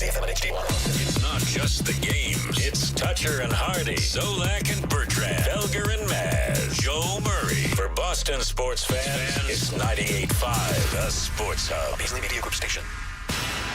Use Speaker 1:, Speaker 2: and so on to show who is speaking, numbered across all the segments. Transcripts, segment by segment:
Speaker 1: FM and HD1.
Speaker 2: It's not just the games. It's Toucher and Hardy, Zolak and Bertrand, Felger and Maz, Joe Murray. For Boston sports fans, it's 98.5, the Sports Hub.
Speaker 1: Beasley Media Group station.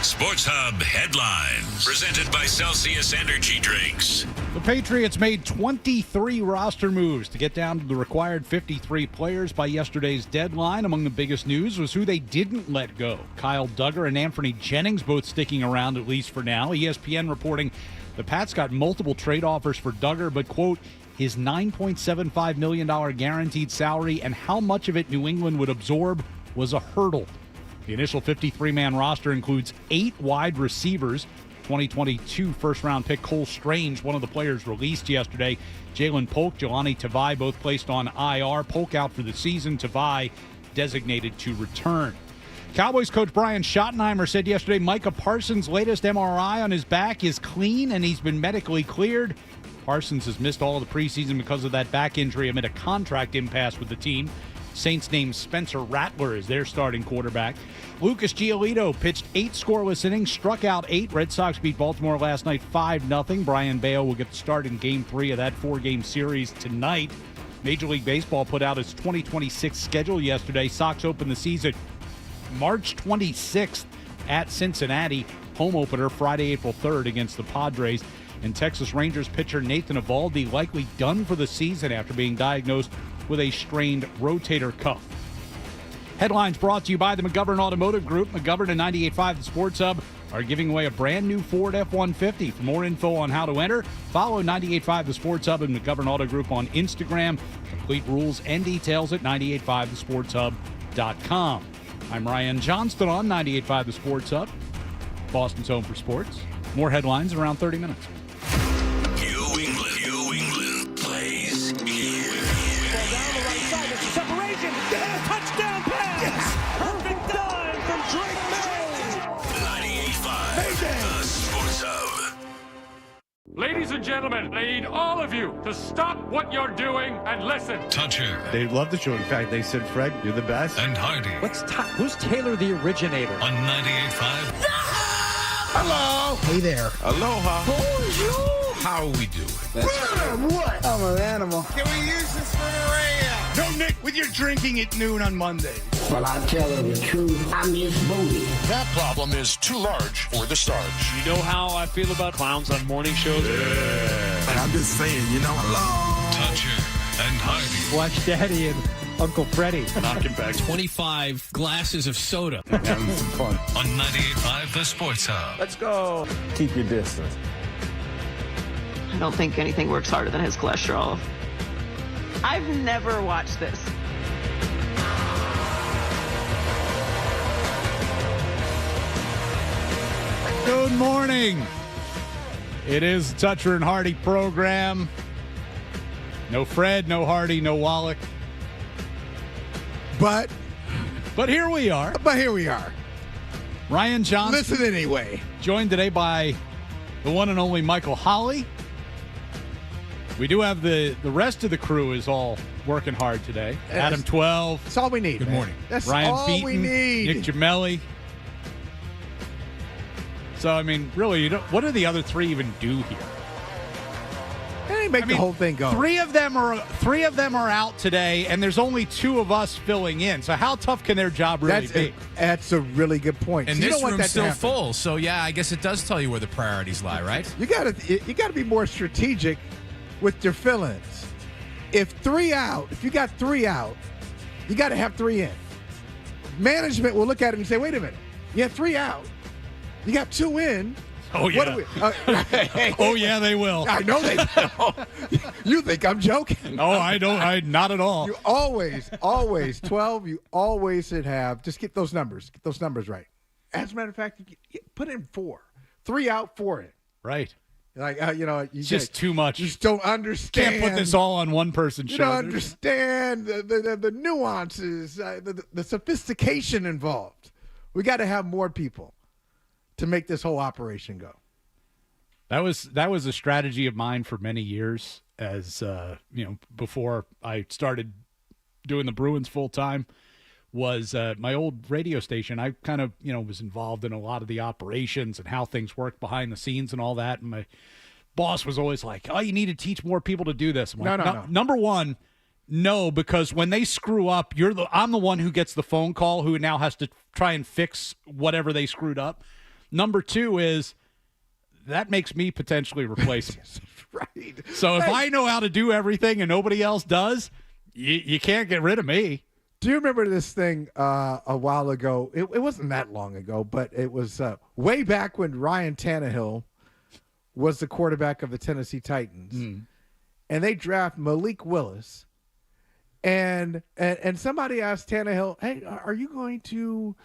Speaker 2: Sports Hub headlines. Presented by Celsius Energy Drinks.
Speaker 3: The Patriots made 23 roster moves to get down to the required 53 players by yesterday's deadline. Among the biggest news was who they didn't let go. Kyle Duggar and Anthony Jennings both sticking around, at least for now. ESPN reporting the Pats got multiple trade offers for Duggar, but, quote, his $9.75 million guaranteed salary and how much of it New England would absorb was a hurdle. The initial 53-man roster includes 8 wide receivers. 2022 first-round pick Cole Strange, one of the players released yesterday. Jalen Polk, Jelani Tavai, both placed on IR. Polk out for the season. Tavai designated to return. Cowboys coach Brian Schottenheimer said yesterday Micah Parsons' latest MRI on his back is clean and he's been medically cleared. Parsons has missed all of the preseason because of that back injury amid a contract impasse with the team. Saints named Spencer Rattler as their starting quarterback. Lucas Giolito pitched 8 scoreless innings, struck out 8. Red Sox beat Baltimore last night 5-0. Brian Bale will get the start in Game 3 of that 4-game series tonight. Major League Baseball put out its 2026 schedule yesterday. Sox open the season March 26th at Cincinnati. Home opener Friday, April 3rd against the Padres. And Texas Rangers pitcher Nathan Eovaldi likely done for the season after being diagnosed with a strained rotator cuff. Headlines brought to you by the McGovern Automotive Group. McGovern and 98.5 The Sports Hub are giving away a brand new Ford F-150. For more info on how to enter, follow 98.5 The Sports Hub and McGovern Auto Group on Instagram. Complete rules and details at 98.5thesportshub.com. I'm Ryan Johnston on 98.5 The Sports Hub, Boston's home for sports. More headlines in around 30 minutes.
Speaker 2: New England plays here.
Speaker 4: Ball down the right side. There's a separation. Touchdown pass. Yes. Perfect dive from Drake May.
Speaker 2: 98.5 The Sports Hub.
Speaker 5: Ladies and gentlemen, I need all of you to stop what you're doing and listen.
Speaker 2: Toucher
Speaker 6: They love the show. In fact, they said, Fred, you're the best.
Speaker 2: and Hardy
Speaker 4: Who's Taylor the originator?
Speaker 2: on 98.5.
Speaker 6: Hello.
Speaker 7: Hey there.
Speaker 6: Aloha.
Speaker 7: How are we doing?
Speaker 6: What?
Speaker 7: I'm an animal.
Speaker 6: Can we use this for the radio? No, Nick, with your drinking at noon on Monday.
Speaker 8: Well, I tell her the truth, I miss booty.
Speaker 1: That problem is too large for the starch.
Speaker 5: You know how I feel about clowns on morning shows?
Speaker 7: I'm just saying, hello.
Speaker 2: Toucher and Hardy.
Speaker 4: Watch Daddy and Uncle Freddie.
Speaker 5: Knocking back.
Speaker 9: 25 glasses of soda.
Speaker 6: Having some fun.
Speaker 2: On 98.5 The Sports Hub.
Speaker 6: Let's go. Keep your distance.
Speaker 10: I don't think anything works harder than his cholesterol. I've never watched this.
Speaker 3: Good morning. It is the Toucher and Hardy program. No Fred, no Hardy, no Wallach.
Speaker 7: But
Speaker 3: here we are.
Speaker 7: here we are.
Speaker 3: Ryan Johnson,
Speaker 7: Listen anyway.
Speaker 3: joined today by the one and only Michael Holley. We do have the rest of the crew is all working hard today. Adam 12,
Speaker 7: That's all we need.
Speaker 6: Good
Speaker 7: man.
Speaker 6: morning.
Speaker 7: That's
Speaker 3: Ryan
Speaker 7: all
Speaker 3: Beaton,
Speaker 7: we need.
Speaker 3: Nick Gemelli. So, I mean, really, what do the other three even do here?
Speaker 7: They ain't make the whole thing go.
Speaker 3: Three of them are out today, and there's only 2 of us filling in. So how tough can their job really be?
Speaker 7: That's a really good point.
Speaker 9: And
Speaker 7: So you
Speaker 9: this
Speaker 7: don't want
Speaker 9: room's
Speaker 7: that to
Speaker 9: still
Speaker 7: happen.
Speaker 9: full, so yeah, I guess it does tell you where the priorities lie, right?
Speaker 7: You gotta be more strategic with your fill-ins. If you got 3 out, you got to have 3 in. Management will look at it and say, "Wait a minute, you have 3 out, you got 2 in."
Speaker 3: Oh, yeah.
Speaker 7: What do we,
Speaker 3: Oh, yeah, they will.
Speaker 7: I know they will. You think I'm joking?
Speaker 3: Oh, I don't. Not at all.
Speaker 7: You always 12. You always should have. Just get those numbers. Get those numbers right. As a matter of fact, you put in 4, 3 out, 4 in.
Speaker 3: Right.
Speaker 7: Like you
Speaker 3: Just too much.
Speaker 7: You just don't understand.
Speaker 3: Can't put this all on one person's
Speaker 7: You don't
Speaker 3: shoulders.
Speaker 7: understand the nuances, the sophistication involved. We got to have more people to make this whole operation go.
Speaker 3: That was a strategy of mine for many years. As before I started doing the Bruins full time, was my old radio station. I kind of, was involved in a lot of the operations and how things work behind the scenes and all that. And my boss was always like, "Oh, you need to teach more people to do this." I'm like,
Speaker 7: No.
Speaker 3: Number one, no, because when they screw up, I'm the one who gets the phone call who now has to try and fix whatever they screwed up. Number two is that makes me potentially replaceable.
Speaker 7: Right.
Speaker 3: So if I know how to do everything and nobody else does, you can't get rid of me.
Speaker 7: Do you remember this thing a while ago? It wasn't that long ago, but it was way back when Ryan Tannehill was the quarterback of the Tennessee Titans. And they draft Malik Willis. And somebody asked Tannehill, "Hey, are you going to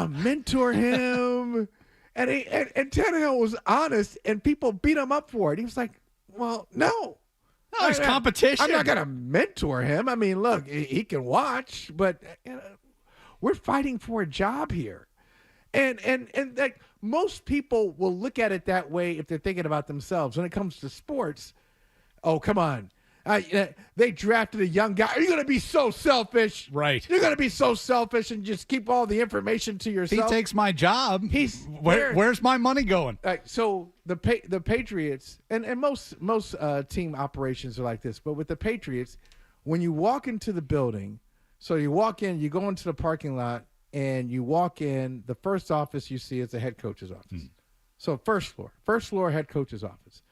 Speaker 7: mentor him?" And Tannehill was honest, and people beat him up for it. He was like, "Well, no.
Speaker 3: No, it's competition.
Speaker 7: I'm not going to mentor him. I mean, look, he can watch, but we're fighting for a job here." And like most people will look at it that way if they're thinking about themselves. When it comes to sports, oh, come on. They drafted a young guy. Are you going to be so selfish?
Speaker 3: Right.
Speaker 7: You're going to be so selfish and just keep all the information to yourself.
Speaker 3: He takes my job. Where's my money going?
Speaker 7: So the Patriots and most team operations are like this, but with the Patriots, when you walk into the building, so you walk in, you go into the parking lot, and you walk in, the first office you see is the head coach's office. So first floor head coach's office.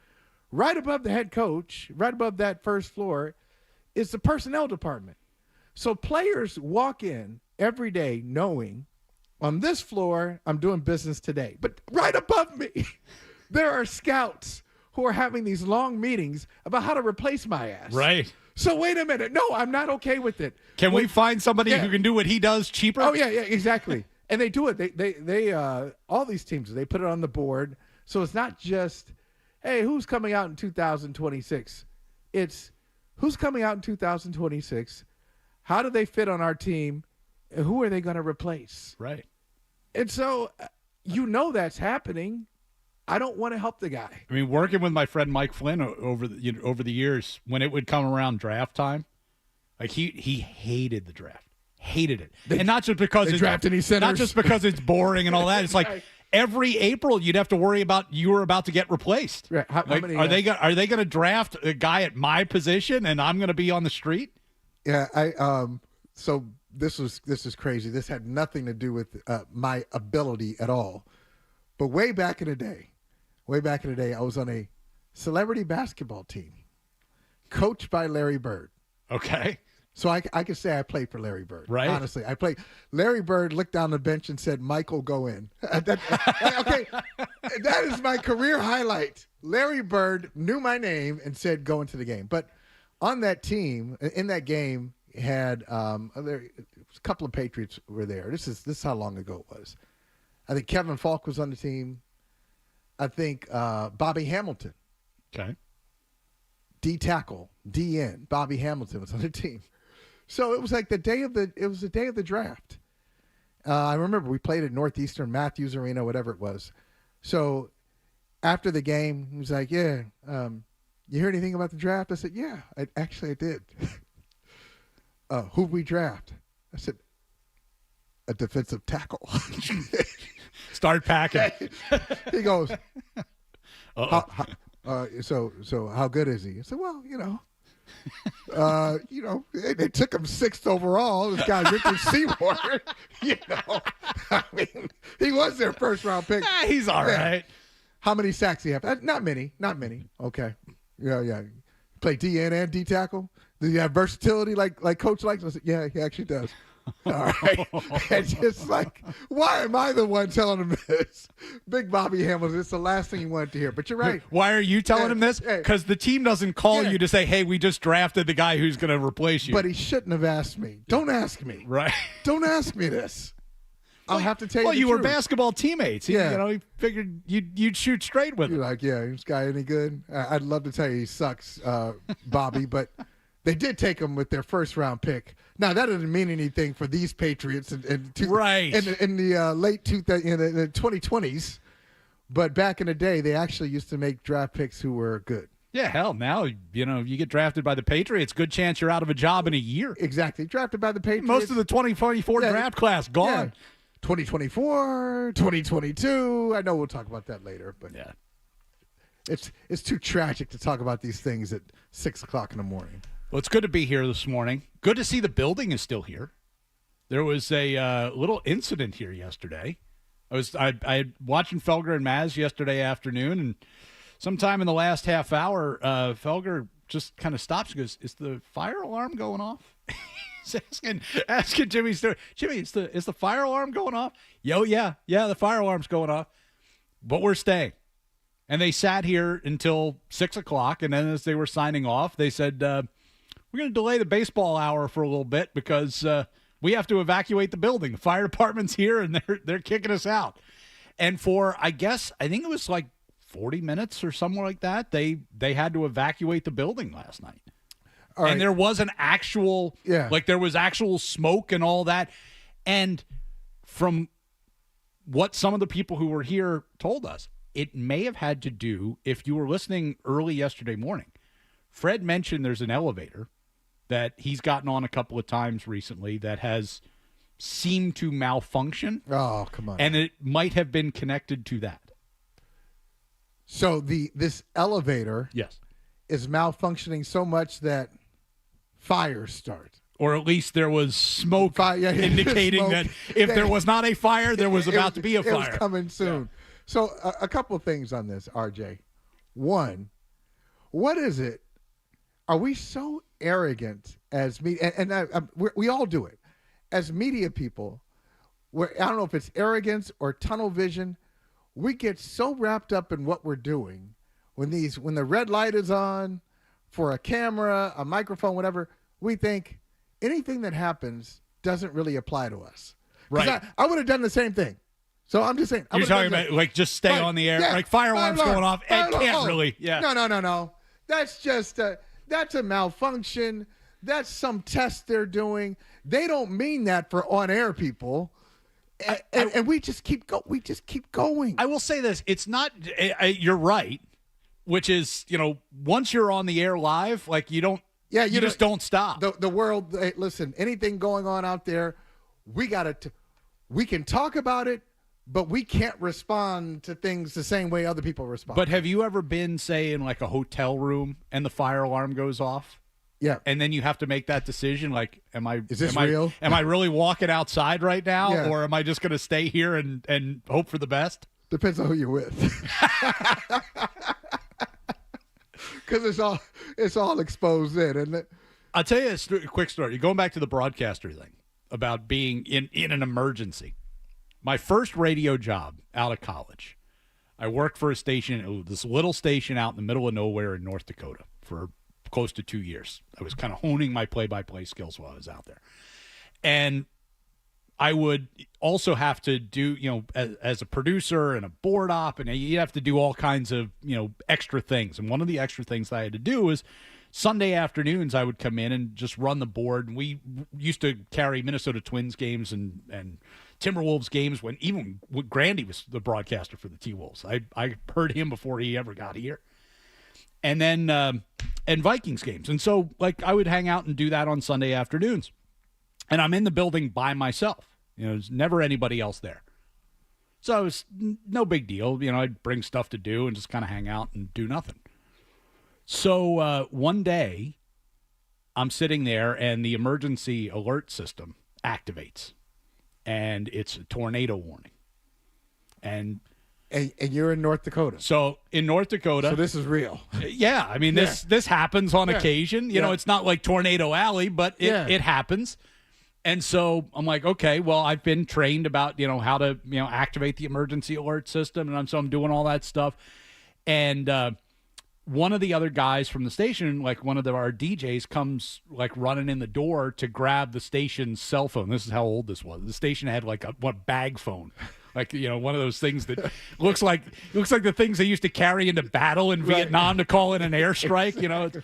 Speaker 7: Right above the head coach, right above that first floor, is the personnel department. So players walk in every day knowing, on this floor, I'm doing business today. But right above me, there are scouts who are having these long meetings about how to replace my ass.
Speaker 3: Right.
Speaker 7: So wait a minute. No, I'm not okay with it.
Speaker 3: Can we find somebody who can do what he does cheaper?
Speaker 7: Oh, yeah, exactly. And they do it. They all these teams, they put it on the board. So it's not just, hey, who's coming out in 2026? It's who's coming out in 2026? How do they fit on our team? And who are they going to replace?
Speaker 3: Right.
Speaker 7: And so that's happening. I don't want to help the guy.
Speaker 3: I mean, working with my friend Mike Flynn over the years, when it would come around draft time, like he hated the draft, hated it, and not just because
Speaker 7: they draft any centers,
Speaker 3: not just because it's boring and all that. It's like right. Every April you'd have to worry about you were about to get replaced.
Speaker 7: Right. How many,
Speaker 3: are they going to draft a guy at my position and I'm going to be on the street?
Speaker 7: Yeah, So this is crazy. This had nothing to do with my ability at all. But way back in the day, I was on a celebrity basketball team coached by Larry Bird.
Speaker 3: Okay.
Speaker 7: So I could say I played for Larry Bird.
Speaker 3: Right.
Speaker 7: Honestly, I played. Larry Bird looked down the bench and said, "Michael, go in." Okay. That is my career highlight. Larry Bird knew my name and said, "Go into the game." But on that team, in that game, had a couple of Patriots were there. This is how long ago it was. I think Kevin Falk was on the team. I think Bobby Hamilton.
Speaker 3: Okay.
Speaker 7: D tackle, DN, Bobby Hamilton was on the team. So it was like the day of the draft. I remember we played at Northeastern Matthews Arena, whatever it was. So after the game, he was like, "Yeah, you hear anything about the draft?" I said, "Yeah, I did." Who'd we draft? I said, "A defensive tackle."
Speaker 3: Start packing.
Speaker 7: He goes, so how good is he? I said, "Well, they took him 6th overall. This guy, Richard Seymour, I mean, he was their first round pick.
Speaker 3: He's all right.
Speaker 7: How many sacks do you have? Not many. Okay. Yeah. Play DN and D tackle. Do you have versatility like Coach likes? I said, "Yeah, he actually does." All right. And just like, why am I the one telling him this? Big Bobby Hamilton, it's the last thing he wanted to hear. But you're right.
Speaker 3: Why are you telling him this? Because the team doesn't call you to say, "Hey, we just drafted the guy who's going to replace you."
Speaker 7: But he shouldn't have asked me. Don't ask me.
Speaker 3: Right.
Speaker 7: Don't ask me this. I'll have to tell you.
Speaker 3: Well, you
Speaker 7: truth.
Speaker 3: were basketball teammates. He figured you'd shoot straight with him.
Speaker 7: You're like, "Yeah, this guy any good?" I'd love to tell you he sucks, Bobby, but they did take him with their first round pick. Now that doesn't mean anything for these Patriots
Speaker 3: right
Speaker 7: in the late 2020s, but back in the day, they actually used to make draft picks who were good.
Speaker 3: Yeah, hell, now, you get drafted by the Patriots, good chance you're out of a job in a year.
Speaker 7: Exactly. Drafted by the Patriots.
Speaker 3: Most of the 2024 draft class gone.
Speaker 7: Yeah. 2024, 2022. I know we'll talk about that later, but
Speaker 3: yeah,
Speaker 7: it's too tragic to talk about these things at 6 o'clock in the morning.
Speaker 3: Well, it's good to be here this morning. Good to see the building is still here. There was a little incident here yesterday. I watching Felger and Maz yesterday afternoon, and sometime in the last half hour, Felger just kind of stops and goes, "Is the fire alarm going off?" He's asking Jimmy Stewart, "Jimmy, is the fire alarm going off?" Yeah, the fire alarm's going off, but we're staying. And they sat here until 6 o'clock, and then as they were signing off, they said, "We're going to delay the baseball hour for a little bit because we have to evacuate the building. The fire department's here, and they're kicking us out." And for, I think it was like 40 minutes or something like that, they had to evacuate the building last night. Right. And there was an actual, there was actual smoke and all that. And from what some of the people who were here told us, it may have had to do, if you were listening early yesterday morning, Fred mentioned there's an elevator that he's gotten on a couple of times recently that has seemed to malfunction.
Speaker 7: Oh, come on.
Speaker 3: And it might have been connected to that.
Speaker 7: So this elevator is malfunctioning so much that fires start.
Speaker 3: Or at least there was smoke indicating smoke. That if there was not a fire, there was about to be a fire.
Speaker 7: It was coming soon. Yeah. So a couple of things on this, RJ. One, what is it? Are we so arrogant as media? And we all do it. As media people, I don't know if it's arrogance or tunnel vision, we get so wrapped up in what we're doing when the red light is on for a camera, a microphone, whatever, we think anything that happens doesn't really apply to us.
Speaker 3: Right.
Speaker 7: I would have done the same thing. So I'm just saying.
Speaker 3: You're talking about like just stay on the air, like fire alarms going off. It can't really. Yeah.
Speaker 7: No. That's just that's a malfunction. That's some test they're doing. They don't mean that for on-air people. And we just keep going.
Speaker 3: I will say this: it's not. You're right, which is once you're on the air live, like you don't. Yeah, you just don't stop.
Speaker 7: The world. Hey, listen, anything going on out there, we can talk about it, but we can't respond to things the same way other people respond.
Speaker 3: But have you ever been, say, in like a hotel room and the fire alarm goes off?
Speaker 7: Yeah.
Speaker 3: And then you have to make that decision, like, is this
Speaker 7: real?
Speaker 3: Am I really walking outside right now, or am I just going to stay here and hope for the best?
Speaker 7: Depends on who you're with. Because it's all exposed in, isn't it?
Speaker 3: I'll tell you a quick story. You're going back to the broadcaster thing about being in an emergency. My first radio job out of college, I worked for a station, this little station out in the middle of nowhere in North Dakota for close to 2 years. I was kind of honing my play-by-play skills while I was out there. And I would also have to do, as a producer and a board op, and you have to do all kinds of, extra things. And one of the extra things that I had to do was Sunday afternoons I would come in and just run the board. And we used to carry Minnesota Twins games and Timberwolves games when Grandy was the broadcaster for the T-Wolves. I heard him before he ever got here. And then and Vikings games. And so I would hang out and do that on Sunday afternoons. And I'm in the building by myself. There's never anybody else there. So it was no big deal. I'd bring stuff to do and just kind of hang out and do nothing. So one day I'm sitting there and the emergency alert system activates. And it's a tornado warning. And
Speaker 7: you're in North Dakota.
Speaker 3: So in North Dakota.
Speaker 7: So this is real.
Speaker 3: Yeah. I mean, this happens on occasion. It's not like Tornado Alley, but it happens. And so I'm like, okay, well, I've been trained about, how to, activate the emergency alert system. And I'm doing all that stuff. And one of the other guys from the station, one of our DJs, comes running in the door to grab the station's cell phone. This is how old this was. The station had a bag phone. One of those things that looks like the things they used to carry into battle in Vietnam to call in an airstrike,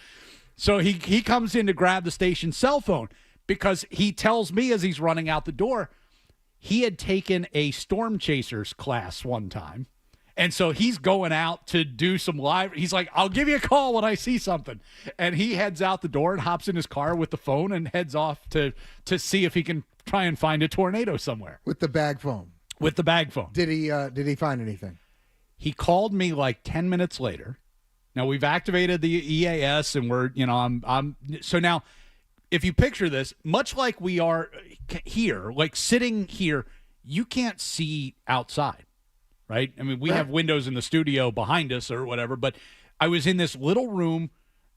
Speaker 3: So he comes in to grab the station's cell phone because he tells me as he's running out the door, he had taken a storm chasers class one time. And so he's going out to do some live. He's like, I'll give you a call when I see something. And he heads out the door and hops in his car with the phone and heads off to see if he can try and find a tornado somewhere.
Speaker 7: With the bag phone.
Speaker 3: With the bag phone.
Speaker 7: Did he find anything?
Speaker 3: He called me like 10 minutes later. Now we've activated the EAS and we're, I'm so now if you picture this, much like we are here, like sitting here, you can't see outside. Right? I mean, we have windows in the studio behind us or whatever, but I was in this little room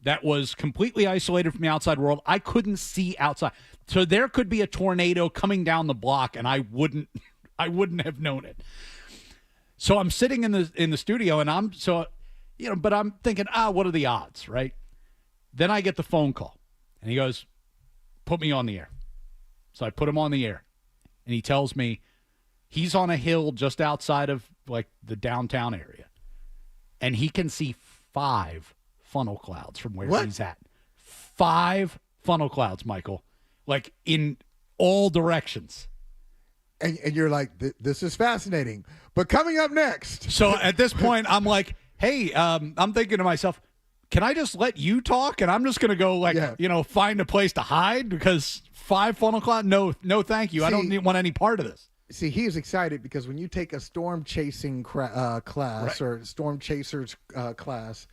Speaker 3: that was completely isolated from the outside world. I couldn't see outside. So there could be a tornado coming down the block and I wouldn't have known it. So I'm sitting in the studio and but I'm thinking, what are the odds, right? Then I get the phone call and he goes, put me on the air. So I put him on the air and he tells me he's on a hill just outside of like the downtown area, and he can see 5 funnel clouds from where he's at. 5 funnel clouds, Michael, like in all directions.
Speaker 7: And you're like, this is fascinating. But coming up next.
Speaker 3: So at this point, I'm like, hey, I'm thinking to myself, can I just let you talk? And I'm just going to go find a place to hide because 5 funnel clouds? No, thank you. I don't want any part of this.
Speaker 7: See, he is excited because when you take a storm chasing class or storm chasers class,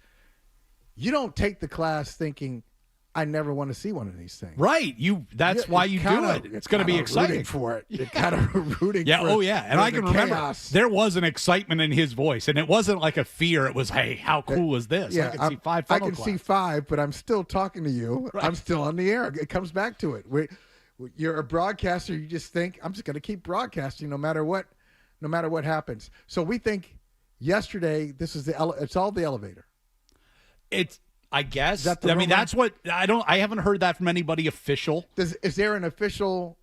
Speaker 7: you don't take the class thinking, I never want to see one of these things.
Speaker 3: Right. That's why you do it. It's going to be exciting
Speaker 7: for it. You're kind of rooting for it.
Speaker 3: Oh, yeah. And I can remember
Speaker 7: chaos.
Speaker 3: There was an excitement in his voice, and it wasn't like a fear. It was, hey, how cool is this?
Speaker 7: Yeah,
Speaker 3: I can see 5 funnel clouds.
Speaker 7: I can see 5, but I'm still talking to you. Right. I'm still on the air. It comes back to it. You're a broadcaster. You just think, I'm just going to keep broadcasting no matter what happens. So we think yesterday, it's all the elevator.
Speaker 3: I guess. That's what I haven't heard that from anybody official.
Speaker 7: Is there an official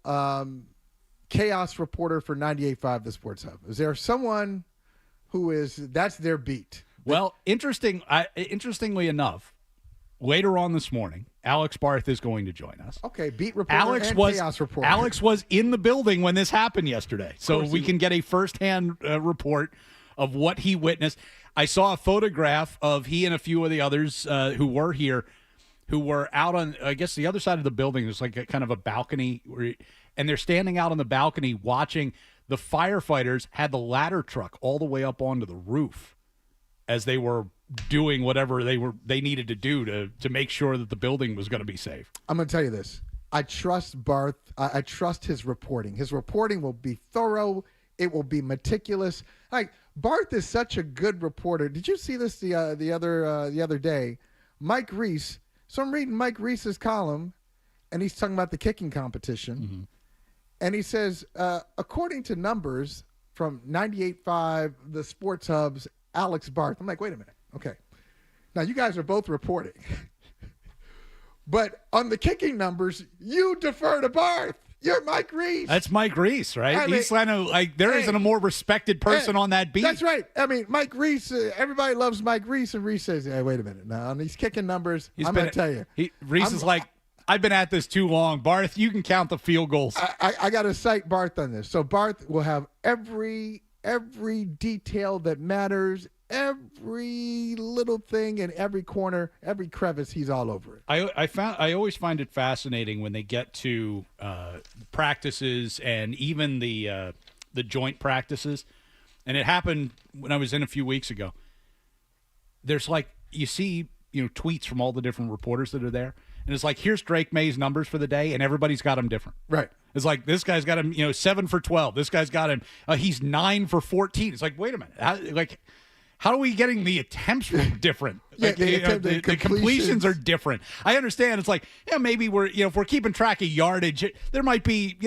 Speaker 7: chaos reporter for 98.5 The Sports Hub? Is there someone that's their beat?
Speaker 3: Well, interestingly enough, later on this morning, Alex Barth is going to join us.
Speaker 7: Okay, beat reporter chaos reporter.
Speaker 3: Alex was in the building when this happened yesterday, so we can get a firsthand report of what he witnessed. I saw a photograph of he and a few of the others who were here, who were out on, I guess, the other side of the building. There's like a kind of a balcony, and they're standing out on the balcony watching. The firefighters had the ladder truck all the way up onto the roof as they were doing whatever they needed to do to make sure that the building was going to be safe.
Speaker 7: I'm going to tell you this. I trust Barth. I trust his reporting. His reporting will be thorough. It will be meticulous. Like, Barth is such a good reporter. Did you see this the other day? Mike Reese. So I'm reading Mike Reese's column, and he's talking about the kicking competition. Mm-hmm. And he says, according to numbers from 98.5, the Sports Hub's Alex Barth. I'm like, wait a minute. Okay. Now, you guys are both reporting. But on the kicking numbers, you defer to Barth. You're Mike Reese.
Speaker 3: That's Mike Reese, right? He's kind of like, there isn't a more respected person on that beat.
Speaker 7: That's right. I mean, Mike Reese, everybody loves Mike Reese, and Reese says, hey, wait a minute. Now, on these kicking numbers, I'm going to tell you.
Speaker 3: Reese is like, I've been at this too long. Barth, you can count the field goals.
Speaker 7: I got to cite Barth on this. So Barth will have every detail that matters, every little thing in every corner, every crevice. He's all over it.
Speaker 3: I always find it fascinating when they get to practices and even the joint practices, and it happened when I was in a few weeks ago. There's like, you see, tweets from all the different reporters that are there, and it's like, here's Drake May's numbers for the day, and everybody's got them different.
Speaker 7: Right.
Speaker 3: It's like, this guy's got him 7 for 12. This guy's got him he's 9 for 14. It's like, wait a minute, how are we getting the attempts different?
Speaker 7: Yeah,
Speaker 3: the completions are different. I understand. It's like, maybe if we're keeping track of yardage, there might be,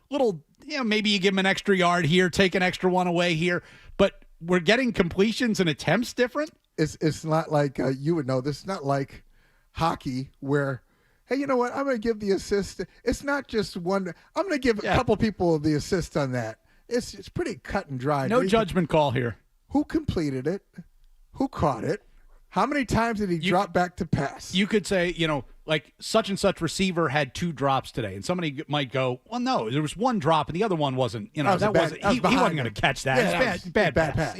Speaker 3: little, maybe you give them an extra yard here, take an extra one away here. But we're getting completions and attempts different?
Speaker 7: It's not like, you would know, this is not like hockey where, hey, you know what, I'm going to give the assist. It's not just one. I'm going to give a couple people the assist on that. It's pretty cut and dry.
Speaker 3: No judgment call here.
Speaker 7: Who completed it? Who caught it? How many times did he drop back to pass?
Speaker 3: You could say, like such and such receiver had 2 drops today, and somebody might go, well, no, there was 1 drop, and the other one wasn't. He wasn't going to catch that.
Speaker 7: Yeah,
Speaker 3: it's bad pass.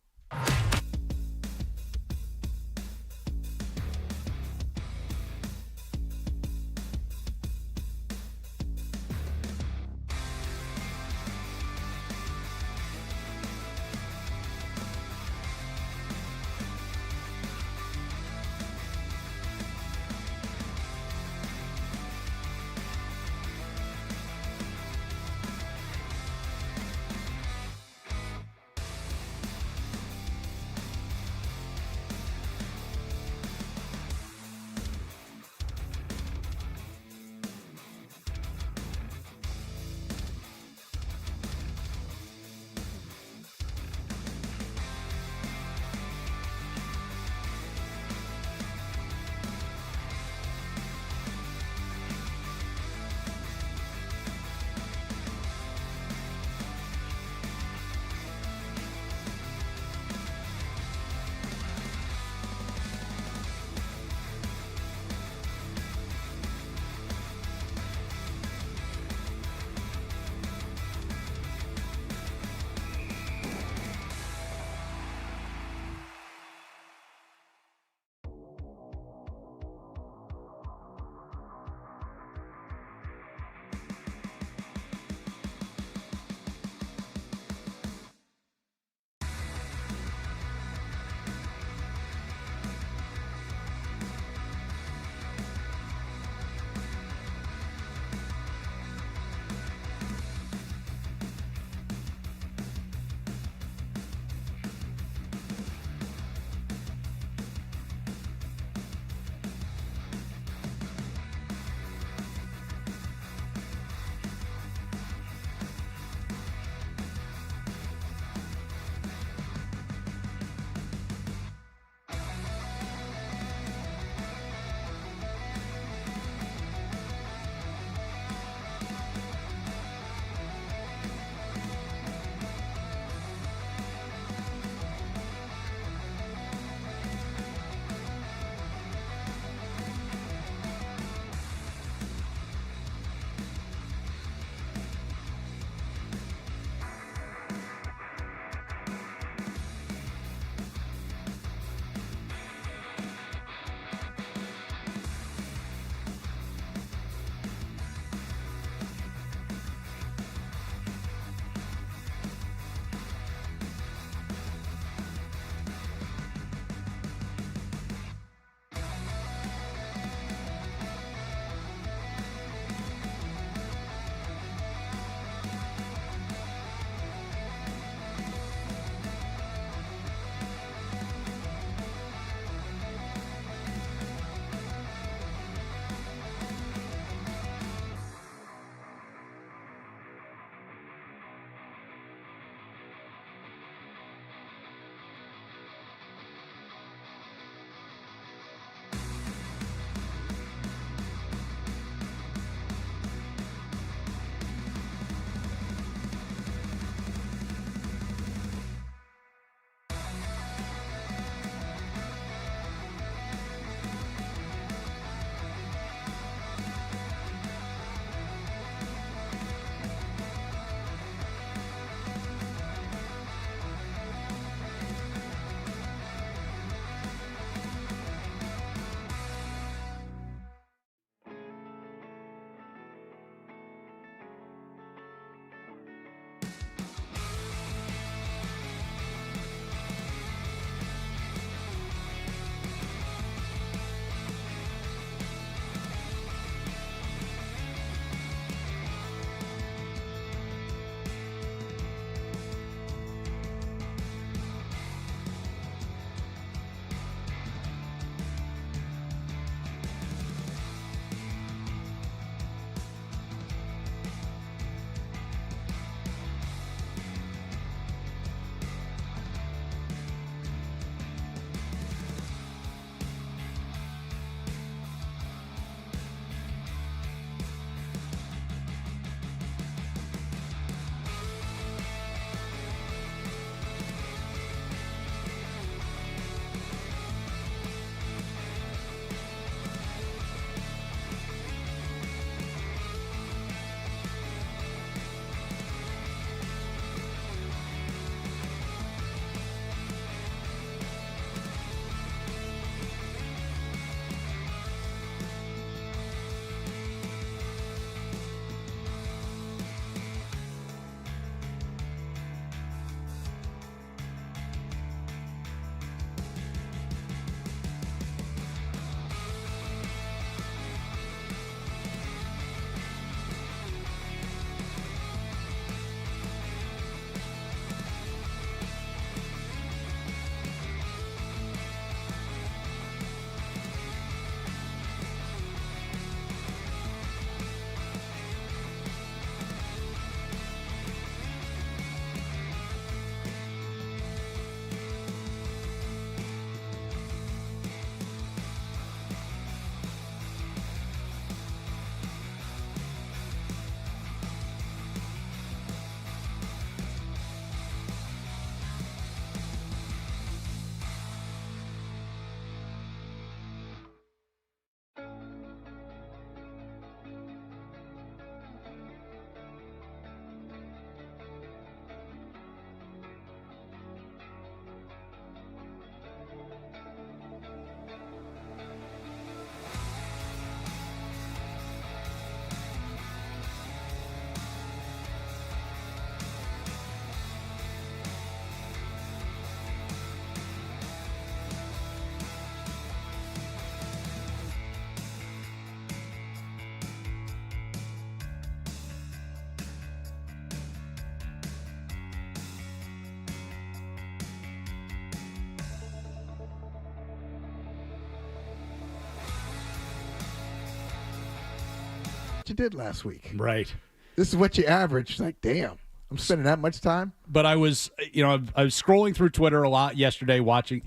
Speaker 7: what you did last week.
Speaker 3: Right.
Speaker 7: This is what you averaged. Like, damn, I'm spending that much time.
Speaker 3: But I was scrolling through Twitter a lot yesterday watching.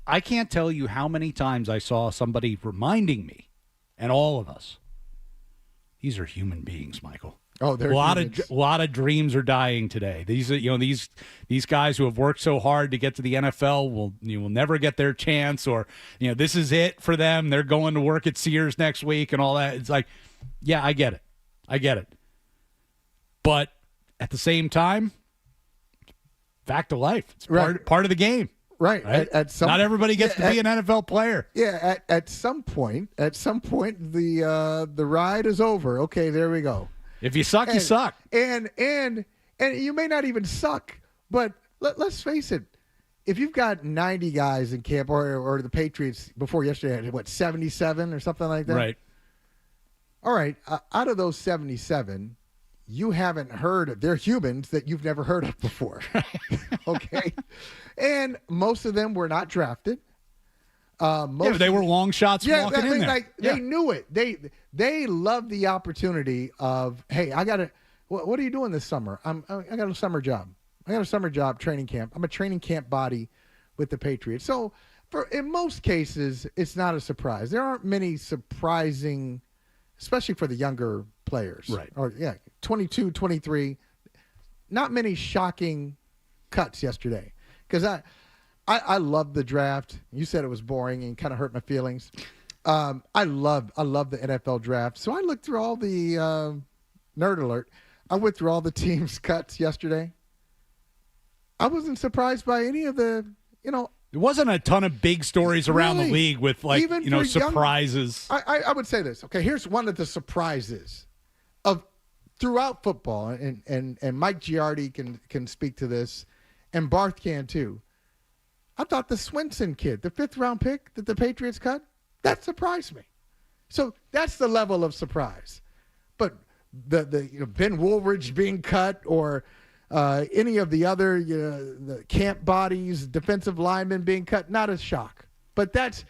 Speaker 3: I can't tell you how many times I saw somebody reminding me, and all of us, these are human beings, Michael.
Speaker 7: Oh, they're
Speaker 3: a lot of dreams are dying today. These these guys who have worked so hard to get to the NFL will never get their chance, or this is it for them. They're going to work at Sears next week and all that. It's like, yeah, I get it. But at the same time, fact of life. It's part of the game.
Speaker 7: Right.
Speaker 3: Not everybody gets to be an NFL player.
Speaker 7: Yeah. At some point, the ride is over. Okay, there we go.
Speaker 3: If you suck, you suck.
Speaker 7: And you may not even suck, but let's face it. If you've got 90 guys in camp, or the Patriots before yesterday had, 77 or something like that?
Speaker 3: Right.
Speaker 7: All right. Out of those 77, you haven't heard of. They're humans that you've never heard of before. Okay? And most of them were not drafted.
Speaker 3: They were long shots walking in there.
Speaker 7: They knew it. They loved the opportunity of, hey, I got to. What are you doing this summer? I got a summer job. I got a summer job, training camp. I'm a training camp body with the Patriots. So in most cases, it's not a surprise. There aren't many surprising, especially for the younger players.
Speaker 3: Right.
Speaker 7: 22, 23. Not many shocking cuts yesterday. Because I love the draft. You said it was boring and kind of hurt my feelings. I love the NFL draft. So I looked through all the nerd alert. I went through all the teams' cuts yesterday. I wasn't surprised by any of the, There
Speaker 3: wasn't a ton of big stories around the league with surprises.
Speaker 7: I would say this. Okay, here's one of the surprises of throughout football, and Mike Giardi can speak to this, and Barth can too. I thought the Swinson kid, the 5th-round pick that the Patriots cut, that surprised me. So that's the level of surprise. But the Ben Woolridge being cut, or any of the other the camp bodies, defensive linemen being cut, not a shock. But that's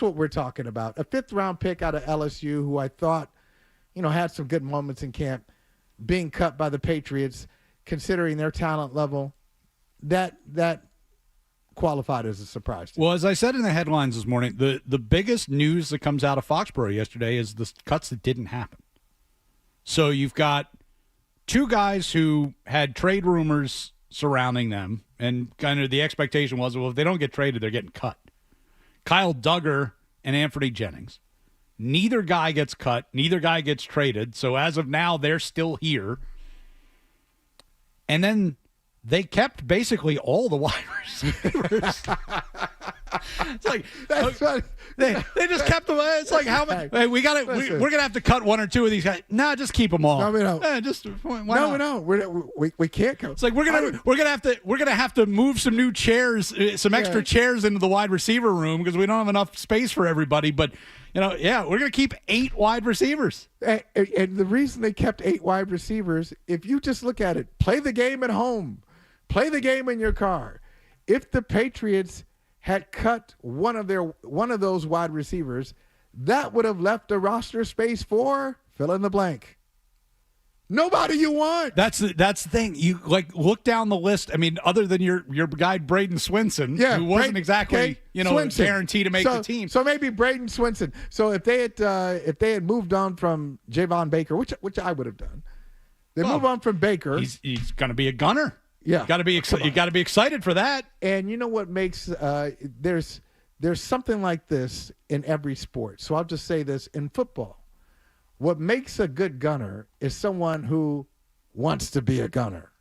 Speaker 7: what we're talking about. A 5th-round pick out of LSU, who I thought had some good moments in camp, being cut by the Patriots, considering their talent level, that qualified as a surprise to me.
Speaker 3: Well, as I said in the headlines this morning, the biggest news that comes out of Foxborough yesterday is the cuts that didn't happen. So you've got 2 guys who had trade rumors surrounding them, and kind of the expectation was, well, if they don't get traded, they're getting cut. Kyle Duggar and Anthony Jennings. Neither guy gets cut. Neither guy gets traded. So as of now, they're still here. And then they kept basically all the wide receivers. It's like they just kept them. It's like how many? Hey, we're gonna have to cut 1 or 2 of these guys. Nah, just keep them all.
Speaker 7: No, we don't. We can't go.
Speaker 3: It's like we're gonna have to move some new chairs, some extra chairs into the wide receiver room because we don't have enough space for everybody. But we're gonna keep 8 wide receivers.
Speaker 7: And the reason they kept 8 wide receivers, if you just look at it, play the game at home. Play the game in your car. If the Patriots had cut one of those wide receivers, that would have left a roster space for fill in the blank. Nobody you want.
Speaker 3: That's the thing. You look down the list. I mean, other than your guy Braden Swinson, who wasn't exactly guaranteed to make the team.
Speaker 7: So maybe Braden Swinson. So if they had moved on from Javon Baker, which I would have done, move on from Baker.
Speaker 3: He's going to be a gunner.
Speaker 7: Yeah,
Speaker 3: you got to be excited for that.
Speaker 7: And you know what makes there's something like this in every sport. So I'll just say this in football. What makes a good gunner is someone who wants to be a gunner.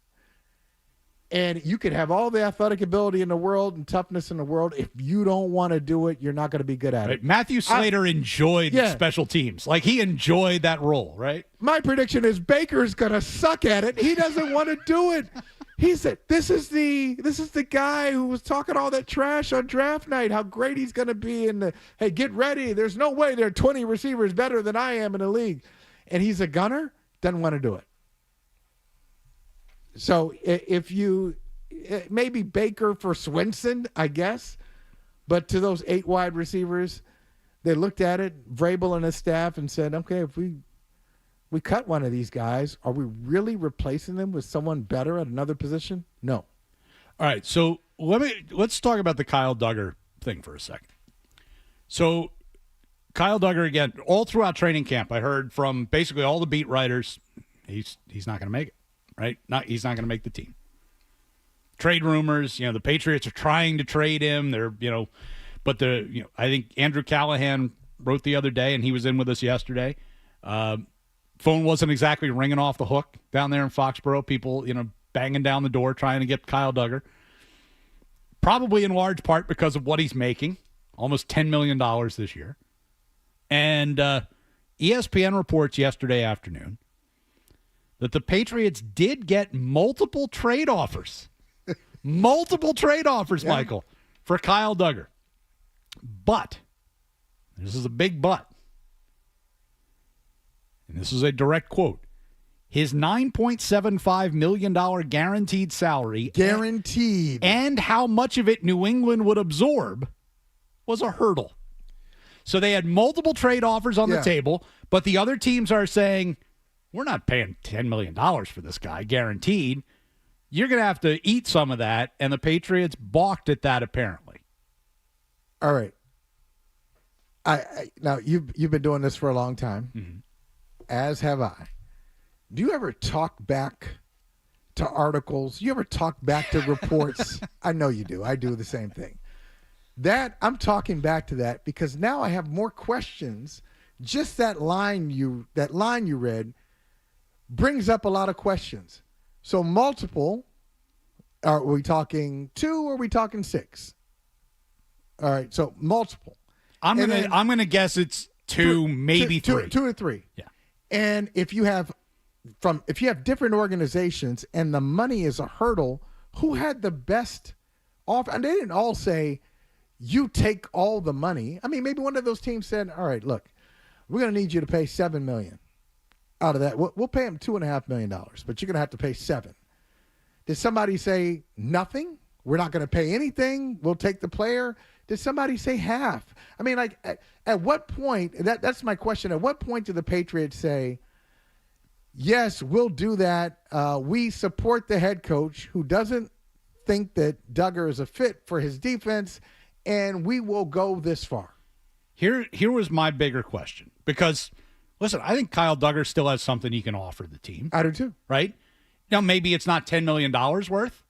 Speaker 7: And you can have all the athletic ability in the world and toughness in the world. If you don't want to do it, you're not going to be good at it.
Speaker 3: Matthew Slater enjoyed special teams. Like, he enjoyed that role, right?
Speaker 7: My prediction is Baker's going to suck at it. He doesn't want to do it. He said, this is the guy who was talking all that trash on draft night, how great he's going to be. Hey, get ready. There's no way there are 20 receivers better than I am in the league. And he's a gunner, doesn't want to do it. So if you maybe Baker for Swinson, I guess, but to those 8 wide receivers, they looked at it, Vrabel and his staff, and said, okay, if we we cut one of these guys. Are we really replacing them with someone better at another position? No.
Speaker 3: All right, so let's talk about the Kyle Duggar thing for a second. So Kyle Duggar, again, all throughout training camp, I heard from basically all the beat writers, he's not going to make it, right? He's not going to make the team. Trade rumors, the Patriots are trying to trade him. But I think Andrew Callahan wrote the other day, and he was in with us yesterday. Phone wasn't exactly ringing off the hook down there in Foxborough. People, banging down the door trying to get Kyle Duggar. Probably in large part because of what he's making, almost $10 million this year. And ESPN reports yesterday afternoon that the Patriots did get multiple trade offers. Multiple trade offers, Michael, for Kyle Duggar. But, this is a big but, and this is a direct quote, his $9.75 million guaranteed salary and how much of it New England would absorb was a hurdle. So they had multiple trade offers on the table, but the other teams are saying, we're not paying $10 million for this guy, guaranteed. You're going to have to eat some of that, and the Patriots balked at that apparently.
Speaker 7: All right. Now, you've been doing this for a long time, as have I. Do you ever talk back to articles? You ever talk back to reports? I know you do. I do the same thing. I'm talking back to that because now I have more questions. Just that line you read brings up a lot of questions. So multiple, are we talking 2 or are we talking 6? All right, so multiple.
Speaker 3: I'm gonna guess it's 2, maybe 3.
Speaker 7: 2 or 3.
Speaker 3: Yeah.
Speaker 7: And if you have different organizations and the money is a hurdle, who had the best offer? And they didn't all say, you take all the money. I mean, maybe one of those teams said, all right, look, we're going to need you to pay $7 million. Out of that, we'll pay him $2.5 million, but you're going to have to pay $7 million. Did somebody say nothing? We're not going to pay anything. We'll take the player. Did somebody say half? I mean, like, at what point? That's my question. At what point do the Patriots say, yes, we'll do that. We support the head coach who doesn't think that Duggar is a fit for his defense, and we will go this far?
Speaker 3: Here was my bigger question because. Listen, I think Kyle Duggar still has something he can offer the team.
Speaker 7: I do too.
Speaker 3: Right? Now, maybe it's not $10 million worth,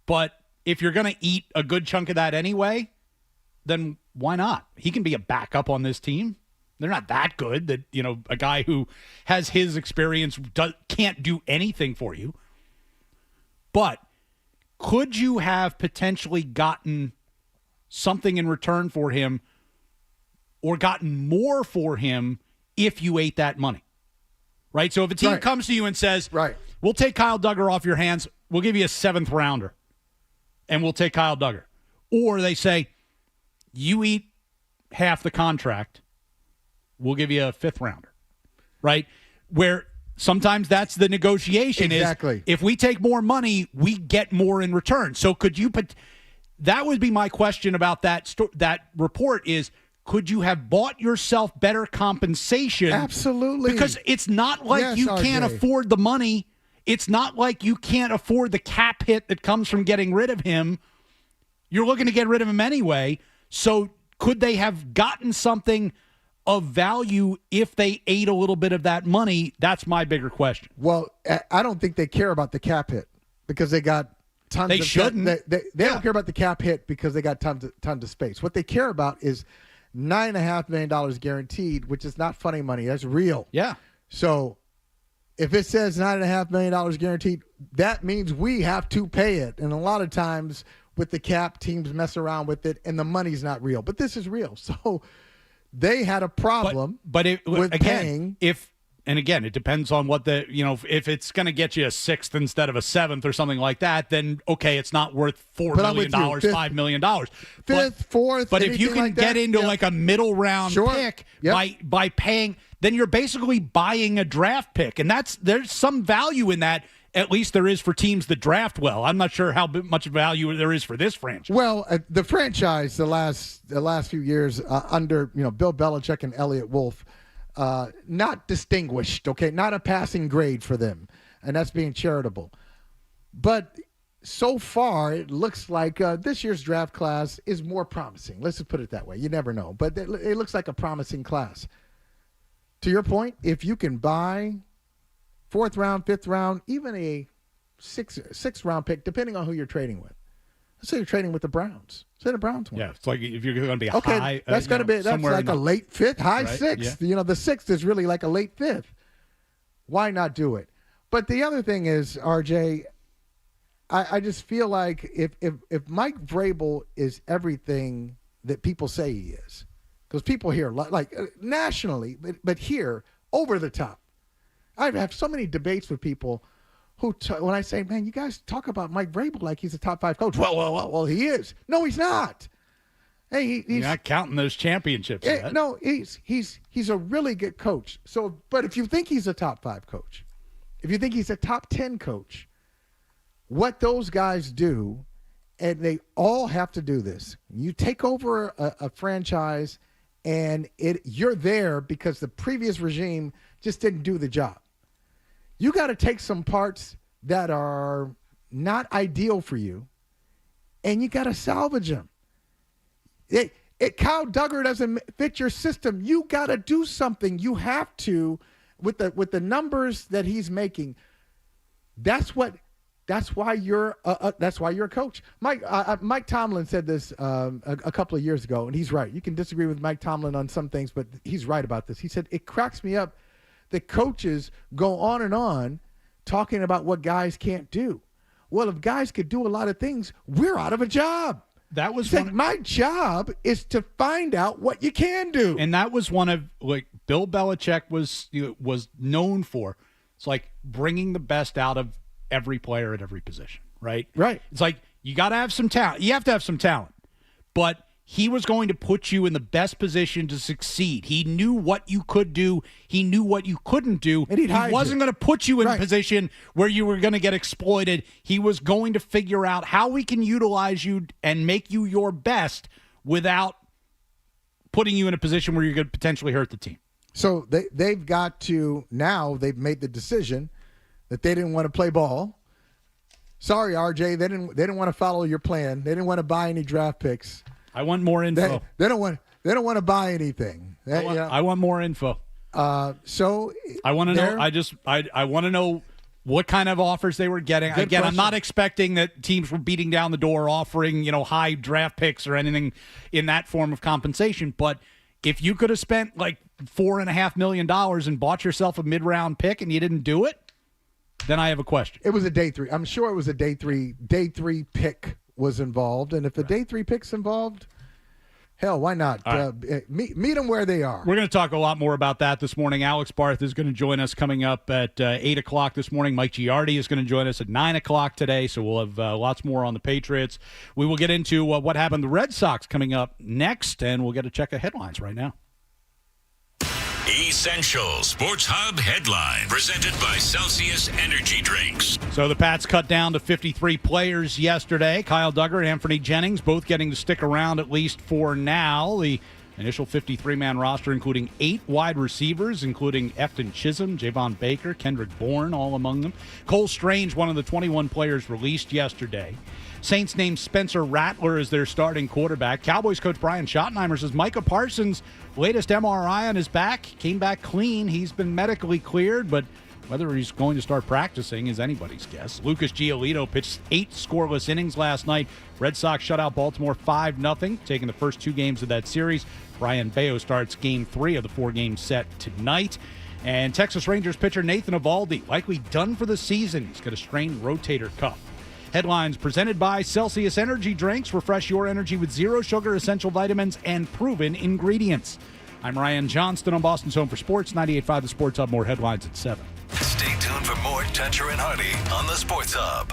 Speaker 3: but if you're going to eat a good chunk of that anyway, then why not? He can be a backup on this team. They're not that good that, a guy who has his experience can't do anything for you. But could you have potentially gotten something in return for him or gotten more for him if you ate that money, right? So if a team comes to you and says, we'll take Kyle Duggar off your hands, we'll give you a 7th rounder, and we'll take Kyle Duggar. Or they say, you eat half the contract, we'll give you a 5th rounder, right? Where sometimes that's the negotiation is, if we take more money, we get more in return. So could you put – that would be my question about that report is – could you have bought yourself better compensation?
Speaker 7: Absolutely.
Speaker 3: Because it's not like you can't afford the money. It's not like you can't afford the cap hit that comes from getting rid of him. You're looking to get rid of him anyway. So could they have gotten something of value if they ate a little bit of that money? That's my bigger question.
Speaker 7: Well, I don't think they care about the cap hit because they got tons
Speaker 3: they
Speaker 7: of
Speaker 3: shouldn't.
Speaker 7: They don't care about the cap hit because they got tons of space. What they care about is $9.5 million guaranteed, which is not funny money. That's real.
Speaker 3: Yeah.
Speaker 7: So if it says $9.5 million guaranteed, that means we have to pay it. And a lot of times with the cap, teams mess around with it, and the money's not real. But this is real. So they had a problem with paying.
Speaker 3: And again, it depends on what if it's going to get you a 6th instead of a 7th or something like that, then okay, it's not worth $4 million, $5 million.
Speaker 7: 5th, 4th.
Speaker 3: But if you can get into like a middle round pick by paying, then you're basically buying a draft pick, and there's some value in that. At least there is for teams that draft well. I'm not sure how much value there is for this franchise.
Speaker 7: Well, the franchise the last few years under Bill Belichick and Elliott Wolf. not distinguished, okay, not a passing grade for them, and that's being charitable. But so far, it looks like this year's draft class is more promising. Let's just put it that way. You never know, but it looks like a promising class. To your point, if you can buy 4th round, 5th round, even a sixth round pick, depending on who you're trading with. Let's say you're trading with the Browns. Say the Browns win.
Speaker 3: Yeah, it's like if you're going to be
Speaker 7: okay,
Speaker 3: high.
Speaker 7: That's going to be like a late 5th, high
Speaker 3: right?
Speaker 7: 6th.
Speaker 3: Yeah.
Speaker 7: The 6th is really like a late 5th. Why not do it? But the other thing is, RJ, I just feel like if Mike Vrabel is everything that people say he is, because people here, like nationally, but here, over the top. I have so many debates with people who, when I say, man, you guys talk about Mike Vrabel like he's a top 5 coach. Well, he is. No, he's not. Hey, he's
Speaker 3: you're not counting those championships yet.
Speaker 7: No, he's a really good coach. So, but if you think he's a top 5 coach, if you think he's a top 10 coach, what those guys do, and they all have to do this. You take over a franchise, and you're there because the previous regime just didn't do the job. You got to take some parts that are not ideal for you, and you got to salvage them. Kyle Duggar doesn't fit your system. You got to do something. You have to, with the numbers that he's making. That's why you're a coach. Mike Tomlin said this a couple of years ago, and he's right. You can disagree with Mike Tomlin on some things, but he's right about this. He said, it cracks me up that coaches go on and on talking about what guys can't do. Well, if guys could do a lot of things, we're out of a job.
Speaker 3: That was
Speaker 7: my job is to find out what you can do.
Speaker 3: And that was one of, like, Bill Belichick was known for. It's like bringing the best out of every player at every position, right?
Speaker 7: Right.
Speaker 3: It's like you got to have some talent. You have to have some talent. But he was going to put you in the best position to succeed. He knew what you could do. He knew what you couldn't do.
Speaker 7: And he
Speaker 3: wasn't going to put you in a position where you were going to get exploited. He was going to figure out how we can utilize you and make you your best without putting you in a position where you're going to potentially hurt the team.
Speaker 7: So they've got to, now they've made the decision that they didn't want to play ball. Sorry, RJ, they didn't want to follow your plan. They didn't want to buy any draft picks.
Speaker 3: I want more info.
Speaker 7: They don't want to buy anything.
Speaker 3: I want more info.
Speaker 7: So
Speaker 3: I want to know. I want to know what kind of offers they were getting.
Speaker 7: Good
Speaker 3: Again,
Speaker 7: question.
Speaker 3: I'm not expecting that teams were beating down the door offering, high draft picks or anything in that form of compensation. But if you could have spent like $4.5 million and bought yourself a mid-round pick and you didn't do it, then I have a question.
Speaker 7: It was a day 3. I'm sure it was a day 3. Day 3 pick was involved, and if a day 3 pick's involved, hell, why not? Meet them where they are.
Speaker 3: We're going to talk a lot more about that this morning. Alex Barth is going to join us coming up at 8 o'clock this morning. Mike Giardi is going to join us at 9 o'clock today, so we'll have lots more on the Patriots. We will get into what happened to the Red Sox coming up next, and we'll get a check of headlines right now.
Speaker 2: Essential Sports Hub headline presented by Celsius Energy Drinks.
Speaker 3: So the Pats cut down to 53 players yesterday. Kyle Duggar and Anthony Jennings both getting to stick around at least for now. The initial 53-man roster including 8 wide receivers, including Efton Chisholm, Javon Baker, Kendrick Bourne, all among them. Cole Strange, one of the 21 players released yesterday. Saints named Spencer Rattler as their starting quarterback. Cowboys coach Brian Schottenheimer says Micah Parsons' latest MRI on his back came back clean. He's been medically cleared, but whether he's going to start practicing is anybody's guess. Lucas Giolito pitched 8 scoreless innings last night. Red Sox shut out Baltimore 5-0, taking the first 2 games of that series. Brian Bayo starts Game 3 of the 4-game set tonight. And Texas Rangers pitcher Nathan Eovaldi likely done for the season. He's got a strained rotator cuff. Headlines presented by Celsius Energy Drinks. Refresh your energy with zero sugar, essential vitamins, and proven ingredients. I'm Ryan Johnston on Boston's Home for Sports, 98.5 The Sports Hub. More headlines at 7.
Speaker 11: Stay tuned for more Toucher and Hardy on the Sports Hub.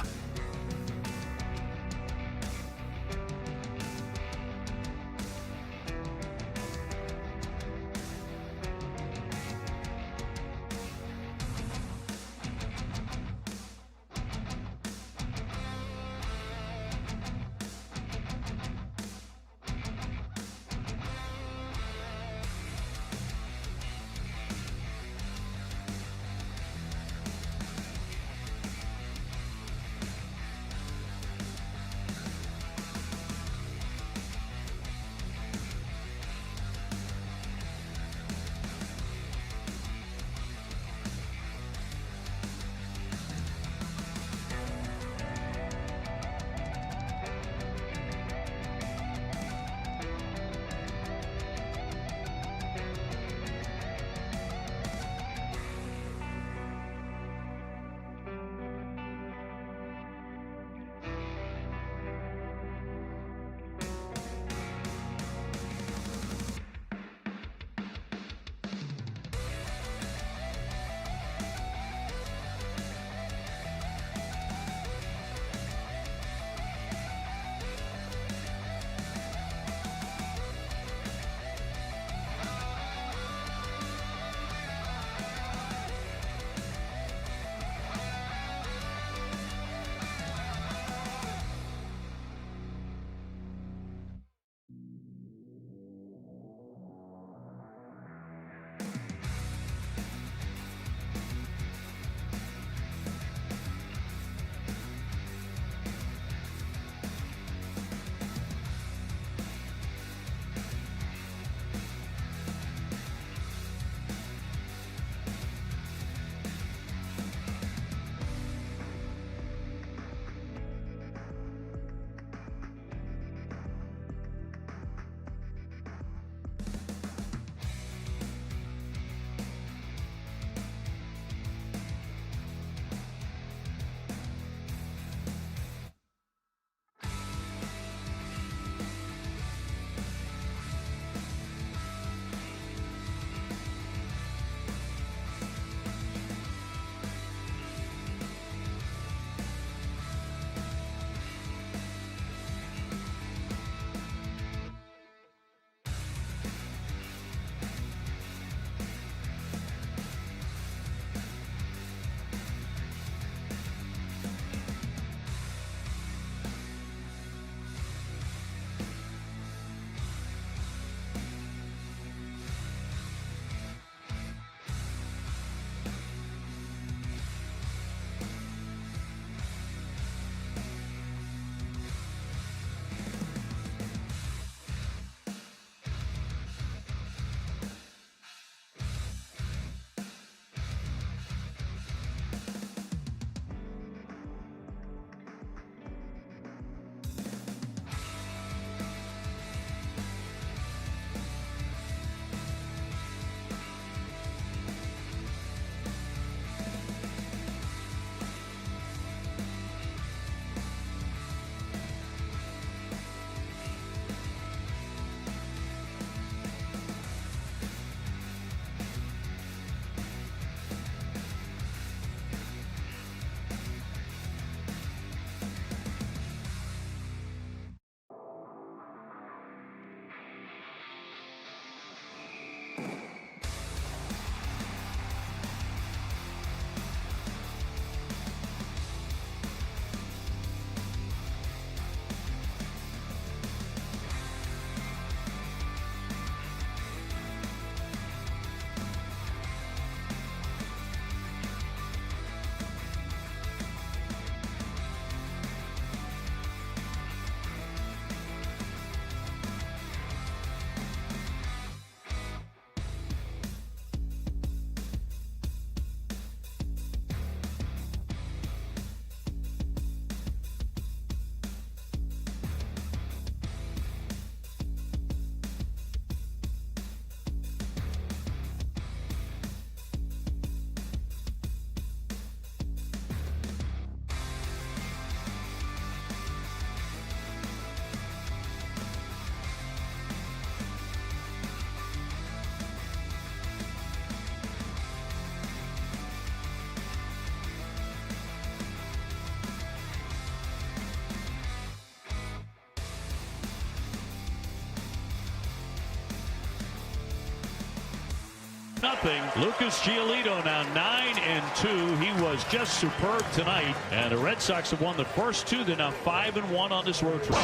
Speaker 4: Lucas Giolito now 9-2. He was just superb tonight. And the Red Sox have won the first two. They're now 5-1 on this road trip.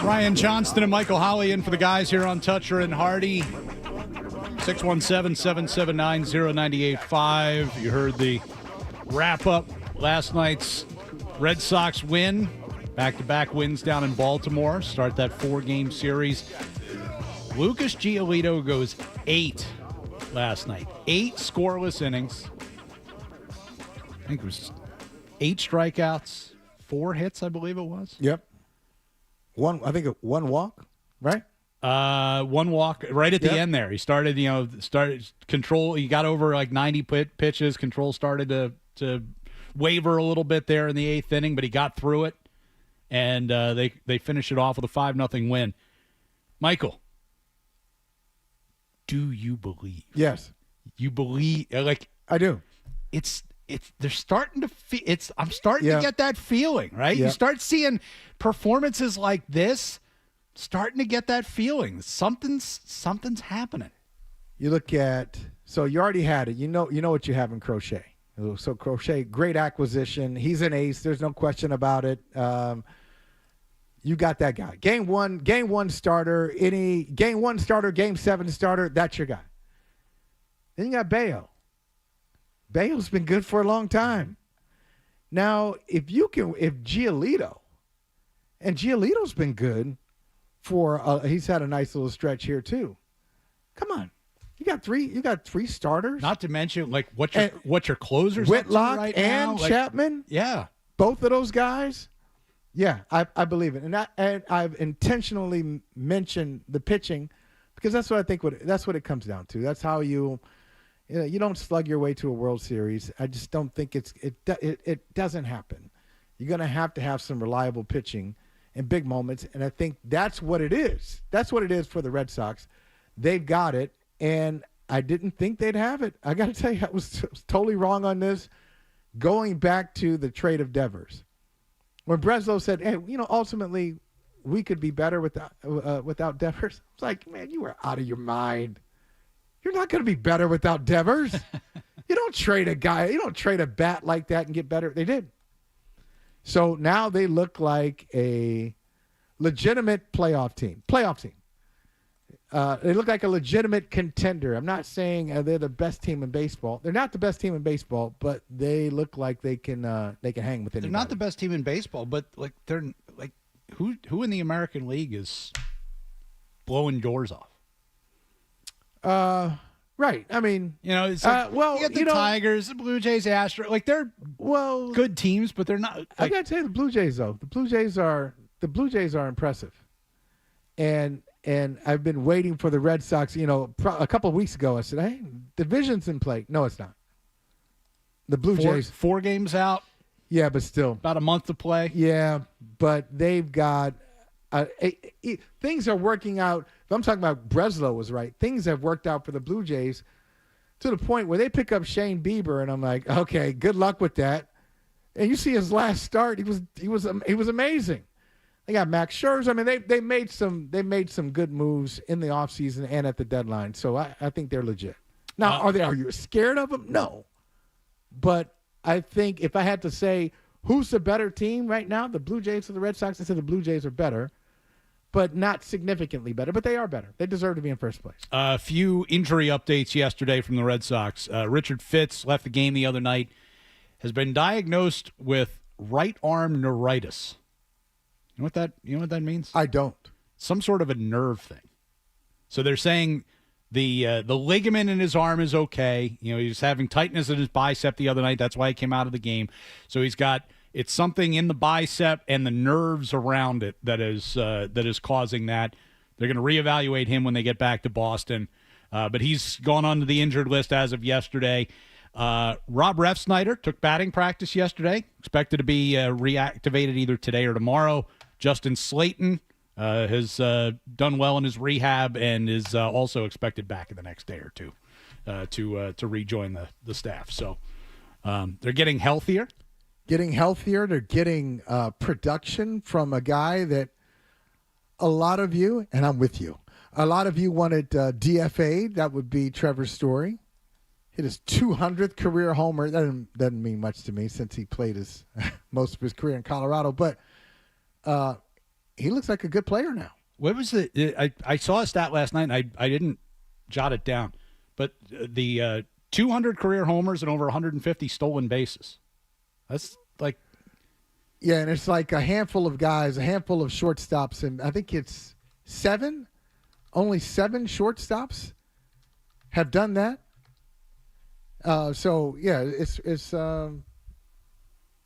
Speaker 3: Ryan Johnston and Michael Holley in for the guys here on Toucher and Hardy. 617-779-0985. You heard the wrap-up last night's Red Sox win. Back-to-back wins down in Baltimore. Start that 4-game series. Lucas Giolito goes 8 last night. 8 scoreless innings. I think it was 8 strikeouts, 4 hits, I believe it was.
Speaker 7: Yep. One walk, right?
Speaker 3: 1 walk right at the end there. He started control. He got over like 90 pitches. Control started to waver a little bit there in the 8th inning, but he got through it, and they finished it off with a 5-0 win. Michael, do you believe?
Speaker 7: Yes.
Speaker 3: You believe? Like
Speaker 7: I do.
Speaker 3: They're starting to feel. I'm starting to get that feeling, right?
Speaker 7: Yeah.
Speaker 3: You start seeing performances like this, starting to get that feeling. Something's happening.
Speaker 7: You look at, so you already had it. You know what you have in Crochet. So Crochet, great acquisition. He's an ace. There's no question about it. You got that guy. Game one starter, game 7 starter, that's your guy. Then you got Bayo. Bayo's been good for a long time. Now, if Giolito's been good he's had a nice little stretch here too. Come on. You got three starters.
Speaker 3: Not to mention like what your closers
Speaker 7: Whitlock
Speaker 3: right
Speaker 7: and
Speaker 3: now.
Speaker 7: Chapman.
Speaker 3: Yeah.
Speaker 7: Both of those guys. Yeah, I believe it. And I've intentionally mentioned the pitching because that's what I think that's what it comes down to. That's how you don't slug your way to a World Series. I just don't think it doesn't happen. You're going to have some reliable pitching in big moments, and I think that's what it is. That's what it is for the Red Sox. They've got it, and I didn't think they'd have it. I got to tell you, I was totally wrong on this. Going back to the trade of Devers, when Breslow said, "Hey, ultimately we could be better without Devers," I was like, "Man, you were out of your mind. You're not going to be better without Devers. You don't trade a guy. You don't trade a bat like that and get better." They did. So now they look like a legitimate playoff team. They look like a legitimate contender. I'm not saying they're the best team in baseball. They're not the best team in baseball, but they look like they can hang with anybody.
Speaker 3: They're not the best team in baseball, but like they're like who in the American League is blowing doors off?
Speaker 7: Right. I mean,
Speaker 3: it's like, you get the Tigers, the Blue Jays, Astros. Like they're good teams, but they're not. Like,
Speaker 7: I gotta tell you, the Blue Jays though. The Blue Jays are impressive, and I've been waiting for the Red Sox. A couple of weeks ago, I said, "Hey, division's in play." No, it's not. The Blue Jays
Speaker 3: 4 games out.
Speaker 7: Yeah, but still
Speaker 3: about a month to play.
Speaker 7: Yeah, but they've got things are working out. If I'm talking about Breslow was right, things have worked out for the Blue Jays to the point where they pick up Shane Bieber, and I'm like, okay, good luck with that. And you see his last start, he was amazing. They got Max Scherzer. I mean, they made some good moves in the offseason and at the deadline. So I think they're legit. Now, are you scared of them? No. But I think if I had to say who's the better team right now, the Blue Jays or the Red Sox, I said the Blue Jays are better. But not significantly better. But they are better. They deserve to be in first place.
Speaker 3: A few injury updates yesterday from the Red Sox. Richard Fitz left the game the other night. Has been diagnosed with right arm neuritis. You know what that means?
Speaker 7: I don't.
Speaker 3: Some sort of a nerve thing. So they're saying the ligament in his arm is okay. He's having tightness in his bicep the other night. That's why he came out of the game. So it's something in the bicep and the nerves around it that is causing that. They're going to reevaluate him when they get back to Boston. But he's gone onto the injured list as of yesterday. Rob Refsnyder took batting practice yesterday. Expected to be reactivated either today or tomorrow. Justin Slayton has done well in his rehab and is also expected back in the next day or two to rejoin the staff. So they're getting healthier.
Speaker 7: They're getting production from a guy that a lot of you, and I'm with you, A lot of you wanted DFA. That would be Trevor Story. Hit his 200th career homer. That doesn't mean much to me since he played his most of his career in Colorado. But he looks like a good player now.
Speaker 3: What was I saw a stat last night, and I didn't jot it down. But the 200 career homers and over 150 stolen bases. That's like...
Speaker 7: Yeah, and it's like a handful of guys, a handful of shortstops, and I think it's 7. Only 7 shortstops have done that. So yeah, it's I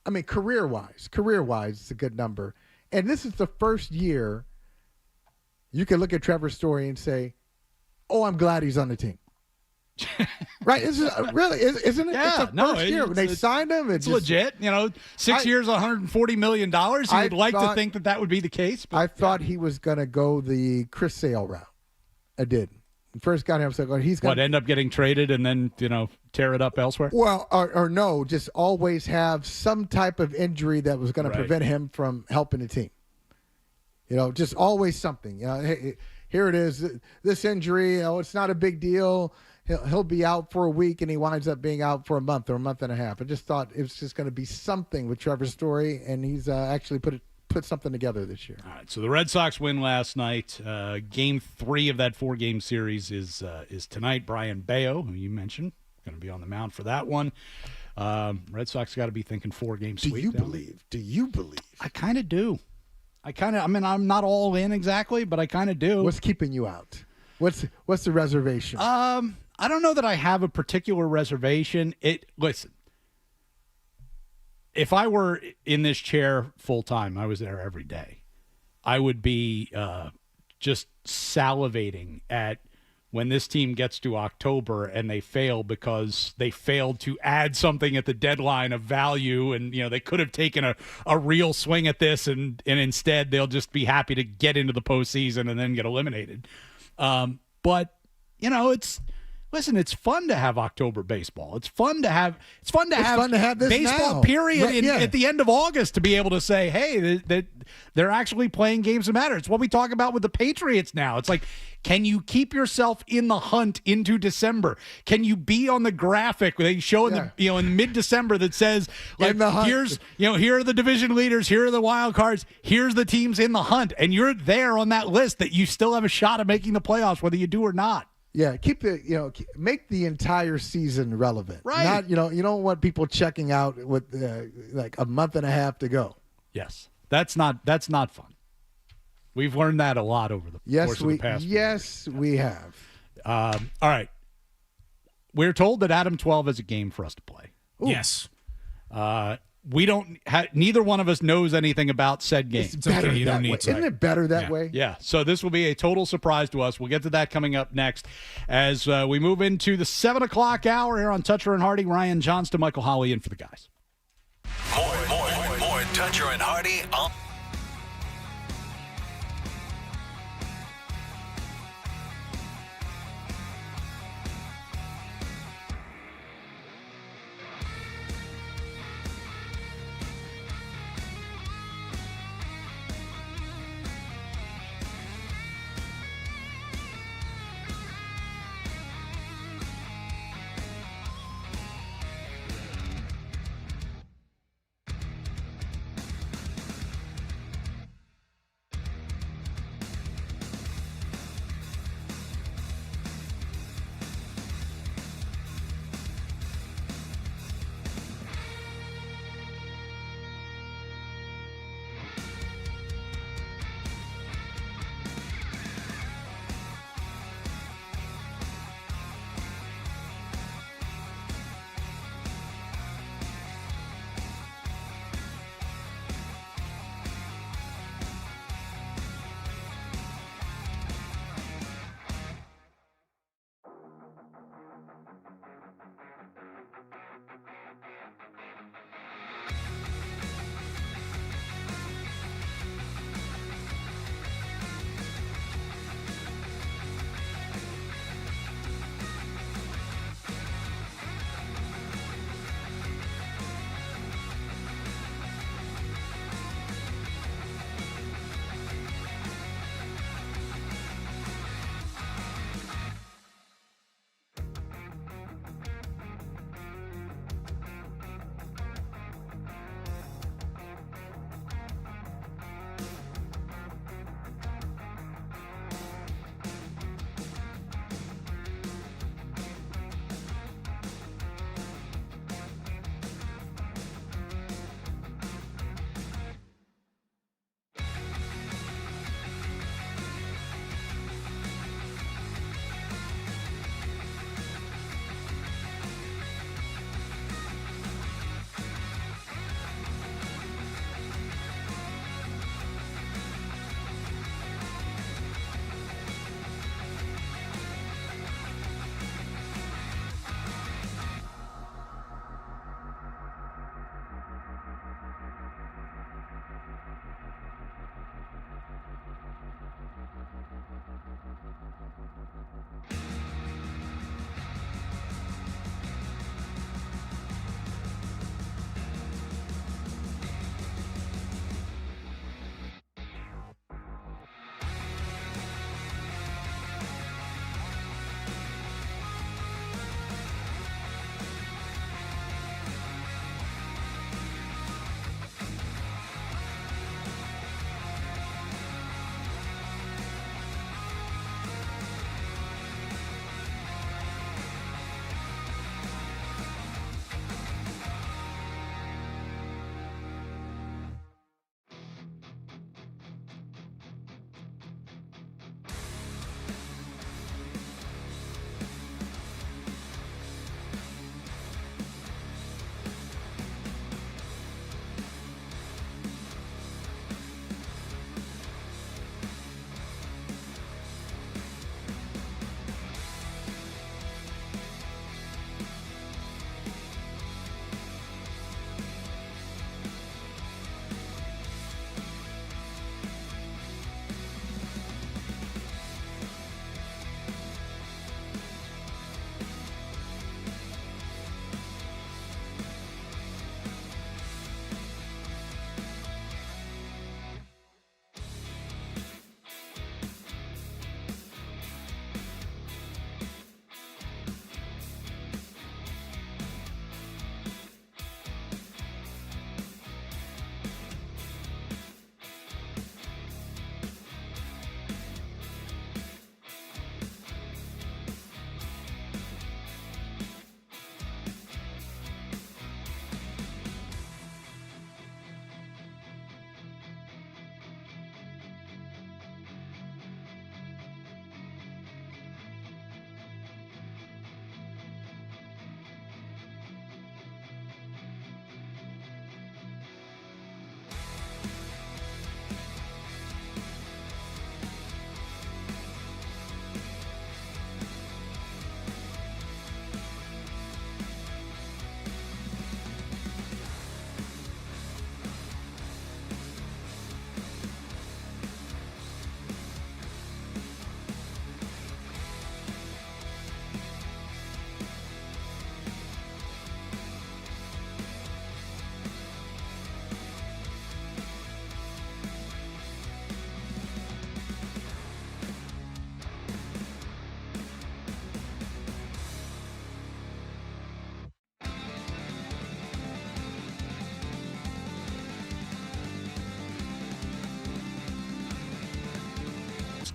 Speaker 7: mean, career-wise, it's a good number. And this is the first year you can look at Trevor Story and say, "Oh, I'm glad he's on the team." Right? Really, isn't it?
Speaker 3: Yeah,
Speaker 7: it's the first year when they signed him.
Speaker 3: It's legit. 6 years, $140 million. You would like to think that would be the case. But,
Speaker 7: I thought he was going to go the Chris Sale route. I did. First got him, I was like, he's going to
Speaker 3: end up getting traded and then, tear it up elsewhere?
Speaker 7: Well, or no, just always have some type of injury that was going to prevent him from helping the team. Just always something. Hey, here it is. This injury, it's not a big deal. He'll be out for a week, and he winds up being out for a month or a month and a half. I just thought it was just going to be something with Trevor Story, and he's actually put something together this year.
Speaker 3: All right, so the Red Sox win last night. Game 3 of that 4-game series is tonight. Brian Bayo, who you mentioned, going to be on the mound for that one. Red Sox got to be thinking 4-game sweep.
Speaker 7: Do you believe?
Speaker 3: I kind of do. I'm not all in exactly, but I kind of do.
Speaker 7: What's keeping you out? What's the reservation?
Speaker 3: I don't know that I have a particular reservation. Listen, if I were in this chair full time, I was there every day, I would be just salivating at when this team gets to October and they fail because they failed to add something at the deadline of value, and they could have taken a real swing at this, and instead they'll just be happy to get into the postseason and then get eliminated. But it's fun to have October baseball. It's fun to have
Speaker 7: this
Speaker 3: baseball
Speaker 7: now.
Speaker 3: Period at the end of August to be able to say, hey, they're actually playing games that matter. It's what we talk about with the Patriots now. It's like, can you keep yourself in the hunt into December? Can you be on the graphic they show in mid-December that says, like, here's here are the division leaders, here are the wild cards, here's the teams in the hunt, and you're there on that list that you still have a shot at making the playoffs whether you do or not.
Speaker 7: Yeah, make the entire season relevant.
Speaker 3: Right.
Speaker 7: Not, you don't want people checking out with like a month and a half to go.
Speaker 3: Yes. That's not fun. We've learned that a lot over the course of the past few years.
Speaker 7: We have.
Speaker 3: All right. We're told that Adam 12 is a game for us to play.
Speaker 9: Ooh. Yes.
Speaker 3: We don't. Neither one of us knows anything about said game.
Speaker 7: It's better that way. Isn't it better that way?
Speaker 3: Yeah. So this will be a total surprise to us. We'll get to that coming up next as we move into the 7 o'clock hour here on Toucher and Hardy. Ryan Johnston, Michael Holley in for the guys.
Speaker 11: More Toucher and Hardy on.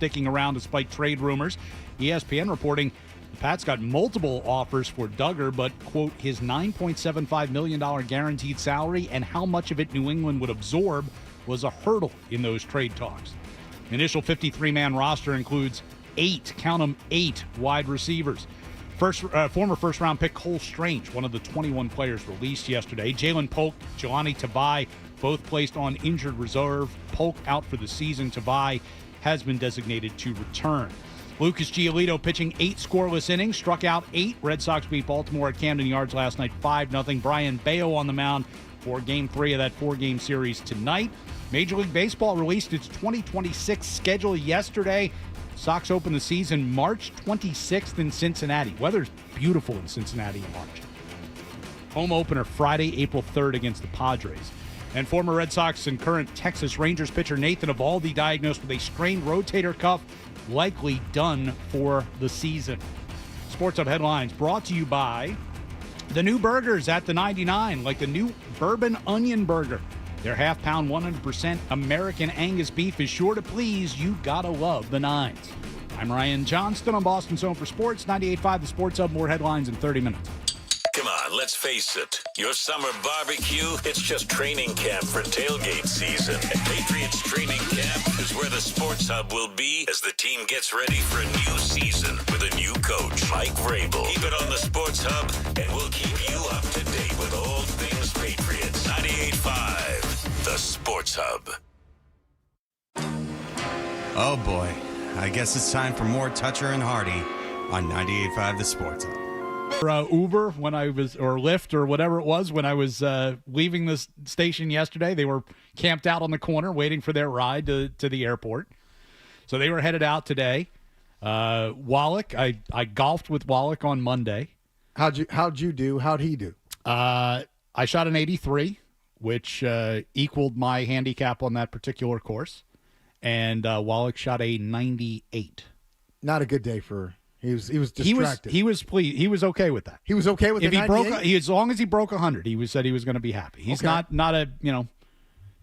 Speaker 3: sticking around despite trade rumors. ESPN reporting the Pats got multiple offers for Duggar, but, quote, his $9.75 million guaranteed salary and how much of it New England would absorb was a hurdle in those trade talks. The initial 53-man roster includes 8 wide receivers. Former first-round pick Cole Strange, one of the 21 players released yesterday. Jalen Polk, Jelani Tavai, both placed on injured reserve. Polk out for the season. Tavai has been designated to return. Lucas Giolito pitching 8 scoreless innings, struck out 8. Red Sox beat Baltimore at Camden Yards last night 5-0. Brian Bayo on the mound for Game 3 of that 4-game series tonight. Major League Baseball released its 2026 schedule yesterday. Sox open the season March 26th in Cincinnati. Weather's beautiful in Cincinnati in March. Home opener Friday, April 3rd against the Padres. And former Red Sox and current Texas Rangers pitcher Nathan Eovaldi diagnosed with a strained rotator cuff, likely done for the season. Sports Hub headlines brought to you by the new burgers at the 99, like the new Bourbon Onion Burger. Their half-pound, 100% American Angus beef is sure to please. You gotta love the Nines. I'm Ryan Johnston on Boston's Home for Sports, 98.5 The Sports Hub. More headlines in 30 minutes.
Speaker 2: Come on, let's face it. Your summer barbecue, it's just training camp for tailgate season. And Patriots training camp is where the Sports Hub will be as the team gets ready for a new season with a new coach, Mike Vrabel. Keep it on the Sports Hub, and we'll keep you up to date with all things Patriots. 98.5 The Sports Hub.
Speaker 12: Oh boy, I guess it's time for more Toucher and Hardy on 98.5 The Sports Hub.
Speaker 3: Uber when I was, or Lyft or whatever it was, when I was leaving the station yesterday. They were camped out on the corner waiting for their ride to the airport. So they were headed out today. Wallach, I golfed with Wallach on Monday.
Speaker 7: How'd you do? How'd he do?
Speaker 3: I shot an 83, which equaled my handicap on that particular course. And Wallach shot a 98.
Speaker 7: Not a good day for... He was distracted.
Speaker 3: He was pleased. He was okay with that.
Speaker 7: He was okay with
Speaker 3: if
Speaker 7: the 98?
Speaker 3: as long as he broke 100, he said he was going to be happy. He's not a,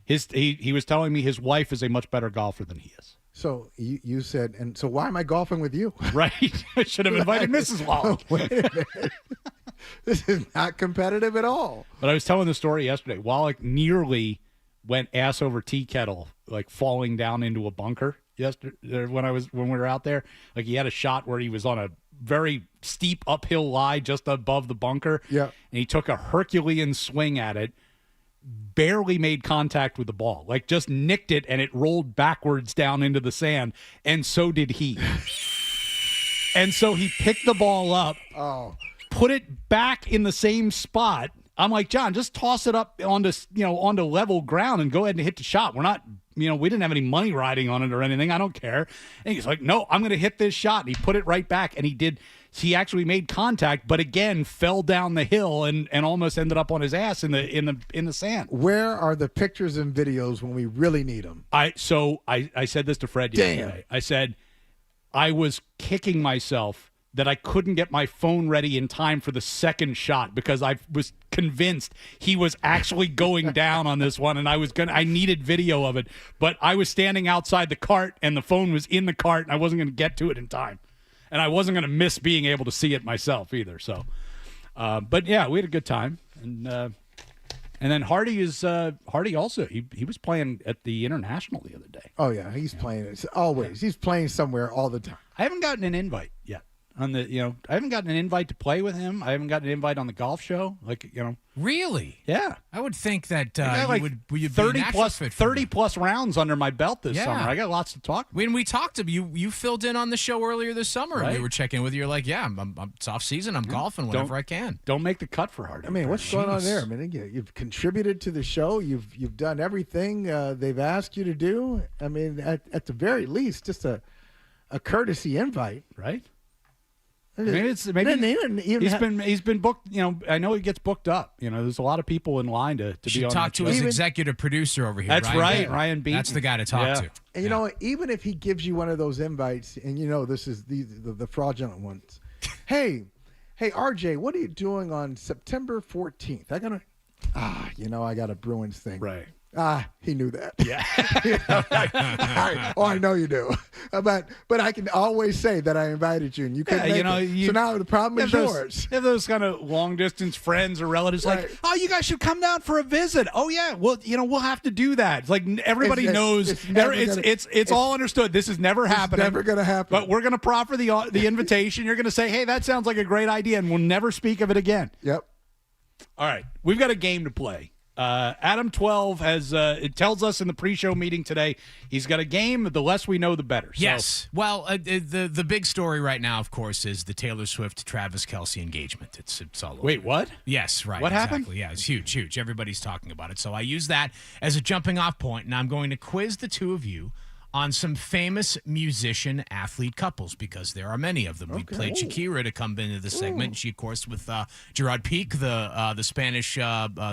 Speaker 3: he was telling me his wife is a much better golfer than he is.
Speaker 7: So you said, and so why am I golfing with you?
Speaker 3: Right. I should have invited Mrs. Wallach.
Speaker 7: Wait a minute. This is not competitive at all.
Speaker 3: But I was telling the story yesterday. Wallach nearly went ass over tea kettle, like falling down into a bunker. Yesterday, when we were out there, like he had a shot where he was on a very steep uphill lie just above the bunker.
Speaker 7: Yeah.
Speaker 3: And he took a Herculean swing at it, barely made contact with the ball, like just nicked it, and it rolled backwards down into the sand. And so did he. And so he picked the ball up, put it back in the same spot. I'm like, John, just toss it up onto level ground and go ahead and hit the shot. We're not, we didn't have any money riding on it or anything. I don't care. And he's like, no, I'm going to hit this shot. And he put it right back, and he did. He actually made contact, but again, fell down the hill and almost ended up on his ass in the sand.
Speaker 7: Where are the pictures and videos when we really need them?
Speaker 3: I said this to Fred yesterday. I said I was kicking myself that I couldn't get my phone ready in time for the second shot because I was convinced he was actually going down on this one, and I needed video of it, but I was standing outside the cart and the phone was in the cart and I wasn't going to get to it in time, and I wasn't going to miss being able to see it myself either. So, but yeah, we had a good time, and then Hardy also he was playing at the International the other day.
Speaker 7: Oh yeah, he's playing it always. He's playing somewhere all the time.
Speaker 3: I haven't gotten an invite yet. I haven't gotten an invite to play with him. I haven't gotten an invite on the golf show.
Speaker 9: Really?
Speaker 3: Yeah.
Speaker 9: I would think that you'd be
Speaker 3: 30 plus rounds under my belt this summer. I got lots to talk about.
Speaker 9: When we talked to you filled in on the show earlier this summer, and we were checking with you. You're like, yeah, it's off season. I'm golfing whenever I can.
Speaker 3: Don't make the cut for Hardy.
Speaker 7: I mean, what's going on there? I mean, you've contributed to the show. You've done everything they've asked you to do. I mean, at the very least, just a courtesy invite,
Speaker 3: right? Maybe he's been booked. I know he gets booked up. There's a lot of people in line to be on.
Speaker 9: Talk to his executive producer over here.
Speaker 3: That's right, Ryan Beaton.
Speaker 9: That's the guy to talk to.
Speaker 7: And you know, even if he gives you one of those invites, and this is the fraudulent ones. Hey, RJ, what are you doing on September 14th? I got a Bruins thing.
Speaker 3: Right.
Speaker 7: He knew that.
Speaker 3: Yeah.
Speaker 7: I know you do. But I can always say that I invited you and you couldn't make it. So now the problem is yours.
Speaker 3: You have those kind of long-distance friends or relatives
Speaker 7: Right.
Speaker 3: like, oh, you guys should come down for a visit. Oh, yeah, well, we'll have to do that. It's like everybody knows. It's all understood. This is never happening.
Speaker 7: Never going to happen.
Speaker 3: But we're going to proffer the invitation. You're going to say, hey, that sounds like a great idea, and we'll never speak of it again.
Speaker 7: Yep.
Speaker 3: All right. We've got a game to play. Adam 12 has it tells us in the pre-show meeting today he's got a game. The less we know, the better. So.
Speaker 9: Yes. Well, the big story right now, of course, is the Taylor Swift Travis Kelce engagement. It's all over.
Speaker 3: Wait, what?
Speaker 9: Yes, right.
Speaker 3: What
Speaker 9: exactly.
Speaker 3: happened?
Speaker 9: Yeah, it's huge. Everybody's talking about it. So I use that as a jumping off point, and I'm going to quiz the two of you on some famous musician-athlete couples, because there are many of them. We played Shakira to come into the segment. She, of course, with Gerard Piqué, the Spanish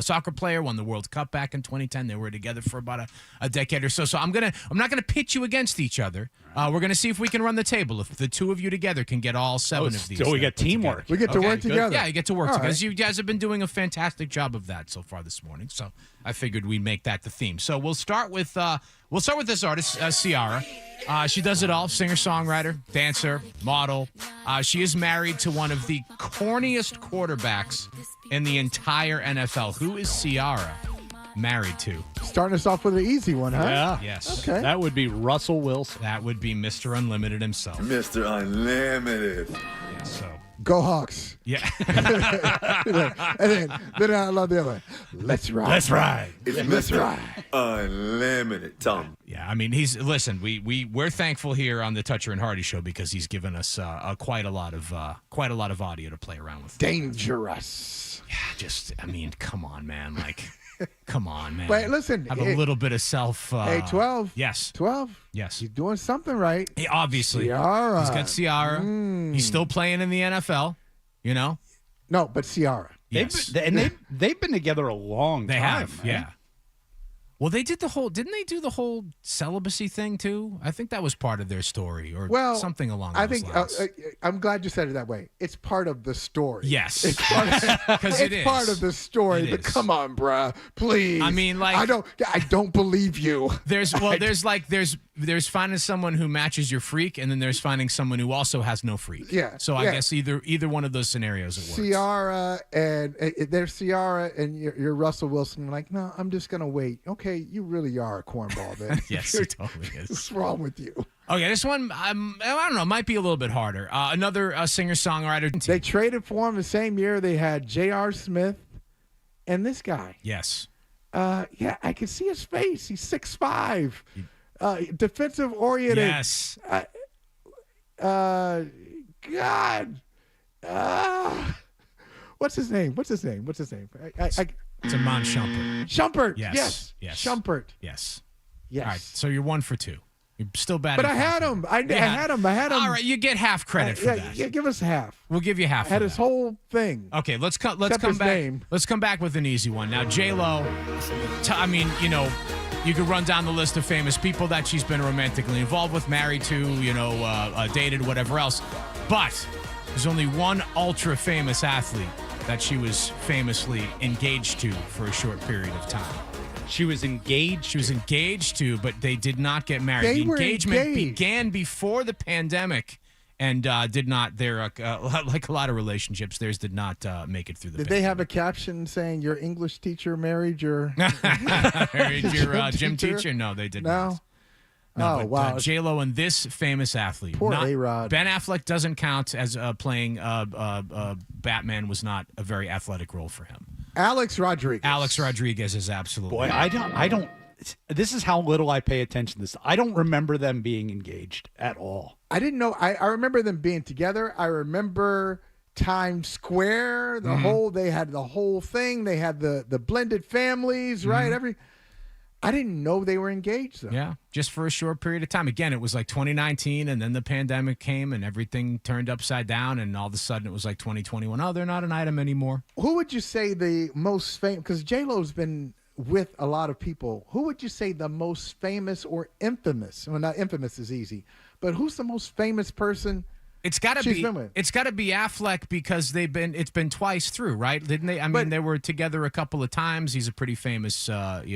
Speaker 9: soccer player, won the World Cup back in 2010. They were together for about a decade or so. So I'm not gonna pit you against each other. We're gonna see if we can run the table. If the two of you together can get all seven of these.
Speaker 3: So we got teamwork.
Speaker 7: We get to work together.
Speaker 9: Yeah, you get to work
Speaker 7: All
Speaker 9: together.
Speaker 7: right.
Speaker 9: You guys have been doing a fantastic job of that so far this morning. So I figured we'd make that the theme. So we'll start with this artist, Ciara. She does it all: singer-songwriter, dancer, model. She is married to one of the corniest quarterbacks in the entire NFL. Who is Ciara married to?
Speaker 7: Starting us off with an easy one, huh?
Speaker 3: Yeah.
Speaker 9: Yes.
Speaker 7: Okay.
Speaker 3: That would be Russell Wilson.
Speaker 9: That would be Mr. Unlimited himself.
Speaker 6: Mr. Unlimited.
Speaker 9: Yeah, so.
Speaker 7: Go Hawks.
Speaker 9: Yeah.
Speaker 7: and then I love the other one. Let's ride.
Speaker 3: Let's ride.
Speaker 6: It's Mr. Unlimited. Tom.
Speaker 9: Yeah, I mean, we're thankful here on the Toucher and Hardy show because he's given us quite a lot of audio to play around with.
Speaker 7: Dangerous.
Speaker 9: Yeah, come on, man. Like, come on, man.
Speaker 7: But listen,
Speaker 9: have a little bit of self.
Speaker 7: Hey, 12.
Speaker 9: Yes.
Speaker 7: 12.
Speaker 9: Yes.
Speaker 7: He's doing something right.
Speaker 9: Hey, obviously.
Speaker 7: Ciara.
Speaker 9: He's got Ciara. He's still playing in the NFL. You know.
Speaker 7: No, but Ciara.
Speaker 9: Yes.
Speaker 3: They've been together a long time.
Speaker 9: They have.
Speaker 3: Man.
Speaker 9: Yeah. Well, didn't they do the whole celibacy thing too? I think that was part of their story or something along those lines.
Speaker 7: I'm glad you said it that way. It's part of the story.
Speaker 9: Yes.
Speaker 7: It's part of the story. But come on, bruh. Please.
Speaker 9: I mean, like,
Speaker 7: I don't believe you.
Speaker 9: There's finding someone who matches your freak, and then there's finding someone who also has no freak.
Speaker 7: Yeah.
Speaker 9: So I guess either one of those scenarios it works.
Speaker 7: Ciara and there's Ciara and you're Russell Wilson. Like, no, I'm just gonna wait. Okay, you really are a cornball, man.
Speaker 9: Yes, he totally is.
Speaker 7: What's wrong with you?
Speaker 9: Okay, this one I don't know, might be a little bit harder. Another singer-songwriter.
Speaker 7: They traded for him the same year. They had J.R. Smith and this guy.
Speaker 9: Yes.
Speaker 7: Yeah, I can see his face. He's 6'5", defensive oriented.
Speaker 9: Yes.
Speaker 7: God. What's his name?
Speaker 9: It's Amon Shumpert.
Speaker 7: Shumpert.
Speaker 9: Yes.
Speaker 7: Shumpert.
Speaker 9: Yes.
Speaker 7: Yes.
Speaker 9: All right, so you're 1 for 2. You're still bad.
Speaker 7: But I had him. I had him.
Speaker 9: All right, you get half credit for that.
Speaker 7: Yeah, give us half.
Speaker 9: We'll give you half.
Speaker 7: I had his whole thing.
Speaker 9: Okay, let's come back.
Speaker 7: Name.
Speaker 9: Let's come back with an easy one. Now, J-Lo, you could run down the list of famous people that she's been romantically involved with, married to, dated, whatever else. But there's only one ultra-famous athlete that she was famously engaged to for a short period of time.
Speaker 3: She was engaged.
Speaker 9: She was engaged to, but they did not get married. The engagement began before the pandemic and did not. Like a lot of relationships, theirs did not make it through the pandemic.
Speaker 7: Did they have a caption saying your English teacher married your
Speaker 9: gym teacher? No, they did not. No,
Speaker 7: wow.
Speaker 9: J-Lo and this famous athlete.
Speaker 7: Poor A-Rod.
Speaker 9: Ben Affleck doesn't count as playing Batman. Was not a very athletic role for him.
Speaker 7: Alex
Speaker 9: Rodriguez is absolutely.
Speaker 3: Boy, I don't. This is how little I pay attention to this. I don't remember them being engaged at all.
Speaker 7: I didn't know. I remember them being together. I remember Times Square. They had the whole thing. They had the blended families, right? I didn't know they were engaged, though.
Speaker 9: Yeah, just for a short period of time. Again, it was like 2019, and then the pandemic came, and everything turned upside down, and all of a sudden it was like 2021. Oh, they're not an item anymore.
Speaker 7: Who would you say the most famous, because J-Lo's been with a lot of people, who would you say the most famous or infamous? Well, not infamous is easy, but who's the most famous person
Speaker 9: It's got to
Speaker 7: she's
Speaker 9: be.
Speaker 7: been with.
Speaker 9: It's got to be Affleck because it's been twice through, right? Didn't they? I mean, they were together a couple of times. He's a pretty famous, pretty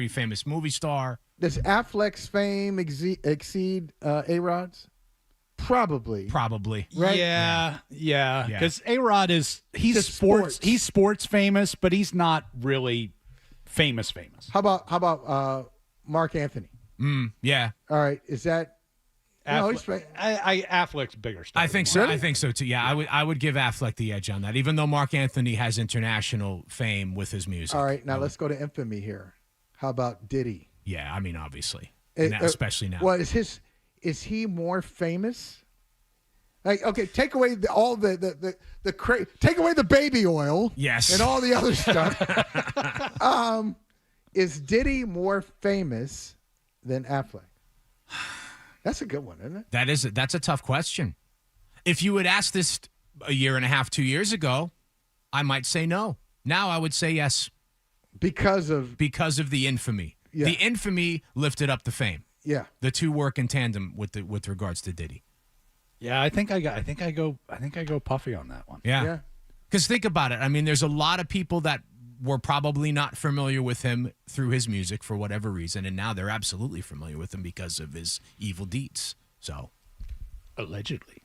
Speaker 9: famous movie star.
Speaker 7: Does Affleck's fame exceed A-Rod's? Probably.
Speaker 3: Right? Yeah. Because A-Rod he's sports. He's sports famous, but he's not really famous.
Speaker 7: How about Mark Anthony?
Speaker 9: Yeah.
Speaker 7: All right. Is that?
Speaker 3: Affleck's bigger star.
Speaker 9: I think so. Really? I think so too. Yeah, I would give Affleck the edge on that, even though Mark Anthony has international fame with his music.
Speaker 7: All right, now let's go to infamy here. How about Diddy?
Speaker 9: Yeah, I mean, obviously, especially now.
Speaker 7: Well, is he more famous? Like, okay, take away take away the baby oil,
Speaker 9: yes,
Speaker 7: and all the other stuff. Is Diddy more famous than Affleck? That's a good one, isn't it?
Speaker 9: That's a tough question. If you had asked this a year and a half, 2 years ago, I might say no. Now I would say yes.
Speaker 7: Because of
Speaker 9: the infamy. Yeah. The infamy lifted up the fame.
Speaker 7: Yeah.
Speaker 9: The two work in tandem with regards to Diddy.
Speaker 3: Yeah, I think I go Puffy on that one.
Speaker 9: Yeah. Because think about it. I mean, there's a lot of people that were probably not familiar with him through his music for whatever reason, and now they're absolutely familiar with him because of his evil deeds. So,
Speaker 3: allegedly.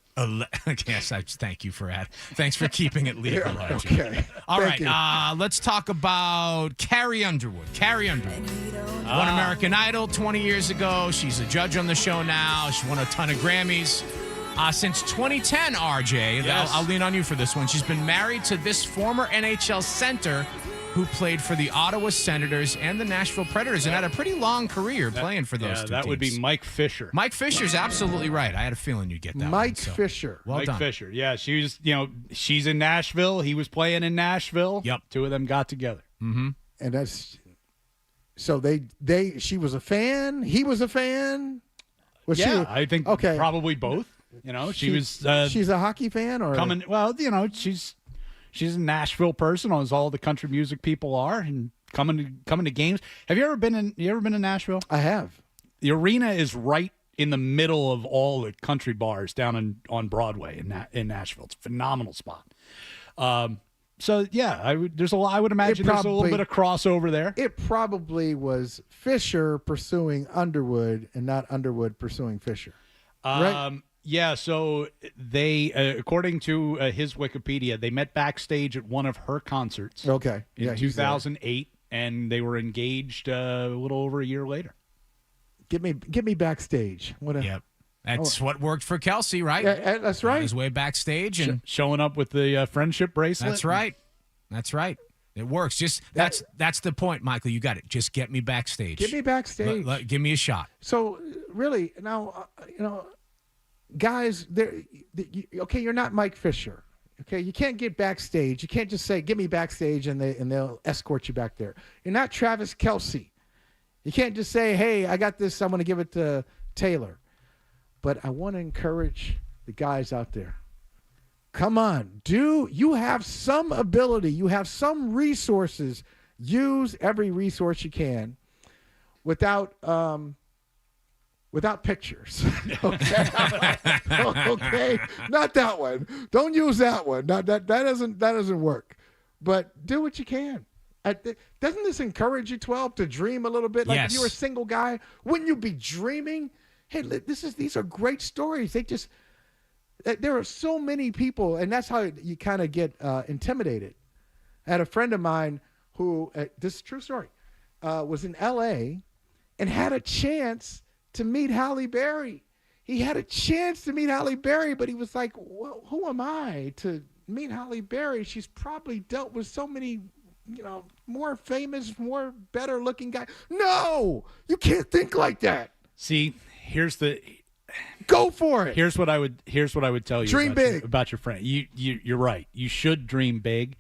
Speaker 9: Yes, thank you for that. Thanks for keeping it legal.
Speaker 7: Yeah, okay.
Speaker 9: All right, let's talk about Carrie Underwood. Carrie Underwood won American Idol 20 years ago. She's a judge on the show now. She won a ton of Grammys. Since 2010, RJ,
Speaker 3: yes.
Speaker 9: I'll lean on you for this one. She's been married to this former NHL center who played for the Ottawa Senators and the Nashville Predators and had a pretty long career playing for those two
Speaker 3: that
Speaker 9: teams.
Speaker 3: Would be Mike Fisher.
Speaker 9: Mike Fisher's absolutely right. I had a feeling you'd get that
Speaker 7: Mike Fisher.
Speaker 9: Well
Speaker 3: Mike
Speaker 9: done.
Speaker 3: Fisher. Yeah, she's in Nashville. He was playing in Nashville.
Speaker 9: Yep.
Speaker 3: Two of them got together.
Speaker 9: Mm-hmm.
Speaker 7: And that's so she was a fan. He was a fan.
Speaker 3: I think probably both. She's
Speaker 7: a hockey fan or
Speaker 3: coming. Well, she's a Nashville person, as all the country music people are, and coming to games. Have you ever been in Nashville?
Speaker 7: I have.
Speaker 3: The arena is right in the middle of all the country bars down on Broadway in Nashville. It's a phenomenal spot. So yeah, I would imagine there's a little bit of crossover there.
Speaker 7: It probably was Fisher pursuing Underwood and not Underwood pursuing Fisher. Right?
Speaker 3: Yeah, so they, according to his Wikipedia, they met backstage at one of her concerts.
Speaker 7: Okay.
Speaker 3: In 2008, and they were engaged a little over a year later.
Speaker 7: Get me backstage.
Speaker 9: Yep. That's what worked for Kelce, right?
Speaker 7: Yeah, that's right.
Speaker 9: On his way backstage and
Speaker 3: showing up with the friendship bracelet.
Speaker 9: That's right. It works. Just that's the point, Michael. You got it. Just get me backstage.
Speaker 7: Get me backstage.
Speaker 9: Give me a shot.
Speaker 7: So really, now guys, you're not Mike Fisher. Okay, you can't get backstage. You can't just say, "Give me backstage," and they'll escort you back there. You're not Travis Kelce. You can't just say, "Hey, I got this. I'm going to give it to Taylor." But I want to encourage the guys out there. Come on, you have some ability. You have some resources. Use every resource you can, without pictures. Okay. Okay. Not that one. Don't use that one. That doesn't work. But do what you can. Doesn't this encourage you, 12, to dream a little bit? Like,
Speaker 9: yes.
Speaker 7: If you were a single guy, wouldn't you be dreaming? Hey, these are great stories. There are so many people, and that's how you kind of get intimidated. I had a friend of mine who, this is a true story, was in L.A. and had a chance to meet Halle Berry. He had a chance to meet Halle Berry, but he was like, well, who am I to meet Halle Berry? She's probably dealt with so many, more famous, better looking guys. No, you can't think like that.
Speaker 3: See,
Speaker 7: go for it.
Speaker 3: Here's what I would tell you.
Speaker 7: Dream big
Speaker 3: about your friend. You're right. You should dream big.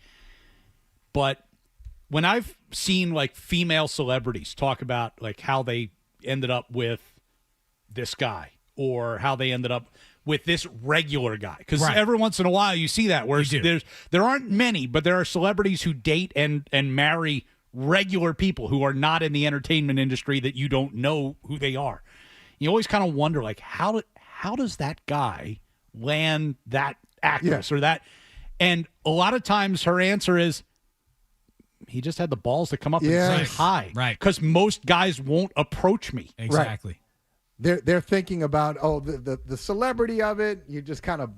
Speaker 3: But when I've seen like female celebrities talk about like how they ended up with this guy or how they ended up with this regular guy, because every once in a while you see that where there aren't many, but there are celebrities who date and marry regular people who are not in the entertainment industry that you don't know who they are. You always kind of wonder, like, how how does that guy land that actress or that? And a lot of times her answer is, he just had the balls to come up and say hi.
Speaker 9: Right.
Speaker 3: Because most guys won't approach me.
Speaker 9: Exactly.
Speaker 7: They're thinking about, the celebrity of it. You just kind of,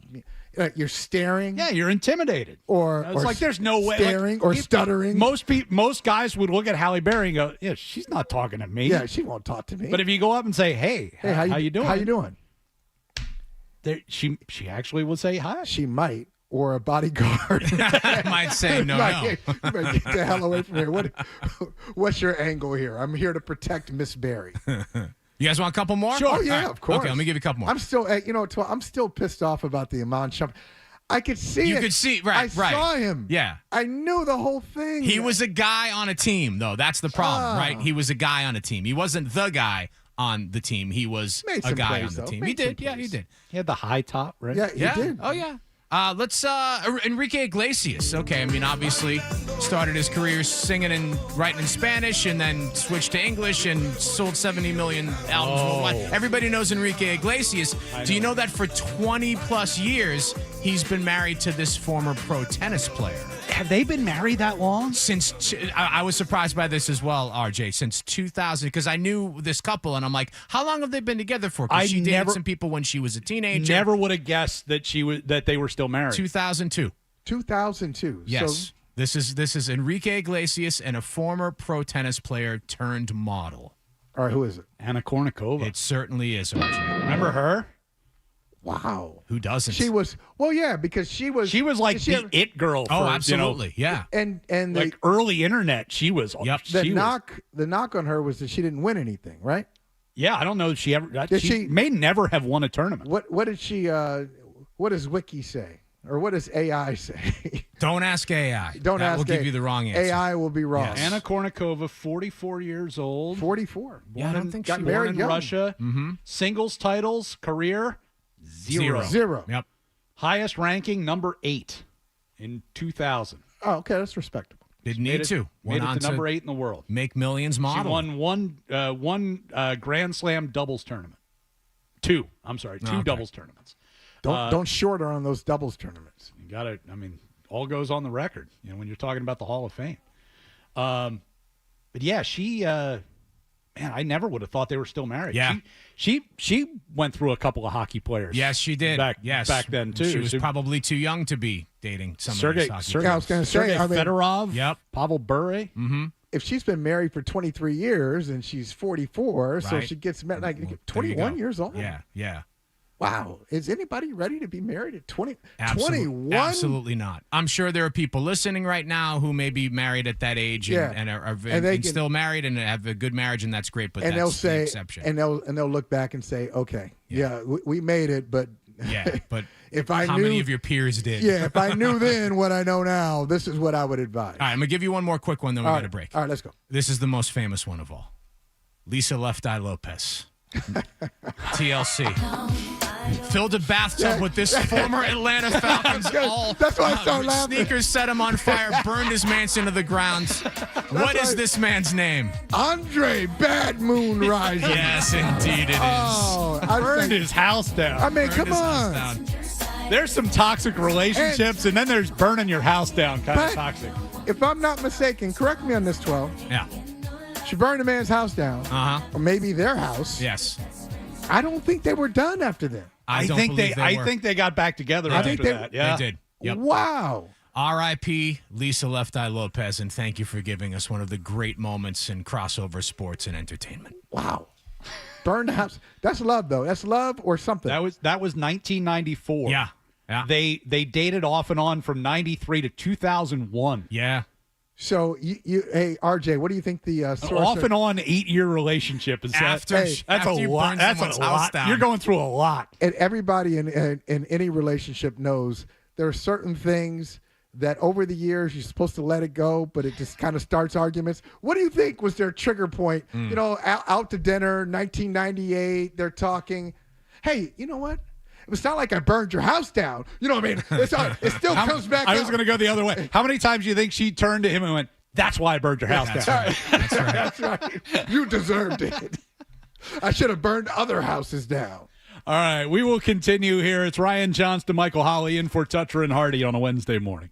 Speaker 7: you're staring.
Speaker 3: Yeah, you're intimidated.
Speaker 7: Or
Speaker 3: like there's no way.
Speaker 7: Staring or stuttering.
Speaker 3: Most guys would look at Halle Berry and go, yeah, she's not talking to me.
Speaker 7: Yeah, she won't talk to me.
Speaker 3: But if you go up and say, hey, how you doing?
Speaker 7: How you doing?
Speaker 3: She actually will say hi.
Speaker 7: She might. Or a bodyguard.
Speaker 9: Might say no.
Speaker 7: You better get the hell away from here. What's your angle here? I'm here to protect Miss Berry.
Speaker 9: You guys want a couple more?
Speaker 7: Sure. Oh, yeah, of course.
Speaker 9: Okay, let me give you a couple more.
Speaker 7: I'm still, I'm still pissed off about the Iman Shumpert. I could see it.
Speaker 9: You could see, right.
Speaker 7: I saw him.
Speaker 9: Yeah.
Speaker 7: I knew the whole thing.
Speaker 9: He was a guy on a team, though. That's the problem, right? He was a guy on a team. He wasn't the guy on the team. He was a guy on the team. He did. Yeah, he did.
Speaker 3: He had the high top, right?
Speaker 7: Yeah, he did.
Speaker 9: Oh, yeah. Let's Enrique Iglesias. Okay, I mean, obviously started his career singing and writing in Spanish and then switched to English and sold 70 million albums worldwide. Everybody knows Enrique Iglesias. Do you know that for 20 plus years he's been married to this former pro tennis player?
Speaker 3: Have they been married that long?
Speaker 9: I was surprised by this as well, RJ, since 2000, because I knew this couple, and I'm like, how long have they been together for? Because she dated some people when she was a teenager.
Speaker 3: Never would have guessed that they were still married.
Speaker 9: 2002.
Speaker 7: 2002.
Speaker 9: Yes.
Speaker 7: So,
Speaker 9: this is Enrique Iglesias and a former pro tennis player turned model.
Speaker 7: All right, who is it?
Speaker 3: Anna Kournikova.
Speaker 9: It certainly is, RJ.
Speaker 3: Remember her?
Speaker 7: Wow.
Speaker 9: Who doesn't?
Speaker 7: She was, because she was
Speaker 3: like the it girl.
Speaker 9: Oh, absolutely. Yeah.
Speaker 7: And
Speaker 3: like early internet, she was.
Speaker 9: Yep.
Speaker 7: The knock on her was that she didn't win anything, right?
Speaker 3: Yeah, I don't know if she ever. She may never have won a tournament.
Speaker 7: What did she? What does Wiki say? Or what does AI say?
Speaker 9: Don't ask AI.
Speaker 7: Don't ask.
Speaker 9: Will give you the wrong answer.
Speaker 7: AI will be wrong.
Speaker 3: Yes. Anna Kournikova, 44 years old.
Speaker 7: 44.
Speaker 9: Yeah, I don't think
Speaker 7: got
Speaker 9: she
Speaker 7: married
Speaker 3: in
Speaker 7: young.
Speaker 3: Russia.
Speaker 9: Mm-hmm.
Speaker 3: Singles titles, career zero.
Speaker 9: Yep.
Speaker 3: Highest ranking, number 8 in 2000.
Speaker 7: Oh, okay, that's respectable.
Speaker 9: Didn't need to.
Speaker 3: Made
Speaker 9: Went
Speaker 3: it
Speaker 9: on
Speaker 3: to number 8 in the world.
Speaker 9: Make millions model.
Speaker 3: She won one Grand Slam doubles tournament. Two doubles tournaments.
Speaker 7: Don't short her on those doubles tournaments.
Speaker 3: You got to. I mean, all goes on the record. When you're talking about the Hall of Fame. But yeah, she. Man, I never would have thought they were still married.
Speaker 9: Yeah.
Speaker 3: She went through a couple of hockey players.
Speaker 9: Yes, she did.
Speaker 3: Back then too.
Speaker 9: She was probably too young to be dating some of these hockey players.
Speaker 7: I was going to say,
Speaker 3: Sergei Fedorov.
Speaker 9: Yep.
Speaker 3: Pavel Bure.
Speaker 9: Mm-hmm.
Speaker 7: If she's been married for 23 years and she's 44, so
Speaker 9: Right.
Speaker 7: she gets married
Speaker 9: Well,
Speaker 7: 21 years old.
Speaker 9: Yeah.
Speaker 7: Wow. Is anybody ready to be married at 20?
Speaker 9: Absolutely,
Speaker 7: 21?
Speaker 9: absolutely not. I'm sure there are people listening right now who may be married at that age and are still married and have a good marriage, and that's great. But
Speaker 7: and
Speaker 9: that's
Speaker 7: they'll say,
Speaker 9: the exception.
Speaker 7: and they'll look back and say, okay, we made it, but
Speaker 9: but
Speaker 7: if I
Speaker 9: how
Speaker 7: knew,
Speaker 9: many of your peers did?
Speaker 7: Yeah, if I knew then what I know now, this is what I would advise.
Speaker 9: All right, I'm gonna give you one more quick one, then we got to break.
Speaker 7: All right, let's go.
Speaker 9: This is the most famous one of all. Lisa Left Eye Lopez. TLC. Filled a bathtub with this former Atlanta Falcons
Speaker 7: That's why I started laughing.
Speaker 9: Sneakers set him on fire, burned his mansion to the ground. What is this man's name?
Speaker 7: Andre Bad Moon Rising.
Speaker 9: Yes, indeed it is.
Speaker 7: Oh,
Speaker 3: Burned his house down.
Speaker 7: I mean,
Speaker 9: Burned
Speaker 7: come
Speaker 9: his house
Speaker 7: on.
Speaker 9: down.
Speaker 3: There's some toxic relationships, and then there's burning your house down, kind of toxic.
Speaker 7: If I'm not mistaken, correct me on this, 12.
Speaker 9: Yeah.
Speaker 7: She burned a man's house down.
Speaker 9: Uh-huh.
Speaker 7: Or maybe their house.
Speaker 9: Yes.
Speaker 7: I don't think they were done after that.
Speaker 9: I think
Speaker 3: they got back together after that. Yeah.
Speaker 9: They did. Yep.
Speaker 7: Wow.
Speaker 9: R.I.P. Lisa Left Eye Lopez, and thank you for giving us one of the great moments in crossover sports and entertainment.
Speaker 7: Wow. Burned the house. That's love, though. That's love or something.
Speaker 3: That was 1994.
Speaker 9: Yeah.
Speaker 3: They dated off and on from 93 to 2001.
Speaker 9: Yeah.
Speaker 7: So hey RJ, what do you think the source
Speaker 3: off and on 8-year relationship is
Speaker 9: after
Speaker 3: that's a lot. That's a lot.
Speaker 9: Down.
Speaker 3: You're going through a lot.
Speaker 7: And everybody in any relationship knows there are certain things that over the years you're supposed to let it go, but it just kind of starts arguments. What do you think was their trigger point? Out to dinner, 1998. They're talking. Hey, you know what? It's not like I burned your house down. You know what I mean? It still comes back.
Speaker 3: I was going to go the other way. How many times do you think she turned to him and went, "That's why I burned your house down"?
Speaker 9: Right. That's right.
Speaker 7: That's right. You deserved it. I should have burned other houses down.
Speaker 3: All right, we will continue here. It's Ryan Johnston, Michael Holley in for Toucher and Hardy on a Wednesday morning.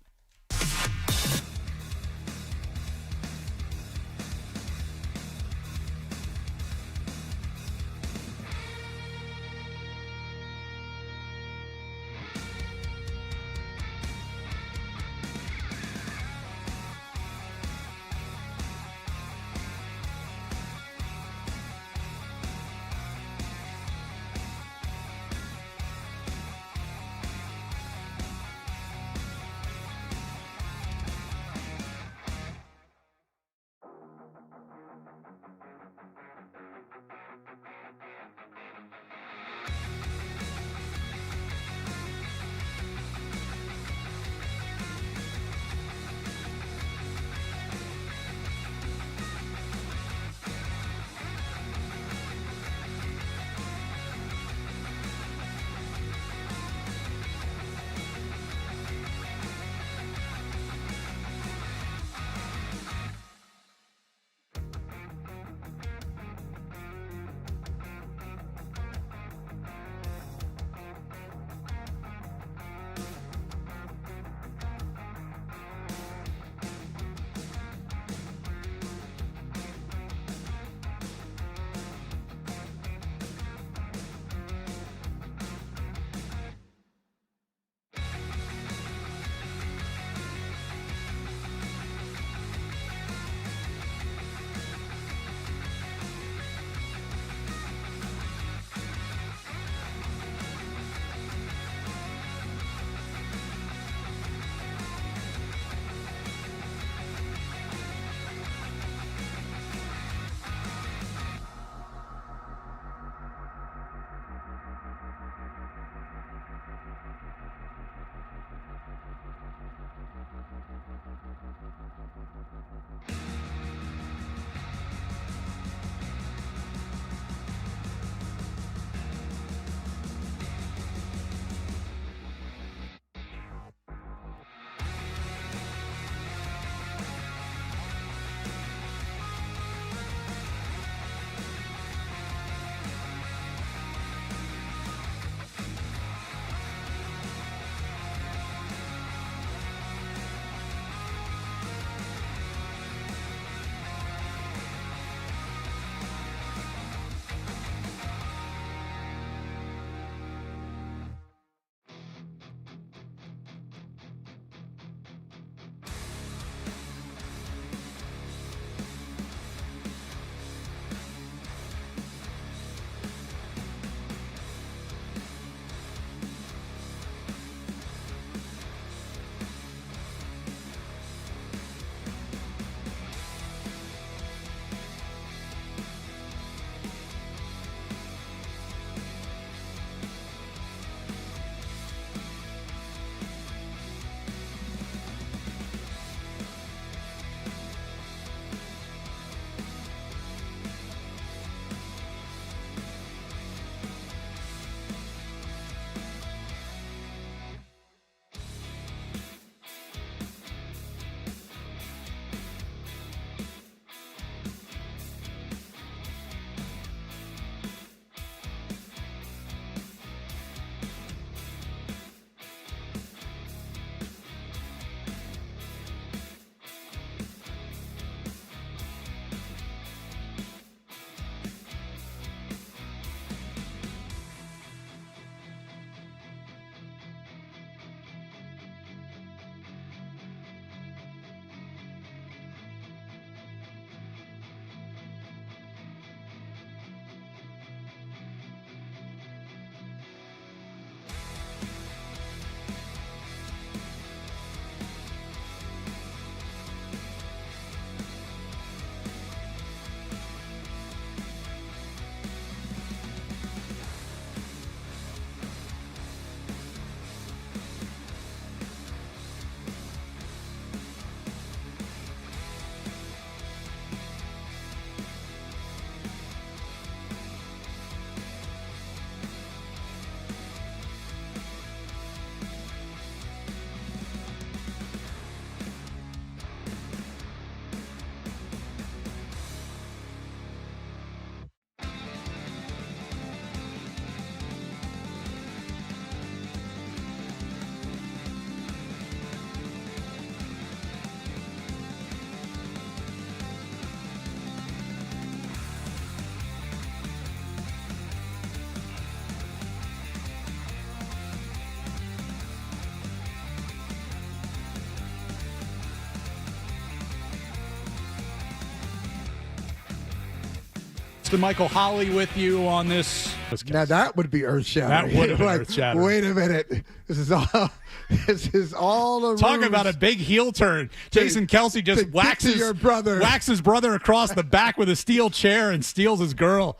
Speaker 3: Boston. Michael Holley with you on this.
Speaker 7: Now that would be earth-shattering.
Speaker 3: That would have been
Speaker 7: Like,
Speaker 3: earth-shattering.
Speaker 7: wait a minute. This is all a
Speaker 3: Talking
Speaker 7: ruse.
Speaker 3: about a big heel turn. Jason Kelce just
Speaker 7: to get to your brother.
Speaker 3: whacks his brother across the back with a steel chair and steals his girl.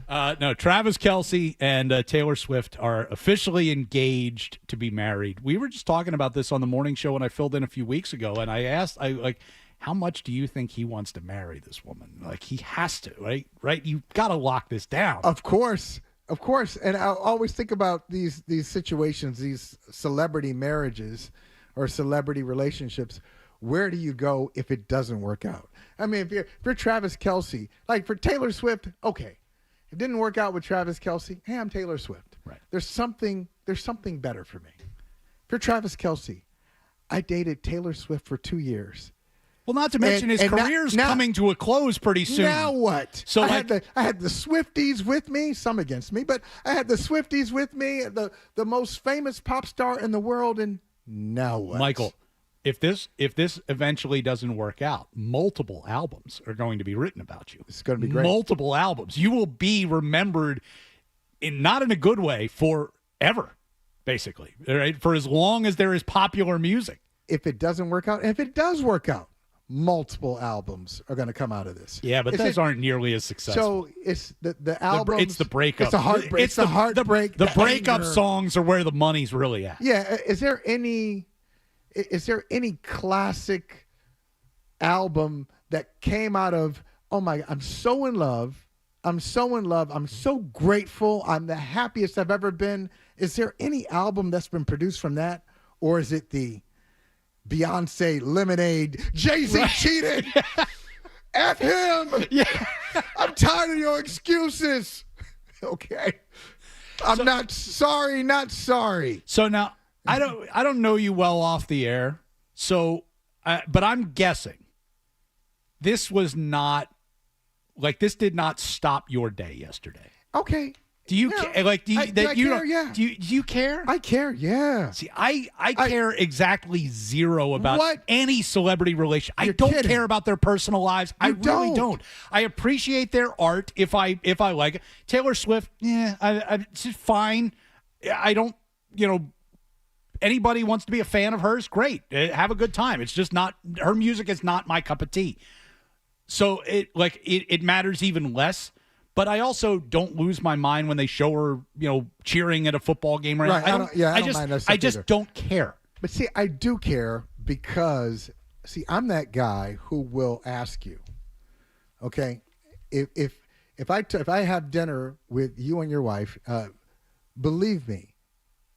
Speaker 3: No, Travis Kelce and Taylor Swift are officially engaged to be married. We were just talking about this on the morning show when I filled in a few weeks ago, and I asked, how much do you think he wants to marry this woman? Like, he has to, right? Right? You've got to lock this down.
Speaker 7: Of course. And I always think about these situations, these celebrity marriages or celebrity relationships. Where do you go if it doesn't work out? I mean, if you're Travis Kelce, like for Taylor Swift, okay. It didn't work out with Travis Kelce. Hey, I'm Taylor Swift.
Speaker 3: Right.
Speaker 7: There's something better for me. If you're Travis Kelce, I dated Taylor Swift for 2 years.
Speaker 3: Well, not to mention his career's coming to a close pretty soon.
Speaker 7: Now what?
Speaker 3: So
Speaker 7: I had the Swifties with me, some against me, but I had the Swifties with me, the most famous pop star in the world, and now what?
Speaker 3: Michael, if this eventually doesn't work out, multiple albums are going to be written about you.
Speaker 7: It's going to be great.
Speaker 3: Multiple albums. You will be remembered not in a good way forever, basically, right? For as long as there is popular music.
Speaker 7: If it doesn't work out, and if it does work out, multiple albums are going to come out of this.
Speaker 3: Yeah, but those aren't nearly as successful.
Speaker 7: So it's the album.
Speaker 3: It's the breakup.
Speaker 7: It's the heartbreak. It's the heartbreak.
Speaker 3: The breakup
Speaker 7: anger.
Speaker 3: songs are where the money's really at.
Speaker 7: Yeah. Is there any classic album that came out of, oh my, I'm so in love. I'm so grateful. I'm the happiest I've ever been. Is there any album that's been produced from that? Or is it the Beyonce Lemonade, Jay-Z cheated? F him.
Speaker 3: Yeah.
Speaker 7: I'm tired of your excuses. Okay. I'm not sorry.
Speaker 3: So now, I don't know you well off the air, so but I'm guessing this was not this did not stop your day yesterday.
Speaker 7: Okay.
Speaker 3: Do you care? Do you care?
Speaker 7: I care. Yeah.
Speaker 3: See, I care exactly zero about any celebrity relation. I don't care about their personal lives. I really don't. I appreciate their art if I like it. Taylor Swift, it's just fine. I don't, anybody wants to be a fan of hers, great. Have a good time. It's just not, her music is not my cup of tea. So it matters even less. But I also don't lose my mind when they show her, cheering at a football game.
Speaker 7: Right. I don't mind that stuff
Speaker 3: I just
Speaker 7: either.
Speaker 3: don't care.
Speaker 7: But see, I do care because, I'm that guy who will ask you, okay, if I have dinner with you and your wife, believe me,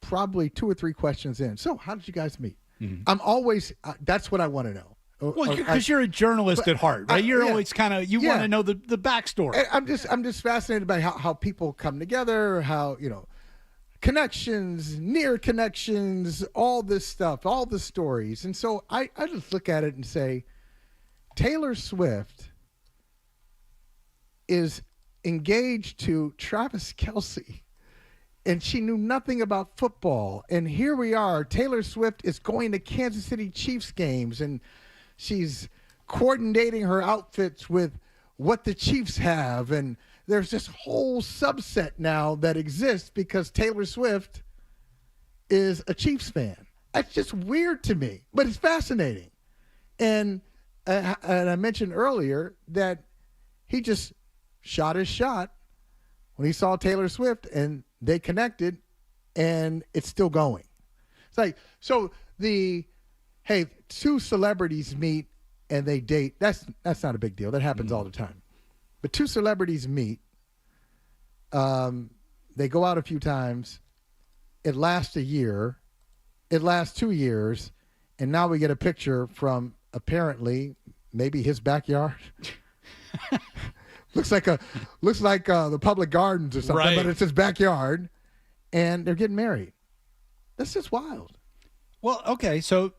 Speaker 7: probably 2 or 3 questions in. So how did you guys meet? Mm-hmm. I'm always, that's what I want to know.
Speaker 3: Well, because you're a journalist at heart, right? You're always kind of want to know the backstory.
Speaker 7: I'm just fascinated by how people come together, how connections, near connections, all this stuff, all the stories, and so I just look at it and say, Taylor Swift is engaged to Travis Kelce, and she knew nothing about football, and here we are. Taylor Swift is going to Kansas City Chiefs games, and she's coordinating her outfits with what the Chiefs have. And there's this whole subset now that exists because Taylor Swift is a Chiefs fan. That's just weird to me, but it's fascinating. And I mentioned earlier that he just shot his shot when he saw Taylor Swift and they connected and it's still going. It's like, so hey, 2 celebrities meet and they date. That's not a big deal. That happens all the time. But 2 celebrities meet. They go out a few times. It lasts a year. It lasts 2 years. And now we get a picture from apparently maybe his backyard. looks like the public gardens or something,
Speaker 3: right.
Speaker 7: But it's his backyard. And they're getting married. That's just wild.
Speaker 3: Well, okay, so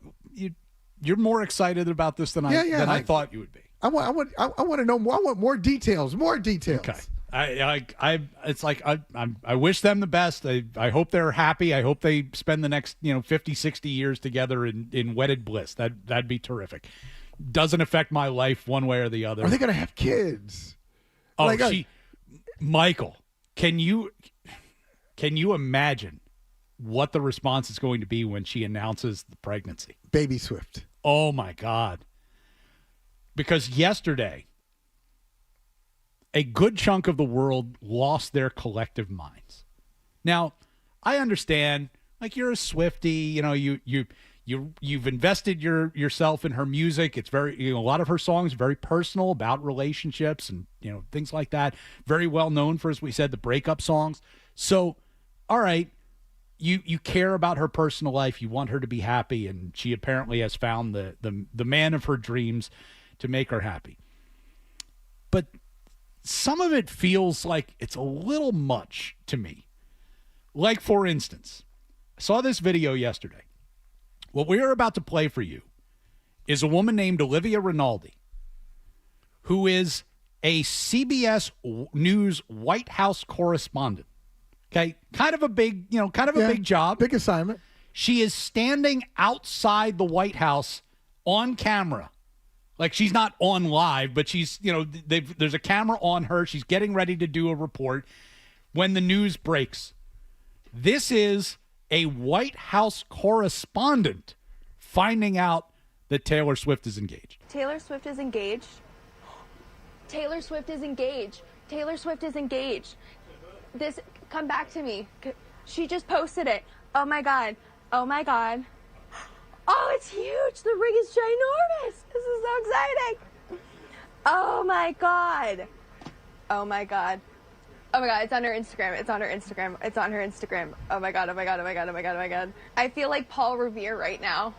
Speaker 3: you're more excited about this than I thought you would be.
Speaker 7: I want to know more. I want more details. More details.
Speaker 3: Okay. I wish them the best. I hope they're happy. I hope they spend the next 50, 60 years together in wedded bliss. That'd be terrific. Doesn't affect my life one way or the other.
Speaker 7: Are they going to have kids?
Speaker 3: Oh, Michael, can you imagine what the response is going to be when she announces the pregnancy?
Speaker 7: Baby Swift.
Speaker 3: Oh, my God. Because yesterday, a good chunk of the world lost their collective minds. Now, I understand, like, you're a Swiftie, you've invested yourself in her music. It's very, a lot of her songs are very personal about relationships and, things like that. Very well known for, as we said, the breakup songs. So, all right, you care about her personal life. You want her to be happy, and she apparently has found the man of her dreams to make her happy. But some of it feels like it's a little much to me. Like, for instance, I saw this video yesterday. What we're about to play for you is a woman named Olivia Rinaldi, who is a CBS News White House correspondent. Okay, kind of a big job.
Speaker 7: Big assignment.
Speaker 3: She is standing outside the White House on camera. Like, she's not on live, but she's, there's a camera on her. She's getting ready to do a report when the news breaks. This is a White House correspondent finding out that Taylor Swift is engaged.
Speaker 13: Taylor Swift is engaged. Taylor Swift is engaged. Taylor Swift is engaged. Come back to me. She just posted it. Oh my God. Oh my God. Oh, it's huge. The ring is ginormous. This is so exciting. Oh my God. Oh my God. Oh my God, it's on her Instagram. It's on her Instagram. It's on her Instagram. Oh my God, oh my God, oh my God, oh my God, oh my God. I feel like Paul Revere right now.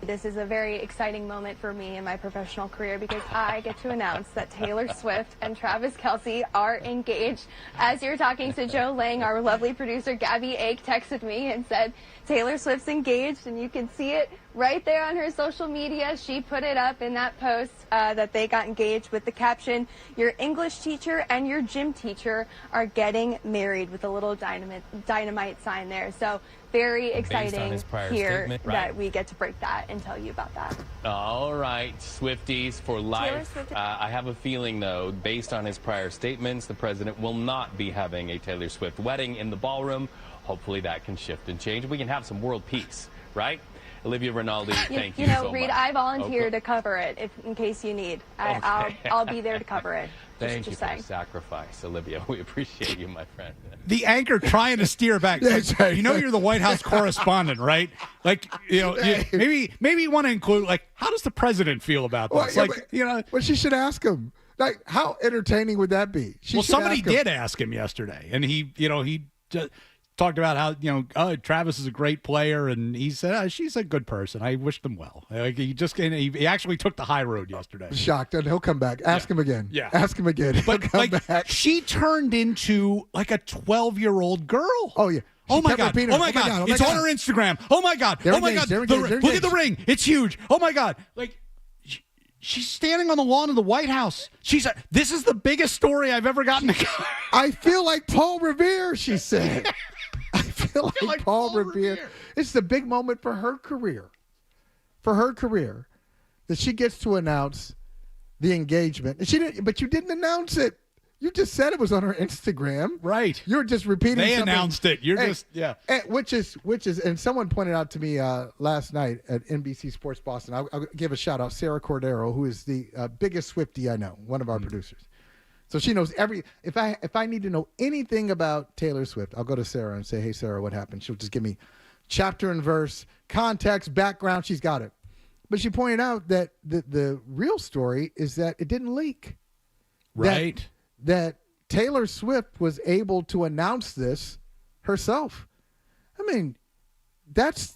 Speaker 13: This is a very exciting moment for me in my professional career because I get to announce that Taylor Swift and Travis Kelce are engaged. As you're talking to Joe Lang, our lovely producer Gabby Ake texted me and said, Taylor Swift's engaged, and you can see it right there on her social media. She put it up in that post that they got engaged with the caption, your English teacher and your gym teacher are getting married, with a little dynamite sign there. So very exciting here that we get to break that and tell you about that.
Speaker 14: All right, Swifties for life. I have a feeling, though, based on his prior statements, the president will not be having a Taylor Swift wedding in the ballroom. Hopefully that can shift and change. We can have some world peace, right? Olivia Rinaldi, thank you so
Speaker 13: Reed,
Speaker 14: much.
Speaker 13: I volunteer to cover it in case you need. I'll be there to cover it.
Speaker 14: Thank you for the sacrifice, Olivia. We appreciate you, my friend.
Speaker 3: The anchor trying to steer back. Like, you're the White House correspondent, right? Like, maybe you want to include, like, how does the president feel about this?
Speaker 7: Well, she should ask him. Like, how entertaining would that be?
Speaker 3: Somebody did ask him yesterday, and he just talked about how Travis is a great player, and he said she's a good person. I wish them well. Like, he actually took the high road yesterday.
Speaker 7: Shocked, and he'll come back. Ask him again.
Speaker 3: Yeah,
Speaker 7: ask him again.
Speaker 3: But
Speaker 7: back.
Speaker 3: She turned into like a 12-year-old girl.
Speaker 7: Oh yeah.
Speaker 3: Oh my God! Oh my God! It's on her Instagram. Oh my God! Oh my God! Look at the ring. It's huge. Oh my God! Like, she's standing on the lawn of the White House. This is the biggest story I've ever gotten to cover.
Speaker 7: I feel like Paul Revere, she said. I feel like Paul Revere. It's the big moment for her career. For her career, that she gets to announce the engagement. And but you didn't announce it. You just said it was on her Instagram.
Speaker 3: Right.
Speaker 7: You're just repeating
Speaker 3: They
Speaker 7: something.
Speaker 3: announced it.
Speaker 7: Which is, and someone pointed out to me last night at NBC Sports Boston. I'll give a shout out, Sarah Cordero, who is the biggest Swiftie I know, one of our producers. So she knows if I need to know anything about Taylor Swift, I'll go to Sarah and say, hey, Sarah, what happened? She'll just give me chapter and verse, context, background. She's got it. But she pointed out that the real story is that it didn't leak.
Speaker 3: Right.
Speaker 7: That Taylor Swift was able to announce this herself. I mean, that's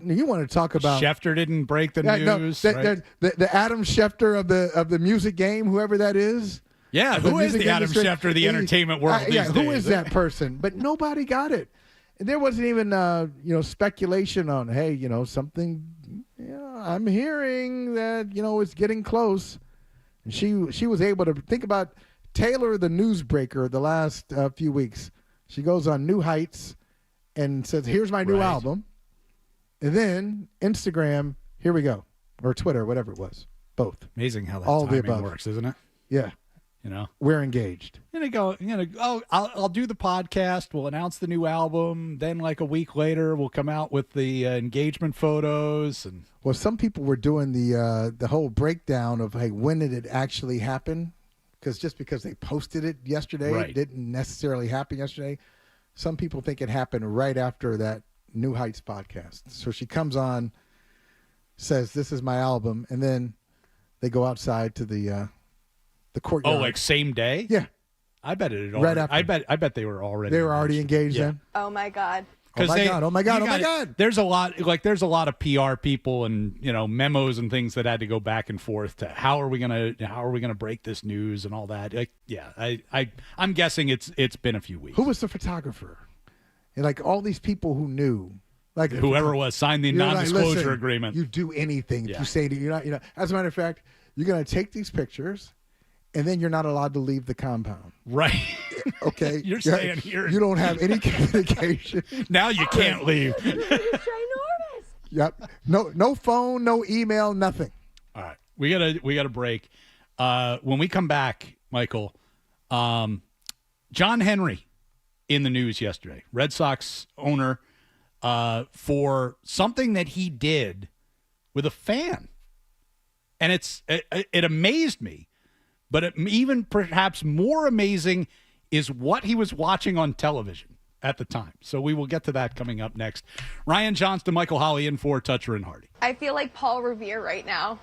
Speaker 7: you want to talk about.
Speaker 3: Schefter didn't break the news.
Speaker 7: No, the Adam Schefter of the music game, whoever that is.
Speaker 3: Yeah, who is the Adam Schefter of the entertainment world these days?
Speaker 7: Who is that person? But nobody got it. And there wasn't even speculation on, hey, something. I'm hearing that it's getting close. And she was able to think about Taylor, the newsbreaker, the last few weeks. She goes on New Heights and says, here's my new album. And then Instagram, here we go. Or Twitter, whatever it was. Both.
Speaker 3: Amazing how that
Speaker 7: All
Speaker 3: timing
Speaker 7: the above
Speaker 3: works, isn't it?
Speaker 7: Yeah.
Speaker 3: You know,
Speaker 7: we're engaged.
Speaker 3: I'll do the podcast. We'll announce the new album. Then, like a week later, we'll come out with the engagement photos. And
Speaker 7: well, some people were doing the whole breakdown of, hey, when did it actually happen? Because just because they posted it yesterday, it didn't necessarily happen yesterday. Some people think it happened right after that New Heights podcast. So she comes on, says, "This is my album," and then they go outside to the courtyard.
Speaker 3: Oh, like same day?
Speaker 7: Yeah.
Speaker 3: I bet it.
Speaker 7: Right after.
Speaker 3: I bet they were already.
Speaker 7: They were already engaged then.
Speaker 13: Oh my God.
Speaker 7: Oh my God.
Speaker 3: There's a lot of PR people and memos and things that had to go back and forth to how are we gonna break this news and all that. I'm guessing it's been a few weeks.
Speaker 7: Who was the photographer? And like all these people who knew, like
Speaker 3: whoever was signed the non-disclosure agreement.
Speaker 7: You do anything if you say you're not. As a matter of fact, you're gonna take these pictures, and then you're not allowed to leave the compound.
Speaker 3: Right.
Speaker 7: Okay.
Speaker 3: You're staying here.
Speaker 7: You don't have any communication.
Speaker 3: Now you can't leave.
Speaker 13: It's ginormous.
Speaker 7: Yep. No phone, no email, nothing.
Speaker 3: All right. We gotta break. When we come back, Michael, John Henry in the news yesterday. Red Sox owner for something that he did with a fan. And it amazed me. But even perhaps more amazing is what he was watching on television at the time. So we will get to that coming up next. Ryan Johnston, Michael Holley in for Toucher and Hardy.
Speaker 13: I feel like Paul Revere right now.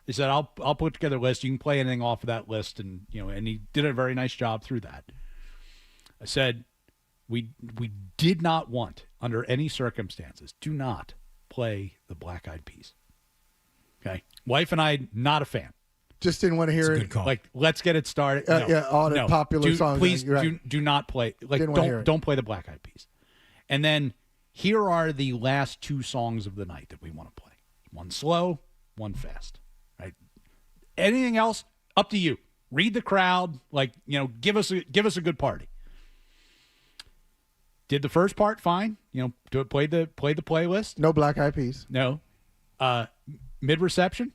Speaker 3: He said, I'll put together a list. You can play anything off of that list. And, and he did a very nice job through that. I said, we did not want, under any circumstances, do not play the Black Eyed Peas. Okay? Wife and I, not a fan.
Speaker 7: Just didn't want to hear it.
Speaker 3: Like, let's get it started. No,
Speaker 7: yeah, all the popular songs.
Speaker 3: Please
Speaker 7: right.
Speaker 3: do not play. Like, don't play the Black Eyed Peas. And then here are the last 2 songs of the night that we want to play. One slow, one fast. Right? Anything else, up to you. Read the crowd. Like, give us a good party. Did the first part fine. Played the playlist.
Speaker 7: No Black Eyed Peas.
Speaker 3: No. Mid reception.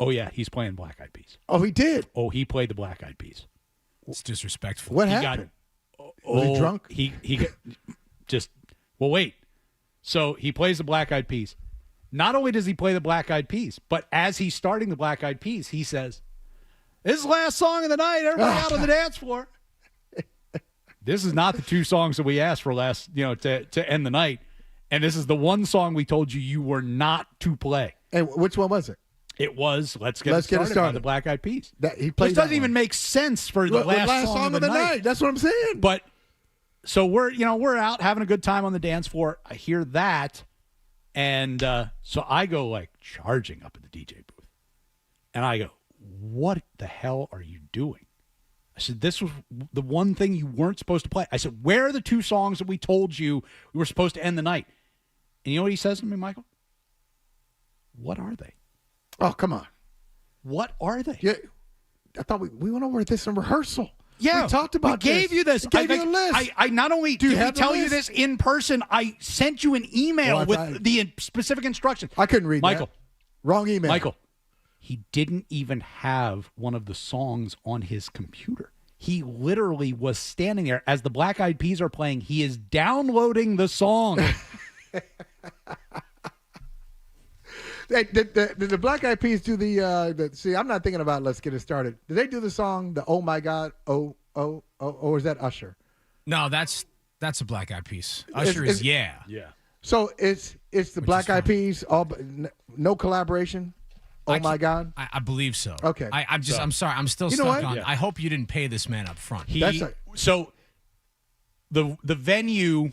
Speaker 3: Oh yeah, he's playing Black Eyed Peas.
Speaker 7: Oh, he did.
Speaker 3: Oh, he played the Black Eyed Peas.
Speaker 9: It's disrespectful.
Speaker 7: What happened? Was he drunk?
Speaker 3: He just. Well, wait. So he plays the Black Eyed Peas. Not only does he play the Black Eyed Peas, but as he's starting the Black Eyed Peas, he says, "This is the last song of the night. Everybody out on the dance floor." This is not the 2 songs that we asked for last, to end the night. And this is the one song we told you were not to play.
Speaker 7: And which one was it?
Speaker 3: It was Let's Get It Started by the Black Eyed Peas.
Speaker 7: He played
Speaker 3: Which doesn't even make sense for the last song of the night.
Speaker 7: That's what I'm saying.
Speaker 3: But so we're out having a good time on the dance floor. I hear that, and so I go like charging up in the DJ booth, and I go, "What the hell are you doing?" I said, "This was the one thing you weren't supposed to play." I said, "Where are the 2 songs that we told you we were supposed to end the night?" And you know what he says to me, Michael? "What are they?"
Speaker 7: Oh, come on.
Speaker 3: What are they?
Speaker 7: Yeah, I thought we went over this in rehearsal.
Speaker 3: Yeah,
Speaker 7: we talked about
Speaker 3: this. Gave you this.
Speaker 7: Gave you a list.
Speaker 3: I not only did we tell you this in person, I sent you an email with the specific instructions.
Speaker 7: I couldn't read
Speaker 3: Michael.
Speaker 7: That. Wrong email.
Speaker 3: Michael. He didn't even have one of the songs on his computer. He literally was standing there as the Black Eyed Peas are playing. He is downloading the song.
Speaker 7: Did the Black Eyed Peas do the see, I'm not thinking about Let's Get It Started. Did they do the song, the Oh My God, oh, or is that Usher?
Speaker 9: No, that's a Black Eyed Peas. Usher is Yeah.
Speaker 7: So it's the Black Eyed Peas, no collaboration? Oh my God!
Speaker 9: I believe so.
Speaker 7: Okay.
Speaker 9: I'm sorry. I'm still stuck on. I hope you didn't pay this man up front.
Speaker 3: So the venue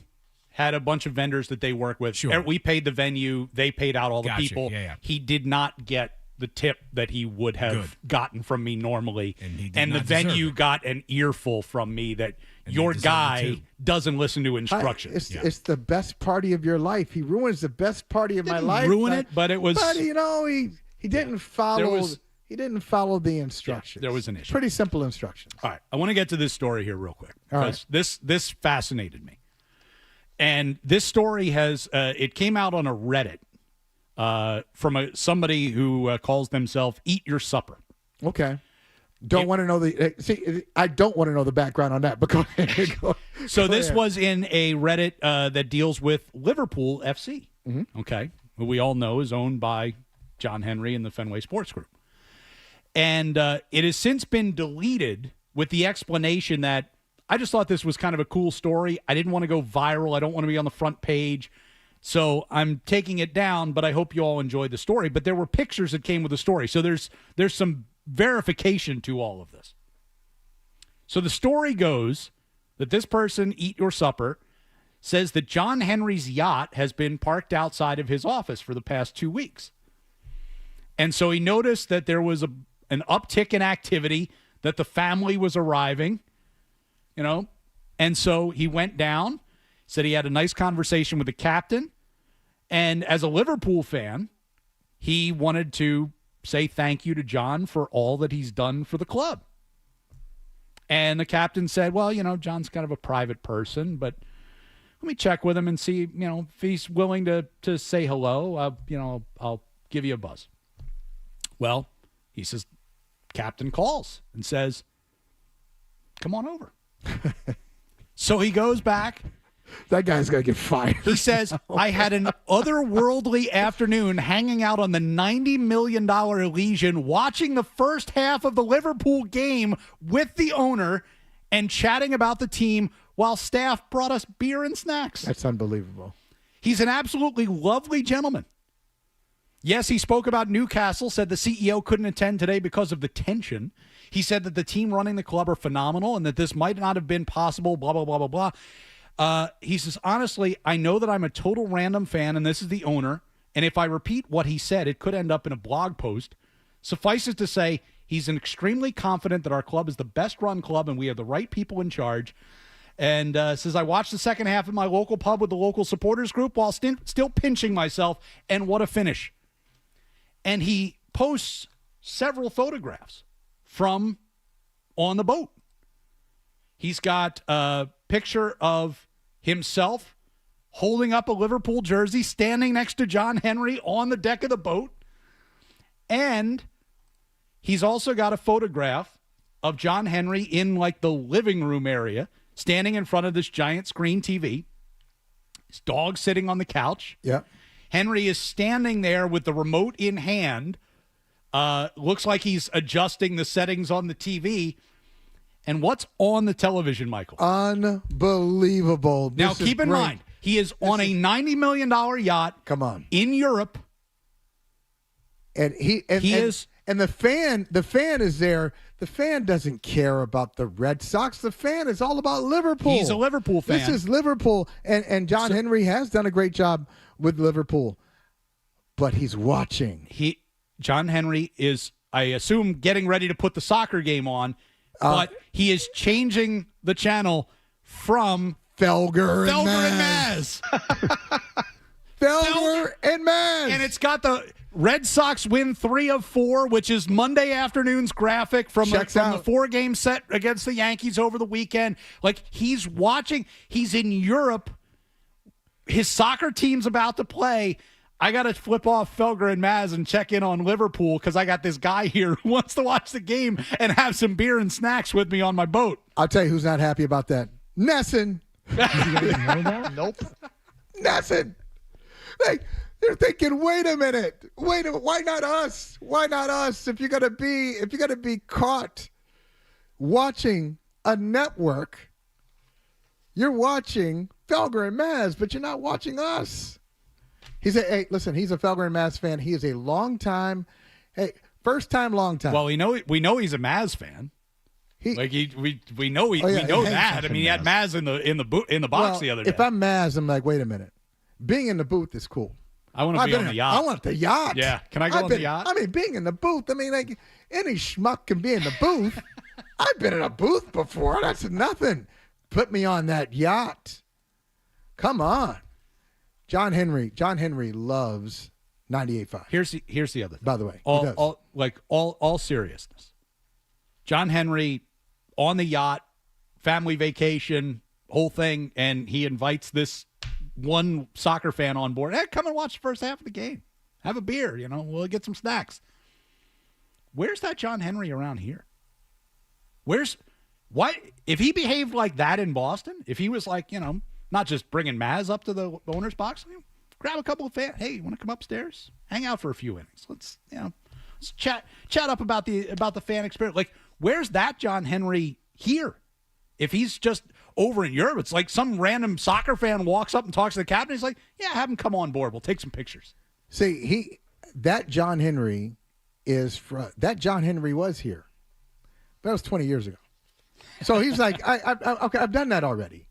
Speaker 3: had a bunch of vendors that they work with.
Speaker 9: Sure.
Speaker 3: We paid the venue. They paid out all the people.
Speaker 9: Yeah.
Speaker 3: He did not get the tip that he would have gotten from me normally.
Speaker 9: And
Speaker 3: the venue got an earful from me that your guy doesn't listen to instructions.
Speaker 7: It's the best party of your life. He ruins the best party of my life.
Speaker 3: Ruin it, but it was.
Speaker 7: But he didn't follow. He didn't follow the instructions.
Speaker 3: There was an issue.
Speaker 7: Pretty simple instructions.
Speaker 3: All right, I want to get to this story here real quick because this fascinated me. And this story has it came out on a Reddit from somebody who calls themselves Eat Your Supper.
Speaker 7: Okay. Don't want to know I don't want to know the background on that. But go ahead.
Speaker 3: This was in a Reddit that deals with Liverpool FC.
Speaker 7: Mm-hmm.
Speaker 3: Okay, who we all know is owned by John Henry and the Fenway Sports Group, and it has since been deleted with the explanation that. I just thought this was kind of a cool story. I didn't want to go viral. I don't want to be on the front page. So I'm taking it down, but I hope you all enjoyed the story. But there were pictures that came with the story. So there's some verification to all of this. So the story goes that this person, Eat Your Supper, says that John Henry's yacht has been parked outside of his office for the past 2 weeks. And so he noticed that there was an uptick in activity, that the family was arriving. And so he went down, said he had a nice conversation with the captain. And as a Liverpool fan, he wanted to say thank you to John for all that he's done for the club. And the captain said, well, John's kind of a private person, but let me check with him and see, if he's willing to say hello, I'll give you a buzz. Well, he says, captain calls and says, come on over. So he goes back.
Speaker 7: That guy's going to get fired.
Speaker 3: He says, I had an otherworldly afternoon hanging out on the $90 million Elysian, watching the first half of the Liverpool game with the owner and chatting about the team while staff brought us beer and snacks.
Speaker 7: That's unbelievable.
Speaker 3: He's an absolutely lovely gentleman. Yes, he spoke about Newcastle, said the CEO couldn't attend today because of the tension. He said that the team running the club are phenomenal and that this might not have been possible, blah, blah, blah, blah, blah. He says, honestly, I know that I'm a total random fan and this is the owner. And if I repeat what he said, it could end up in a blog post. Suffices to say, he's extremely confident that our club is the best run club and we have the right people in charge. And says, I watched the second half of my local pub with the local supporters group while still pinching myself. And what a finish. And he posts several photographs from on the boat. He's got a picture of himself holding up a Liverpool jersey, standing next to John Henry on the deck of the boat. And he's also got a photograph of John Henry in like the living room area, standing in front of this giant screen TV. His dog sitting on the couch.
Speaker 7: Yeah.
Speaker 3: Henry is standing there with the remote in hand. Looks like he's adjusting the settings on the TV. And what's on the television, Michael?
Speaker 7: Unbelievable.
Speaker 3: Now, keep in mind, he is on a $90 million yacht.
Speaker 7: Come on.
Speaker 3: In Europe.
Speaker 7: And the fan is there. The fan doesn't care about the Red Sox. The fan is all about Liverpool.
Speaker 3: He's a Liverpool fan.
Speaker 7: This is Liverpool. And John Henry has done a great job with Liverpool. But he's watching.
Speaker 3: John Henry is, I assume, getting ready to put the soccer game on, but he is changing the channel from
Speaker 7: Felger and
Speaker 3: Maz.
Speaker 7: Felger and Maz.
Speaker 3: And it's got the Red Sox win 3 of 4, which is Monday afternoon's graphic from the 4-game set against the Yankees over the weekend. Like, he's watching. He's in Europe. His soccer team's about to play. I got to flip off Felger and Maz and check in on Liverpool because I got this guy here who wants to watch the game and have some beer and snacks with me on my boat.
Speaker 7: I'll tell you who's not happy about that. Nesson.
Speaker 3: Nope.
Speaker 7: Nesson. They're thinking, wait a minute. Why not us? Why not us? If you're gonna be caught watching a network, you're watching Felger and Maz, but you're not watching us. He's a Felger and Maz fan. He is a first time, long time.
Speaker 3: Well, we know he's a Maz fan. We know that. I mean, he had Maz in the box the other day.
Speaker 7: If I'm Maz, I'm like, wait a minute. Being in the booth is cool.
Speaker 3: I want to be on the yacht.
Speaker 7: I want the yacht.
Speaker 3: Yeah, can I go on the yacht?
Speaker 7: I mean, being in the booth. I mean, like any schmuck can be in the booth. I've been in a booth before. That's nothing. Put me on that yacht. Come on. John Henry loves 98.5.
Speaker 3: Here's the other thing.
Speaker 7: By the way,
Speaker 3: all seriousness. John Henry on the yacht, family vacation, whole thing, and he invites this one soccer fan on board. Hey, come and watch the first half of the game. Have a beer, we'll get some snacks. Where's that John Henry around here? If he behaved like that in Boston, if he was like, not just bringing Maz up to the owner's box, grab a couple of fans. Hey, you want to come upstairs? Hang out for a few innings. Let's chat up about the fan experience. Like, where's that John Henry here? If he's just over in Europe, it's like some random soccer fan walks up and talks to the captain. He's like, yeah, have him come on board. We'll take some pictures.
Speaker 7: See, that John Henry was here. That was 20 years ago. So he's like, I've done that already.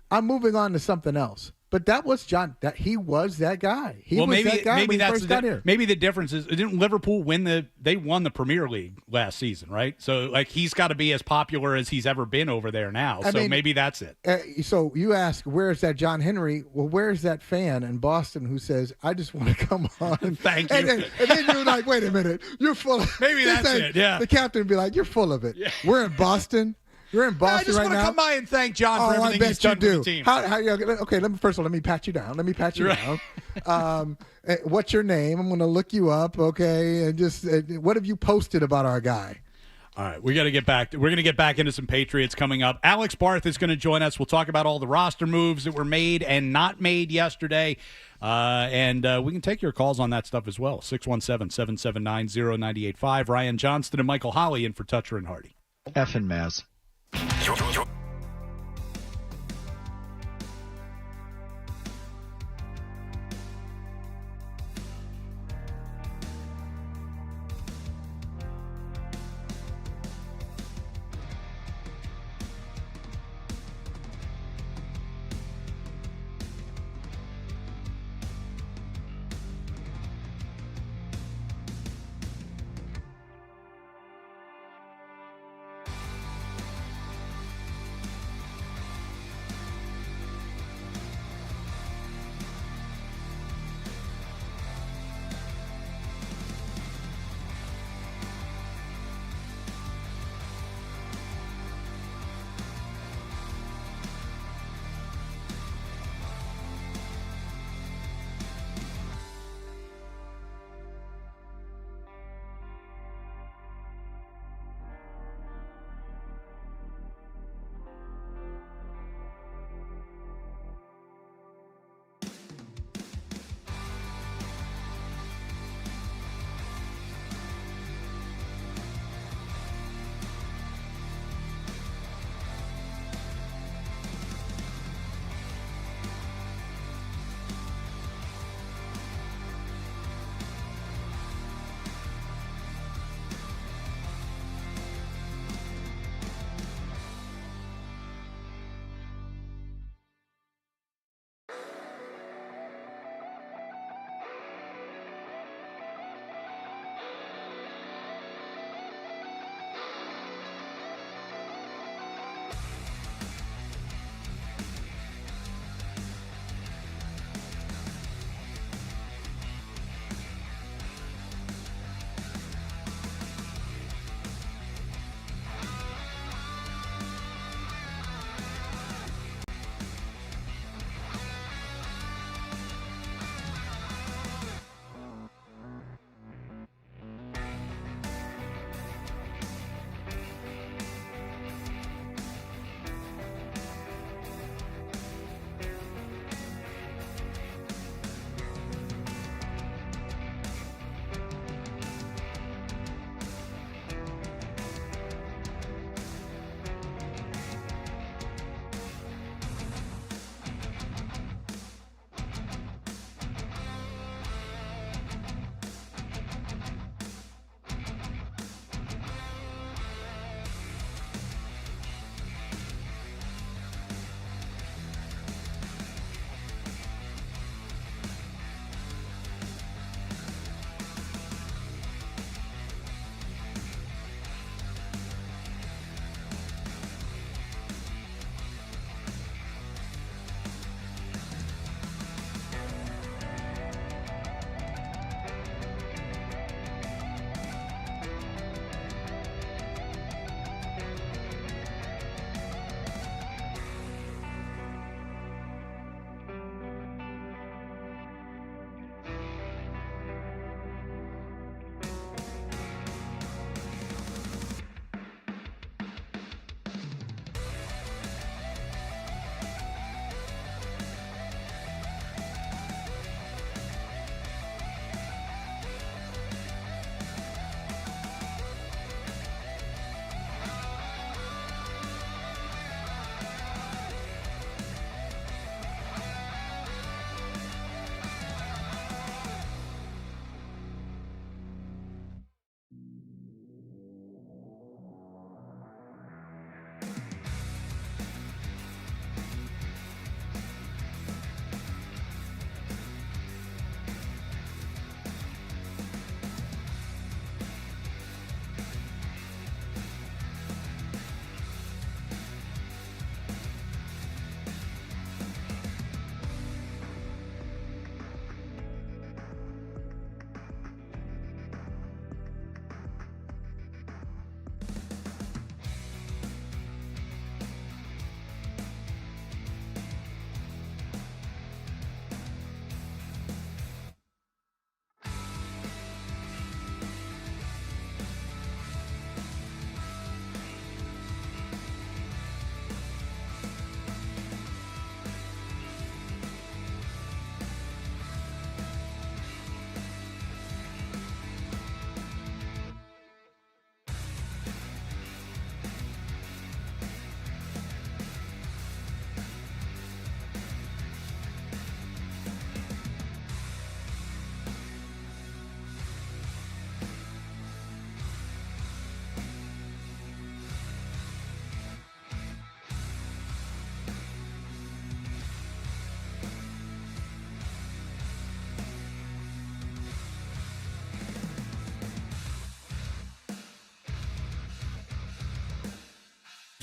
Speaker 7: I'm moving on to something else. But that was John. He was that guy. Maybe the difference is, didn't Liverpool they won the Premier League last season, right? So like he's got to be as popular as he's ever been over there now. Maybe that's it. So you ask, where's that John Henry? Well, where's that fan in Boston who says, I just want to come on?
Speaker 3: Thank you.
Speaker 7: And then you're like, wait a minute, you're full of
Speaker 3: maybe that's it. Yeah.
Speaker 7: The captain would be like, you're full of it. Yeah. We're in Boston. You're in Boston right now.
Speaker 3: I just want to come by and thank John for everything he's done for the team.
Speaker 7: Okay, first of all, let me pat you down. Down. What's your name? I'm going to look you up, okay? And just what have you posted about our guy?
Speaker 3: All right, we're going to get back into some Patriots coming up. Alex Barth is going to join us. We'll talk about all the roster moves that were made and not made yesterday. And we can take your calls on that stuff as well. 617-779-0985. Ryan Johnston and Michael Holley in for Toucher and Hardy.
Speaker 15: Effing Maz.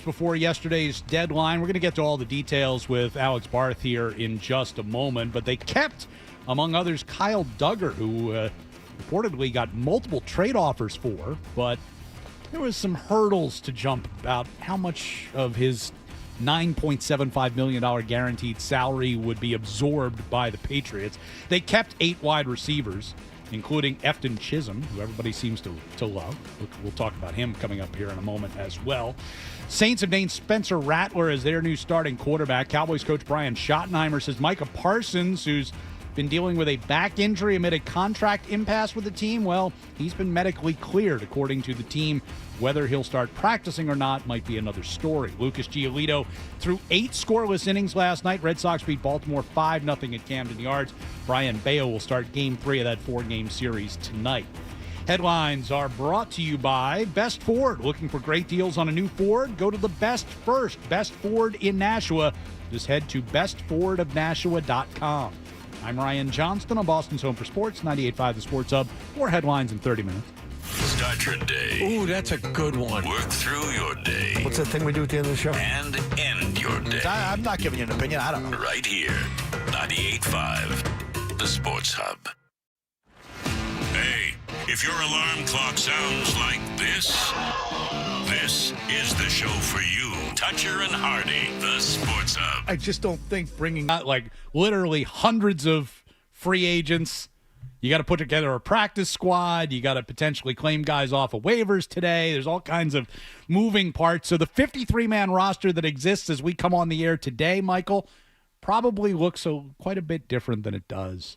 Speaker 3: Before yesterday's deadline, we're going to get to all the details with Alex Barth here in just a moment, but they kept, among others, Kyle Duggar, who reportedly got multiple trade offers for, but there was some hurdles to jump about how much of his $9.75 million guaranteed salary would be absorbed by the Patriots. They kept 8 wide receivers, including Efton Chisholm, who everybody seems to love. We'll talk about him coming up here in a moment as well. Saints have named Spencer Rattler as their new starting quarterback. Cowboys coach Brian Schottenheimer says Micah Parsons, who's been dealing with a back injury amid a contract impasse with the team, well, he's been medically cleared, according to the team. Whether he'll start practicing or not might be another story. Lucas Giolito threw 8 scoreless innings last night. Red Sox beat Baltimore 5-0 at Camden Yards. Brian Bayo will start Game 3 of that 4-game series tonight. Headlines are brought to you by Best Ford. Looking for great deals on a new Ford? Go to the Best First, Best Ford in Nashua. Just head to bestfordofnashua.com. I'm Ryan Johnston on Boston's Home for Sports, 98.5 The Sports Hub. More headlines in 30 minutes.
Speaker 2: Start your day.
Speaker 15: Ooh, that's a good one.
Speaker 2: Work through your day.
Speaker 15: What's that thing we do at the end of the show?
Speaker 2: And end your day.
Speaker 15: I'm not giving you an opinion. I don't know.
Speaker 2: Right here, 98.5 The Sports Hub. Hey, if your alarm clock sounds like this is the show for you. Toucher and Hardy, The Sports Hub.
Speaker 3: I just don't think bringing out like literally hundreds of free agents. You got to put together a practice squad. You got to potentially claim guys off of waivers today. There's all kinds of moving parts. So the 53-man roster that exists as we come on the air today, Michael, probably looks quite a bit different than it does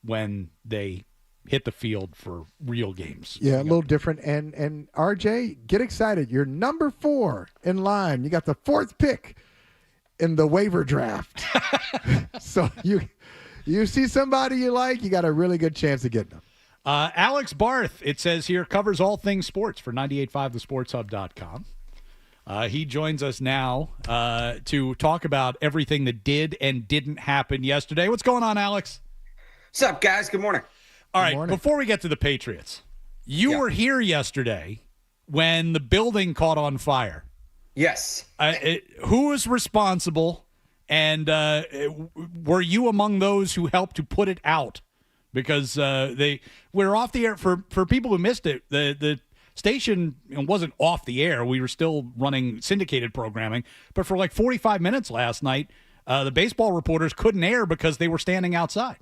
Speaker 3: when they hit the field for real games.
Speaker 7: Yeah, a little different. And RJ, get excited. You're number 4 in line. You got the 4th pick in the waiver draft. So you see somebody you like, you got a really good chance of getting them.
Speaker 3: Alex Barth, it says here, covers all things sports for 98.5thesportshub.com. He joins us now to talk about everything that did and didn't happen yesterday. What's going on, Alex?
Speaker 16: What's up, guys? Good morning.
Speaker 3: All right, before we get to the Patriots, you were here yesterday when the building caught on fire.
Speaker 16: Yes.
Speaker 3: Who was responsible, and were you among those who helped to put it out? Because we're off the air. For people who missed it, the station wasn't off the air. We were still running syndicated programming. But for like 45 minutes last night, the baseball reporters couldn't air because they were standing outside.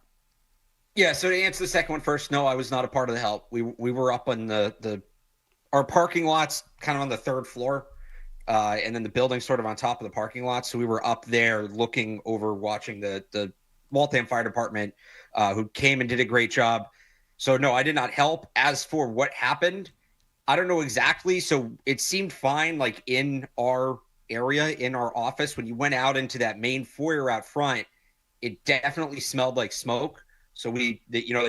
Speaker 16: Yeah, so to answer the second one first, no, I was not a part of the help. We were up on our parking lots, kind of on the 3rd floor, and then the building sort of on top of the parking lot. So we were up there looking over, watching the Waltham Fire Department, who came and did a great job. So no, I did not help. As for what happened, I don't know exactly. So it seemed fine, like in our area, in our office. When you went out into that main foyer out front, it definitely smelled like smoke. So they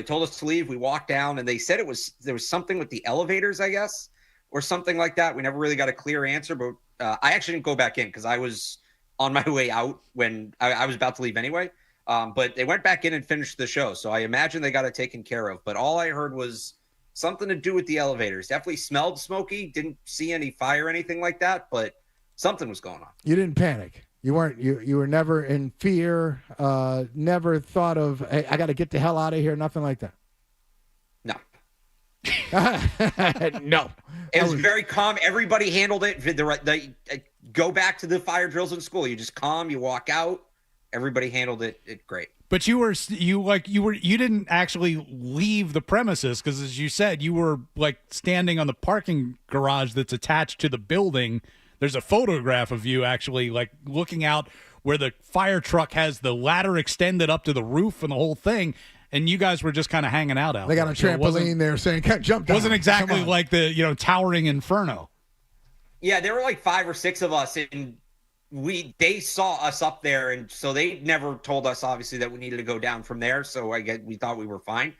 Speaker 16: told us to leave. We walked down, and they said there was something with the elevators, I guess, or something like that. We never really got a clear answer, but I actually didn't go back in because I was on my way out when I was about to leave anyway. But they went back in and finished the show, so I imagine they got it taken care of. But all I heard was something to do with the elevators. Definitely smelled smoky. Didn't see any fire or anything like that, but something was going on.
Speaker 7: You didn't panic. You weren't. You were never in fear. Never thought of, hey, I got to get the hell out of here. Nothing like that.
Speaker 16: No.
Speaker 7: No.
Speaker 16: It was very calm. Everybody handled it. Go back to the fire drills in school. You just calm. You walk out. Everybody handled it great.
Speaker 3: But you didn't actually leave the premises because, as you said, you were like standing on the parking garage that's attached to the building. There's a photograph of you actually like looking out where the fire truck has the ladder extended up to the roof and the whole thing. And you guys were just kind of hanging out
Speaker 7: They got a trampoline there saying, jump down.
Speaker 3: Wasn't exactly like the, towering inferno.
Speaker 16: Yeah, there were like 5 or 6 of us, and they saw us up there. And so they never told us, obviously, that we needed to go down from there. So we thought we were fine.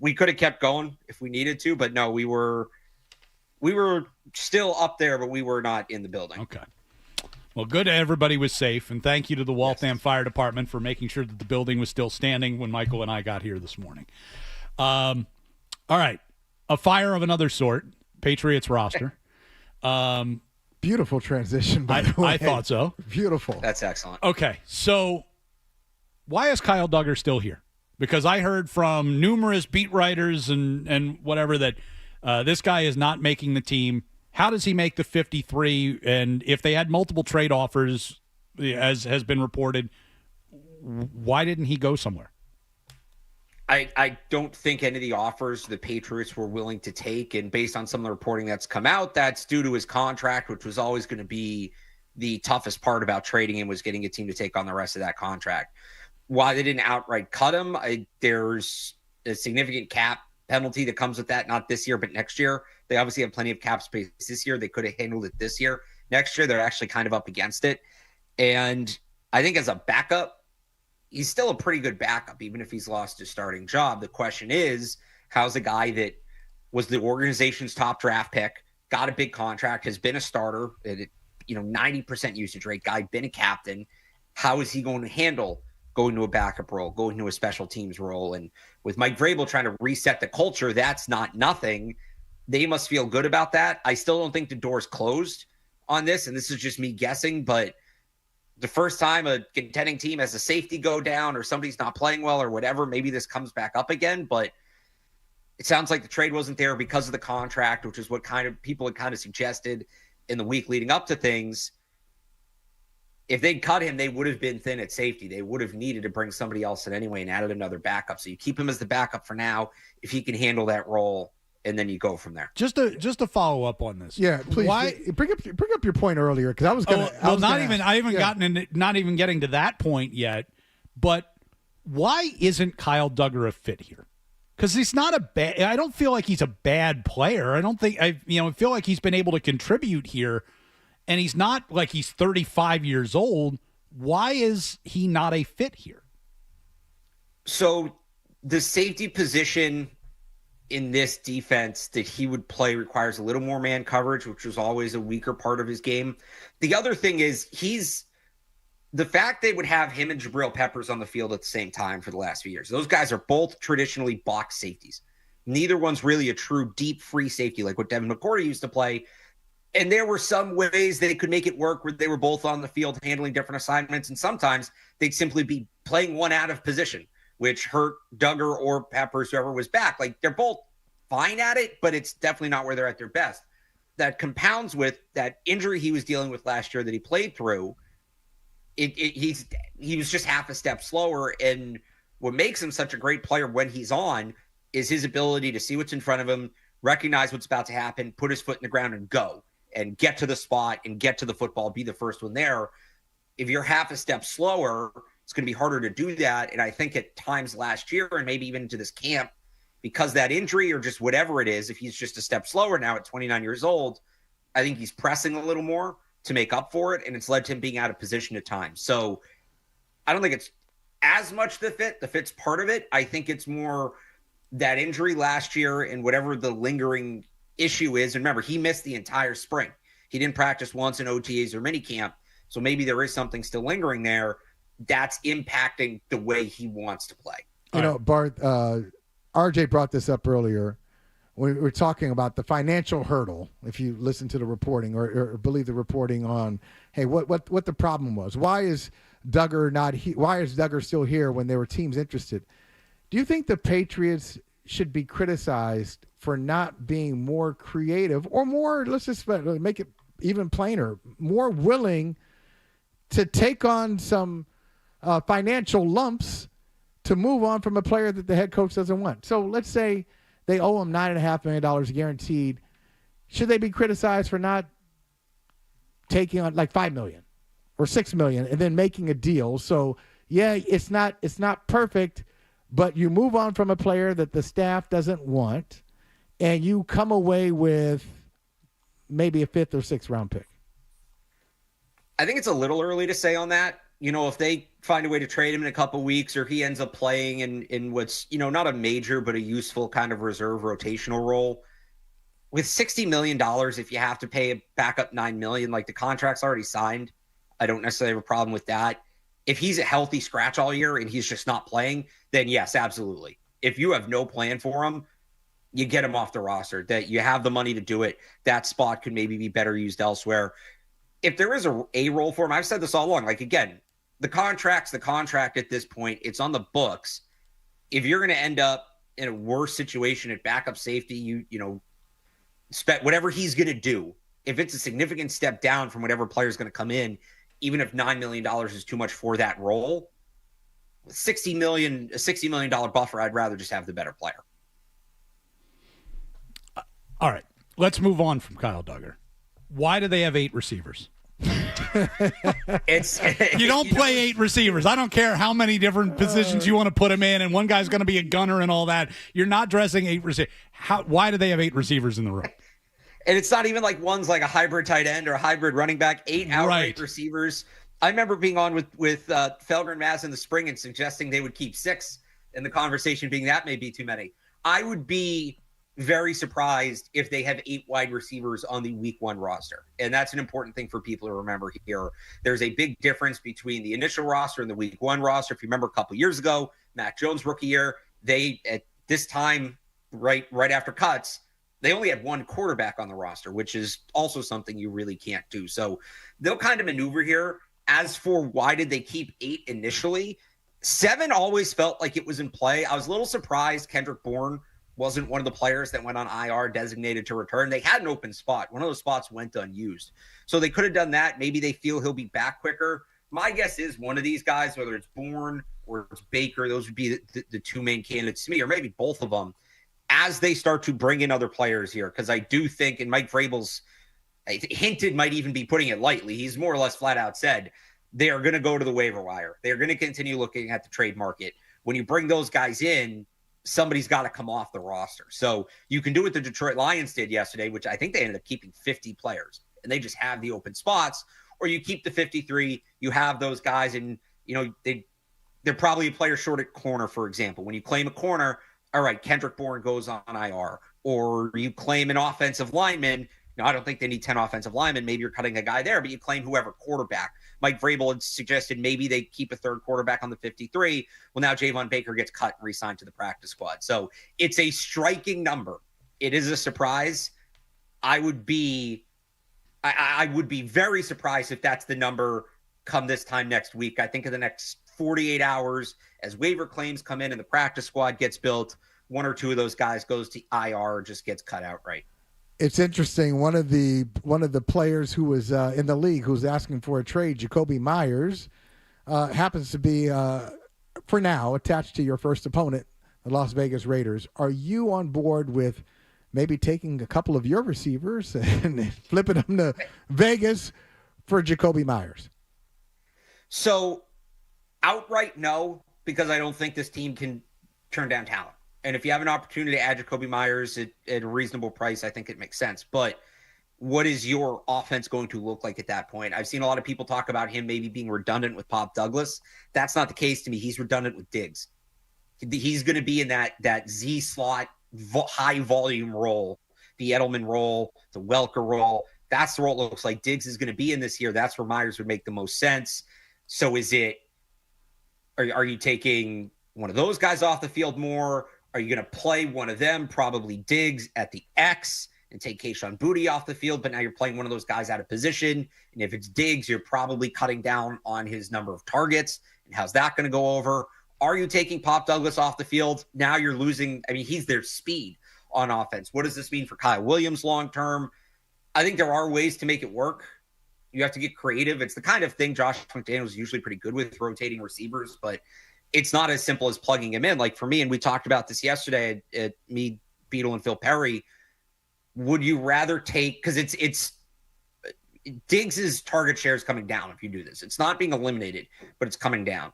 Speaker 16: We could have kept going if we needed to, but no, we were still up there, but we were not in the building.
Speaker 3: Okay. Well, good. Everybody was safe, and thank you to the Waltham Fire Department for making sure that the building was still standing when Michael and I got here this morning. All right. A fire of another sort, Patriots roster.
Speaker 7: Beautiful transition, by the way.
Speaker 3: I thought so.
Speaker 7: Beautiful.
Speaker 16: That's excellent.
Speaker 3: Okay, so why is Kyle Duggar still here? Because I heard from numerous beat writers and whatever that this guy is not making the team. How does he make the 53? And if they had multiple trade offers, as has been reported, why didn't he go somewhere?
Speaker 16: I don't think any of the offers the Patriots were willing to take, and based on some of the reporting that's come out, that's due to his contract, which was always going to be the toughest part about trading him, was getting a team to take on the rest of that contract. Why they didn't outright cut him, there's a significant cap penalty that comes with that, not this year, but next year. They obviously have plenty of cap space this year. They could have handled it this year. Next year, they're actually kind of up against it. And I think as a backup, he's still a pretty good backup, even if he's lost his starting job. The question is, how's a guy that was the organization's top draft pick, got a big contract, has been a starter, 90% usage rate guy, been a captain. How is he going to handle going to a backup role, going to a special teams role? And with Mike Vrabel trying to reset the culture, that's not nothing. They must feel good about that. I still don't think the door's closed on this, and this is just me guessing, but the first time a contending team has a safety go down or somebody's not playing well or whatever, maybe this comes back up again. But it sounds like the trade wasn't there because of the contract, which is what kind of people had kind of suggested in the week leading up to things. If they'd cut him, they would have been thin at safety. They would have needed to bring somebody else in anyway and added another backup. So you keep him as the backup for now if he can handle that role, and then you go from there.
Speaker 3: Just to follow up on this.
Speaker 7: Yeah, please.
Speaker 3: Why
Speaker 7: bring up your point earlier, because I was going to.
Speaker 3: I haven't gotten into, not even getting to that point yet. But why isn't Kyle Duggar a fit here? Because he's not a bad. I don't feel like he's a bad player. I don't think I feel like he's been able to contribute here, and he's not like he's 35 years old. Why is he not a fit here?
Speaker 16: So the safety position in this defense that he would play requires a little more man coverage, which was always a weaker part of his game. The other thing is the fact they would have him and Jabril Peppers on the field at the same time for the last few years. Those guys are both traditionally box safeties. Neither one's really a true deep free safety like what Devin McCourty used to play. And there were some ways they could make it work where they were both on the field handling different assignments. And sometimes they'd simply be playing one out of position, which hurt Duggar or Peppers, whoever was back. Like, they're both fine at it, but it's definitely not where they're at their best. That compounds with that injury he was dealing with last year that he played through. He was just half a step slower. And what makes him such a great player when he's on is his ability to see what's in front of him, recognize what's about to happen, put his foot in the ground and go and get to the spot and get to the football, be the first one there. If you're half a step slower, it's going to be harder to do that. And I think at times last year and maybe even into this camp, because that injury or just whatever it is, if he's just a step slower now at 29 years old, I think he's pressing a little more to make up for it. And it's led to him being out of position at times. So I don't think it's as much the fit. The fit's part of it. I think it's more that injury last year and whatever the lingering issue is. And remember, he missed the entire spring. He didn't practice once in OTAs or minicamp. So maybe there is something still lingering there that's impacting the way he wants to play.
Speaker 7: Bart, RJ brought this up earlier. We were talking about the financial hurdle. If you listen to the reporting or believe the reporting on, hey, what the problem was? Why is Duggar still here when there were teams interested? Do you think the Patriots should be criticized for not being more creative or more, let's just make it even plainer, more willing to take on some financial lumps to move on from a player that the head coach doesn't want? So let's say they owe him $9.5 million guaranteed. Should they be criticized for not taking on like $5 million or $6 million and then making a deal? So yeah, it's not perfect, but you move on from a player that the staff doesn't want, and you come away with maybe a 5th or 6th round pick.
Speaker 16: I think it's a little early to say on that. If they find a way to trade him in a couple of weeks, or he ends up playing in what's, not a major, but a useful kind of reserve rotational role with $60 million, if you have to pay a backup $9 million, like the contract's already signed, I don't necessarily have a problem with that. If he's a healthy scratch all year and he's just not playing, then yes, absolutely. If you have no plan for him, you get him off the roster, that you have the money to do it. That spot could maybe be better used elsewhere. if there is a role for him, I've said this all along. Like, again, the contract's the contract at this point. It's on the books. If you're going to end up in a worse situation at backup safety, you whatever he's going to do, if it's a significant step down from whatever player is going to come in, even if $9 million is too much for that role, a $60 million buffer, I'd rather just have the better player.
Speaker 3: All right, let's move on from Kyle Duggar. Why do they have 8 receivers? You don't play 8 receivers. I don't care how many different positions you want to put them in, and one guy's going to be a gunner and all that. You're not dressing 8 receivers. Why do they have 8 receivers in the room?
Speaker 16: And it's not even like one's like a hybrid tight end or a hybrid running back. 8 outright receivers. I remember being on with Felger and Maz in the spring and suggesting they would keep 6, and the conversation being that may be too many. I would be very surprised if they have 8 wide receivers on the week 1 roster. And that's an important thing for people to remember here. There's a big difference between the initial roster and the week 1 roster. If you remember a couple years ago, Mac Jones rookie year, they at this time, right after cuts, they only had 1 quarterback on the roster, which is also something you really can't do. So they'll kind of maneuver here. As for why did they keep 8 initially, 7 always felt like it was in play. I was a little surprised Kendrick Bourne wasn't one of the players that went on IR designated to return. They had an open spot. One of those spots went unused. So they could have done that. Maybe they feel he'll be back quicker. My guess is one of these guys, whether it's Bourne or it's Baker, those would be the 2 main candidates to me, or maybe both of them, as they start to bring in other players here. Because I do think, and Mike Vrabel's hinted, might even be putting it lightly, he's more or less flat out said, they are going to go to the waiver wire. They're going to continue looking at the trade market. When you bring those guys in, somebody's got to come off the roster. So you can do what the Detroit Lions did yesterday, which I think they ended up keeping 50 players, and they just have the open spots. Or you keep the 53, you have those guys, and they're probably a player short at corner, for example. When you claim a corner, all right, Kendrick Bourne goes on IR. Or you claim an offensive lineman. Now, I don't think they need 10 offensive linemen. Maybe you're cutting a guy there, but you claim whoever quarterback. Mike Vrabel had suggested maybe they keep a 3rd quarterback on the 53. Well, now Javon Baker gets cut and re-signed to the practice squad. So it's a striking number. It is a surprise. I would be very surprised if that's the number come this time next week. I think in the next 48 hours, as waiver claims come in and the practice squad gets built, 1 or 2 of those guys goes to IR or just gets cut outright.
Speaker 7: It's interesting. One of the players who was in the league who's asking for a trade, Jacoby Myers, happens to be, for now, attached to your first opponent, the Las Vegas Raiders. Are you on board with maybe taking a couple of your receivers and flipping them to Vegas for Jacoby Myers?
Speaker 16: So outright no, because I don't think this team can turn down talent. And if you have an opportunity to add Jacoby Myers at a reasonable price, I think it makes sense. But what is your offense going to look like at that point? I've seen a lot of people talk about him maybe being redundant with Pop Douglas. That's not the case to me. He's redundant with Diggs. He's going to be in that Z slot, high volume role, the Edelman role, the Welker role. That's the role it looks like Diggs is going to be in this year. That's where Myers would make the most sense. So are you taking one of those guys off the field more? Are you going to play one of them, probably Diggs, at the X and take Kayshon Boutte off the field? But now you're playing one of those guys out of position. And if it's Diggs, you're probably cutting down on his number of targets. And how's that going to go over? Are you taking Pop Douglas off the field? Now you're losing. I mean, he's their speed on offense. What does this mean for Kyle Williams long-term? I think there are ways to make it work. You have to get creative. It's the kind of thing Josh McDaniels is usually pretty good with, rotating receivers, but it's not as simple as plugging him in. Like for me, and we talked about this yesterday at me, Beetle, and Phil Perry, would you rather take, because it's Diggs' target share is coming down if you do this. It's not being eliminated, but it's coming down.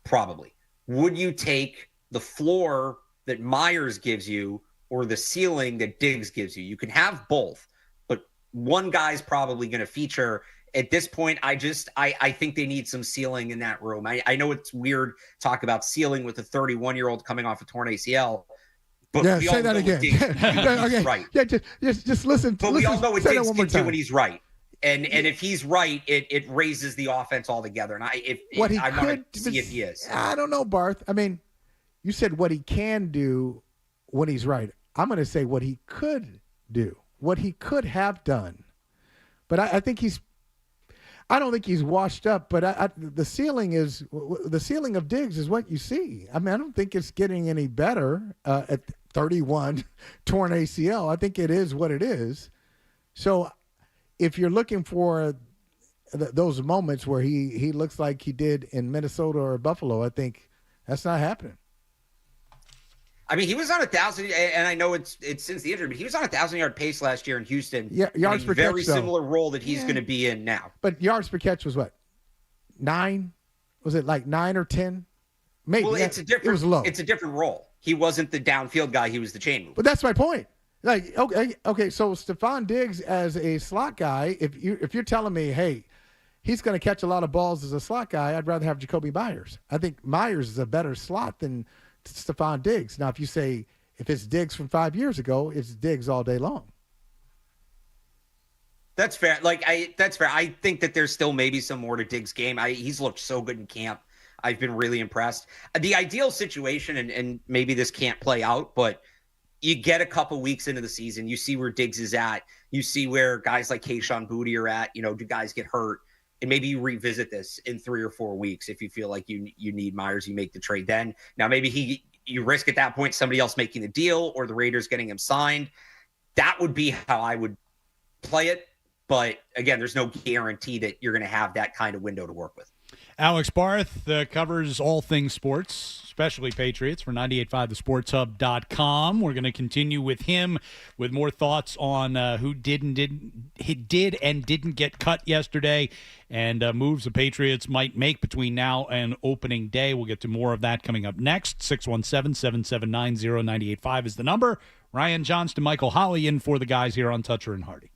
Speaker 16: Probably. Would you take the floor that Myers gives you or the ceiling that Diggs gives you? You can have both, but one guy's probably going to feature. At this point, I think they need some ceiling in that room. I know it's weird to talk about ceiling with a 31-year-old coming off a torn ACL. But
Speaker 7: yeah, say that again.
Speaker 16: Okay. Right.
Speaker 7: Yeah, just listen.
Speaker 16: But
Speaker 7: listen,
Speaker 16: we all know what
Speaker 7: say
Speaker 16: Diggs
Speaker 7: that one more
Speaker 16: can do
Speaker 7: time.
Speaker 16: when he's right. And if he's right, it raises the offense altogether. And I want to see if he is.
Speaker 7: I don't know, Barth. I mean, you said what he can do when he's right. I'm going to say what he could do, what he could have done. But I think he's I don't think he's washed up, but the ceiling of Diggs is what you see. I mean, I don't think it's getting any better at 31, torn ACL. I think it is what it is. So if you're looking for those moments where he looks like he did in Minnesota or Buffalo, I think that's not happening.
Speaker 16: I mean, he was on 1,000, and I know it's since the injury, but he was on 1,000-yard pace last year in Houston.
Speaker 7: Yeah, yards per catch,
Speaker 16: very similar role that he's going to be in now.
Speaker 7: But yards per catch was what? 9? Was it like 9 or 10? Maybe.
Speaker 16: Well,
Speaker 7: it was low.
Speaker 16: It's a different role. He wasn't the downfield guy. He was the chain mover.
Speaker 7: But that's my point. Like, okay. So Stephon Diggs as a slot guy, if you're telling me, hey, he's going to catch a lot of balls as a slot guy, I'd rather have Jacoby Myers. I think Myers is a better slot than Stephon Diggs. Now, if you say if it's Diggs from 5 years ago, it's Diggs all day long.
Speaker 16: That's fair. That's fair. I think that there's still maybe some more to Diggs' game. He's looked so good in camp. I've been really impressed. The ideal situation, and maybe this can't play out, but you get a couple weeks into the season, you see where Diggs is at, you see where guys like Kayshon Boutte are at. Do guys get hurt? And maybe you revisit this in 3 or 4 weeks if you feel like you need Myers, you make the trade then. Now, maybe you risk at that point somebody else making the deal or the Raiders getting him signed. That would be how I would play it. But, again, there's no guarantee that you're going to have that kind of window to work with.
Speaker 3: Alex Barth covers all things sports, especially Patriots, for 98.5thesportshub.com. We're going to continue with him with more thoughts on who did and didn't get cut yesterday and moves the Patriots might make between now and opening day. We'll get to more of that coming up next. 617-779-0985 is the number. Ryan Johnston, Michael Holley in for the guys here on Toucher and Hardy.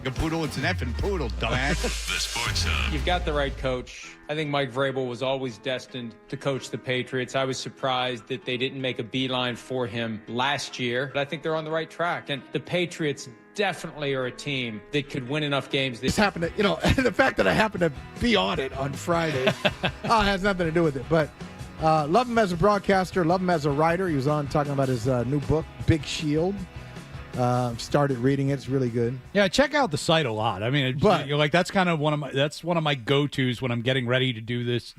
Speaker 6: A poodle, it's an effing poodle, dumbass.
Speaker 2: The Sports Hub.
Speaker 17: You've got the right coach. I think Mike Vrabel was always destined to coach the Patriots. I was surprised that they didn't make a beeline for him last year, but I think they're on the right track. And the Patriots definitely are a team that could win enough games.
Speaker 7: This happened to, the fact that I happened to be on it on Friday has nothing to do with it. But love him as a broadcaster, love him as a writer. He was on talking about his new book, Big Shield. Started reading it. It's really good.
Speaker 3: Yeah, I check out the site a lot. I mean, that's kind of one of my go-tos when I'm getting ready to do this,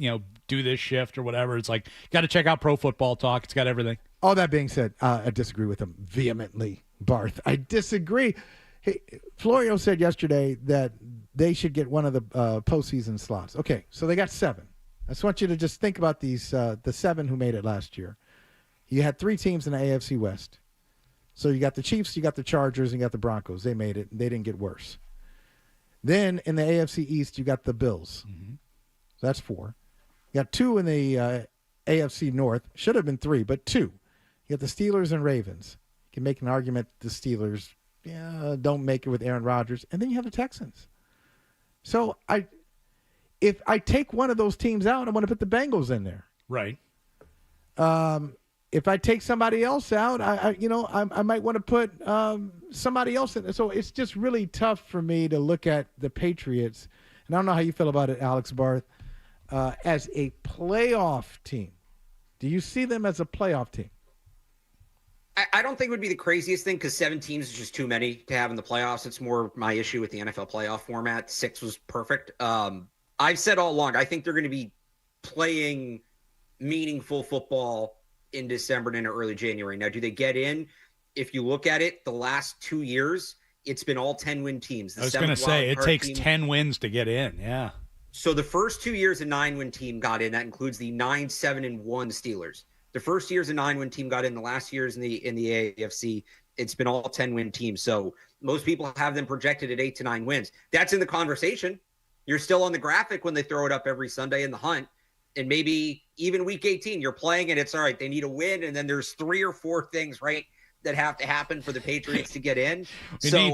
Speaker 3: do this shift or whatever. It's like, got to check out Pro Football Talk. It's got everything.
Speaker 7: All that being said, I disagree with him vehemently, Barth. I disagree. Hey, Florio said yesterday that they should get one of the postseason slots. Okay, so they got 7. I just want you to just think about these, the 7 who made it last year. You had 3 teams in the AFC West. So you got the Chiefs, you got the Chargers, and you got the Broncos. They made it. They didn't get worse. Then in the AFC East, you got the Bills. Mm-hmm. That's 4. You got 2 in the AFC North. Should have been 3, but 2. You got the Steelers and Ravens. You can make an argument the Steelers don't make it with Aaron Rodgers. And then you have the Texans. So if I take one of those teams out, I want to put the Bengals in there.
Speaker 3: Right.
Speaker 7: If I take somebody else out, I might want to put somebody else in. So it's just really tough for me to look at the Patriots, and I don't know how you feel about it, Alex Barth, as a playoff team. Do you see them as a playoff team?
Speaker 16: I don't think it would be the craziest thing because 7 teams is just too many to have in the playoffs. It's more my issue with the NFL playoff format. 6 was perfect. I've said all along, I think they're going to be playing meaningful football in December and into early January. Now, do they get in? If you look at it, the last 2 years, it's been all 10-win teams.
Speaker 3: I was going to say, it takes 10 wins to get in, yeah.
Speaker 16: So the first 2 years, a 9-win team got in. That includes the 9-7-1 Steelers. The first year's a 9-win team got in. The last year's in the AFC, it's been all 10-win teams. So most people have them projected at 8 to 9 wins. That's in the conversation. You're still on the graphic when they throw it up every Sunday in the hunt. And maybe even week 18, you're playing and it's all right. They need a win. And then there's 3 or 4 things, right, that have to happen for the Patriots to get in.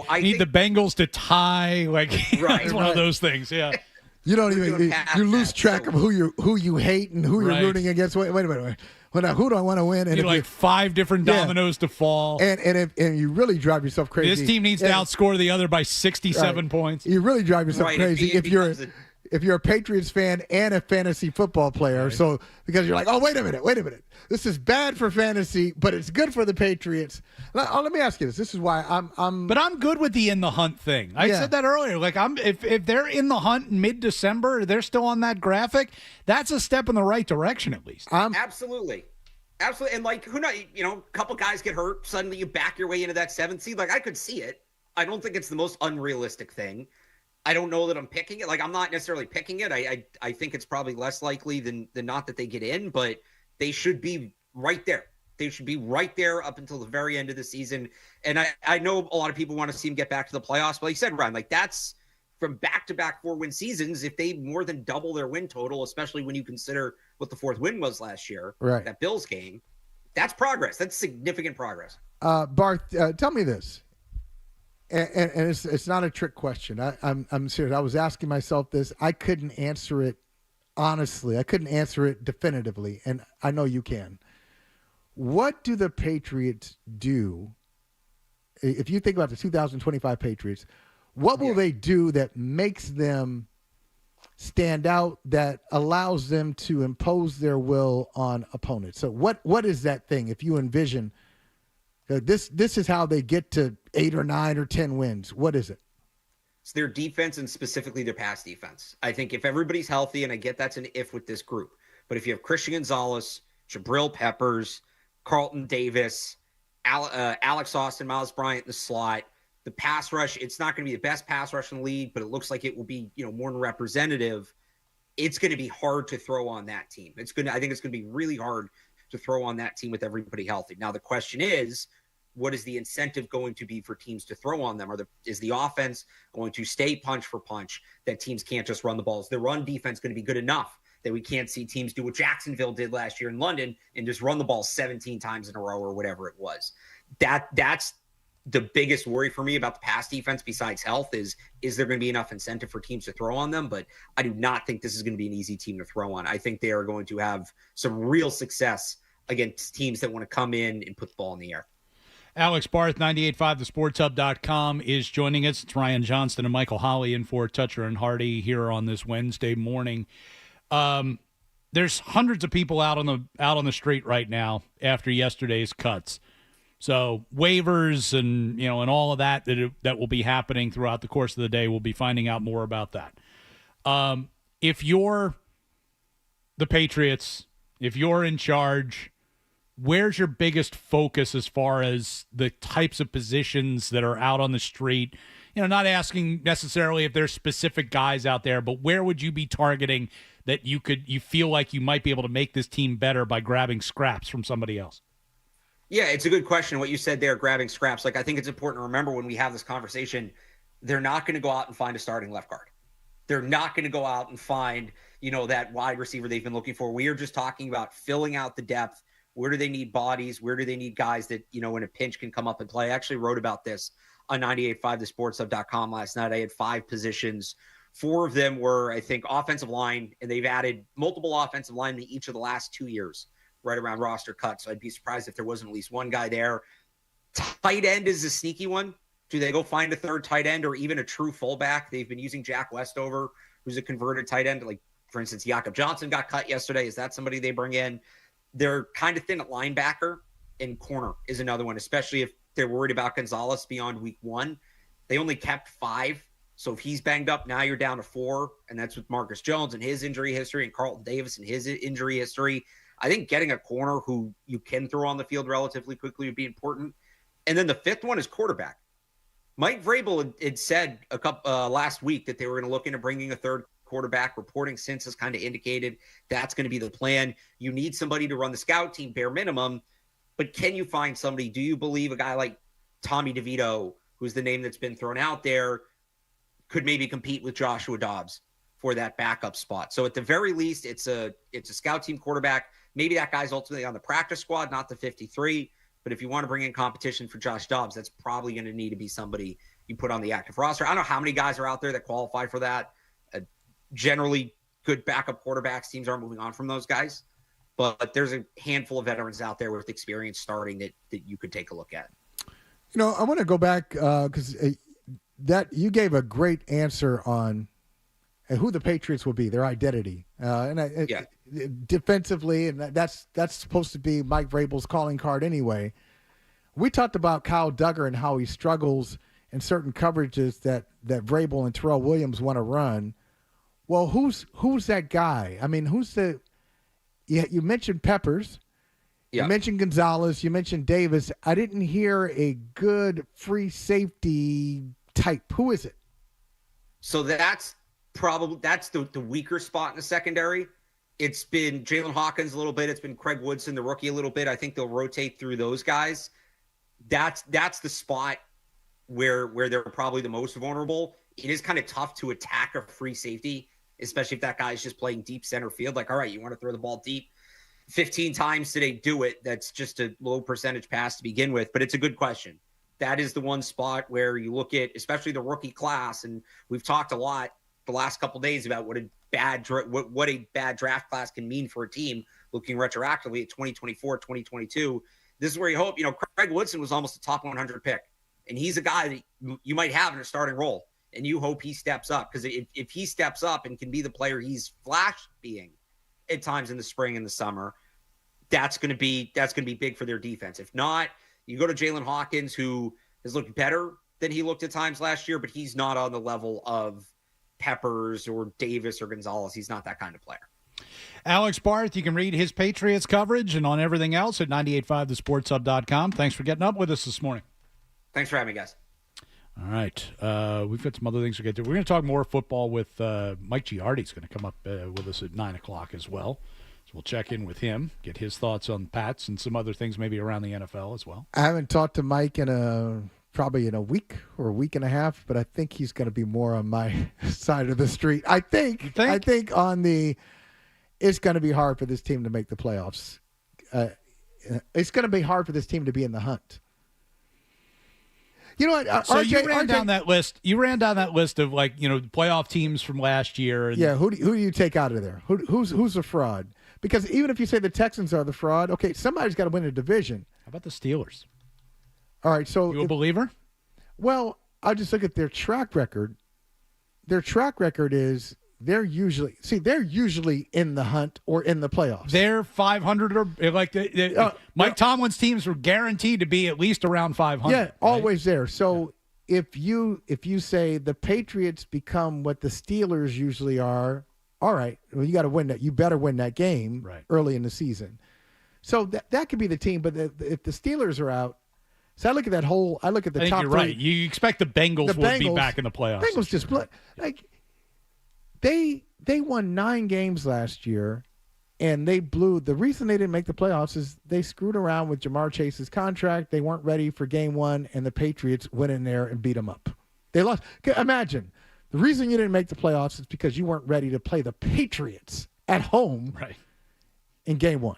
Speaker 3: I need the Bengals to tie.
Speaker 16: Right,
Speaker 3: it's one of those things. Yeah.
Speaker 7: You don't even, you lose track of who you hate and who you're rooting against. Wait a minute. Who do I want to win? And
Speaker 3: you need 5 different dominoes to fall.
Speaker 7: And you really drive yourself crazy.
Speaker 3: This team needs to outscore the other by 67 points.
Speaker 7: You really drive yourself crazy if you're a Patriots fan and a fantasy football player. Right. So because you're like, oh, wait a minute. This is bad for fantasy, but it's good for the Patriots. Let me ask you this. This is why I'm
Speaker 3: But I'm good with the in the hunt thing. I said that earlier. If they're in the hunt mid-December, they're still on that graphic, that's a step in the right direction at least.
Speaker 16: Absolutely. And who knows, a couple guys get hurt, suddenly you back your way into that 7th seed. I could see it. I don't think it's the most unrealistic thing. I don't know that I'm picking it. I'm not necessarily picking it. I think it's probably less likely than not that they get in, but they should be right there. They should be right there up until the very end of the season. And I know a lot of people want to see them get back to the playoffs, but like you said, Ryan, that's from back-to-back 4-win seasons. If they more than double their win total, especially when you consider what the 4th win was last year, that Bills game, that's progress. That's significant progress.
Speaker 7: Barth, tell me this. And it's not a trick question. I'm serious. I was asking myself this. I couldn't answer it honestly. I couldn't answer it definitively, and I know you can. What do the Patriots do? If you think about the 2025 Patriots, what will they do that makes them stand out, that allows them to impose their will on opponents? So what is that thing if you envision – this is how they get to 8 or 9 or 10 wins. What is it?
Speaker 16: It's their defense and specifically their pass defense. I think if everybody's healthy, and I get that's an if with this group, but if you have Christian Gonzalez, Jabril Peppers, Carlton Davis, Alex Austin, Miles Bryant in the slot, the pass rush, it's not going to be the best pass rush in the league, but it looks like it will be, more than representative. It's going to be hard to throw on that team. I think it's going to be really hard to throw on that team with everybody healthy. Now, the question is, what is the incentive going to be for teams to throw on them? Is the offense going to stay punch for punch that teams can't just run the balls? The run defense going to be good enough that we can't see teams do what Jacksonville did last year in London and just run the ball 17 times in a row or whatever it was. That's the biggest worry for me about the pass defense besides health is there going to be enough incentive for teams to throw on them? But I do not think this is going to be an easy team to throw on. I think they are going to have some real success against teams that want to come in and put the ball in the air.
Speaker 3: Alex Barth, 98.5 thesportshub.com, is joining us. It's Ryan Johnston and Michael Holley in for Toucher and Hardy here on this Wednesday morning. There's hundreds of people out on the street right now after yesterday's cuts. So waivers and and all of that will be happening throughout the course of the day. We'll be finding out more about that. If you're the Patriots, if you're in charge, where's your biggest focus as far as the types of positions that are out on the street? Not asking necessarily if there's specific guys out there, but where would you be targeting that you feel like you might be able to make this team better by grabbing scraps from somebody else?
Speaker 16: Yeah, it's a good question. What you said there, grabbing scraps. I think it's important to remember when we have this conversation, they're not going to go out and find a starting left guard. They're not going to go out and find, that wide receiver they've been looking for. We are just talking about filling out the depth. Where do they need bodies? Where do they need guys that, in a pinch can come up and play? I actually wrote about this on 98.5thesportshub.com last night. I had 5 positions. 4 of them were, I think, offensive line, and they've added multiple offensive linemen each of the last 2 years. Right around roster cut. So I'd be surprised if there wasn't at least one guy there. Tight end is a sneaky one. Do they go find a third tight end or even a true fullback? They've been using Jack Westover, who's a converted tight end. Like, for instance, Jakob Johnson got cut yesterday. Is that somebody they bring in? They're kind of thin at linebacker, and corner is another one, especially if they're worried about Gonzalez beyond week 1. They only kept 5. So if he's banged up, now you're down to 4. And that's with Marcus Jones and his injury history and Carlton Davis and his injury history. I think getting a corner who you can throw on the field relatively quickly would be important. And then the 5th one is quarterback. Mike Vrabel had said last week that they were going to look into bringing a third quarterback. Reporting since has kind of indicated that's going to be the plan. You need somebody to run the scout team, bare minimum. But can you find somebody? Do you believe a guy like Tommy DeVito, who's the name that's been thrown out there, could maybe compete with Joshua Dobbs for that backup spot? So at the very least, it's a scout team quarterback. Maybe that guy's ultimately on the practice squad, not the 53. But if you want to bring in competition for Josh Dobbs, that's probably going to need to be somebody you put on the active roster. I don't know how many guys are out there that qualify for that. Generally, good backup quarterbacks, teams aren't moving on from those guys. But there's a handful of veterans out there with experience starting that you could take a look at.
Speaker 7: I want to go back because that you gave a great answer on who the Patriots will be, their identity. Defensively, and that's supposed to be Mike Vrabel's calling card anyway. We talked about Kyle Duggar and how he struggles in certain coverages that Vrabel and Terrell Williams want to run. Well, who's that guy? I mean, who's the – you mentioned Peppers. Yeah. You mentioned Gonzalez. You mentioned Davis. I didn't hear a good free safety type. Who is it?
Speaker 16: So that's the weaker spot in the secondary. It's been Jalen Hawkins a little bit. It's been Craig Woodson, the rookie, a little bit. I think they'll rotate through those guys. That's the spot where they're probably the most vulnerable. It is kind of tough to attack a free safety, especially if that guy's just playing deep center field. Like, all right, you want to throw the ball deep 15 times today, do it. That's just a low percentage pass to begin with, but it's a good question. That is the one spot where you look at, especially the rookie class, and we've talked a lot the last couple of days about what a bad draft class can mean for a team looking retroactively at 2024, 2022. This is where you hope, Craig Woodson was almost a top 100 pick, and he's a guy that you might have in a starting role, and you hope he steps up, because if he steps up and can be the player he's flashed being at times in the spring and the summer, that's going to be big for their defense. If not, you go to Jalen Hawkins, who has looked better than he looked at times last year, but he's not on the level of Peppers or Davis or Gonzalez. He's not that kind of player.
Speaker 3: Alex Barth, you can read his Patriots coverage and on everything else at 98.5thesportshub.com. Thanks for getting up with us this morning.
Speaker 16: Thanks for having me, guys.
Speaker 3: All right. We've got some other things to get to. We're going to talk more football with Mike Giardi. Is going to come up with us at 9 o'clock as well. So we'll check in with him, get his thoughts on Pats and some other things maybe around the NFL as well.
Speaker 7: I haven't talked to Mike probably in a week or a week and a half, but I think he's going to be more on my side of the street. I think it's going to be hard for this team to make the playoffs. It's going to be hard for this team to be in the hunt. You know what?
Speaker 3: So you ran down that list. You ran down that list of playoff teams from last year. And
Speaker 7: who do you take out of there? Who's a fraud? Because even if you say the Texans are the fraud, okay, somebody's got to win a division.
Speaker 3: How about the Steelers?
Speaker 7: All right, so
Speaker 3: you a believer?
Speaker 7: Well, I'll just look at their track record. Their track record is they're usually in the hunt or in the playoffs.
Speaker 3: They're 500 or Mike Tomlin's teams were guaranteed to be at least around 500.
Speaker 7: Yeah,
Speaker 3: right?
Speaker 7: always there. So if you say the Patriots become what the Steelers usually are, all right, well, you got to win that. You better win that game early in the season. So that could be the team. But if the Steelers are out, so I look at the
Speaker 3: I
Speaker 7: top
Speaker 3: think you're
Speaker 7: three.
Speaker 3: right. You expect the Bengals would be back in the playoffs.
Speaker 7: Bengals just they won 9 games last year, and they blew. The reason they didn't make the playoffs is they screwed around with Jamar Chase's contract. They weren't ready for game 1, and the Patriots went in there and beat them up. They lost. Imagine the reason you didn't make the playoffs is because you weren't ready to play the Patriots at home in game 1.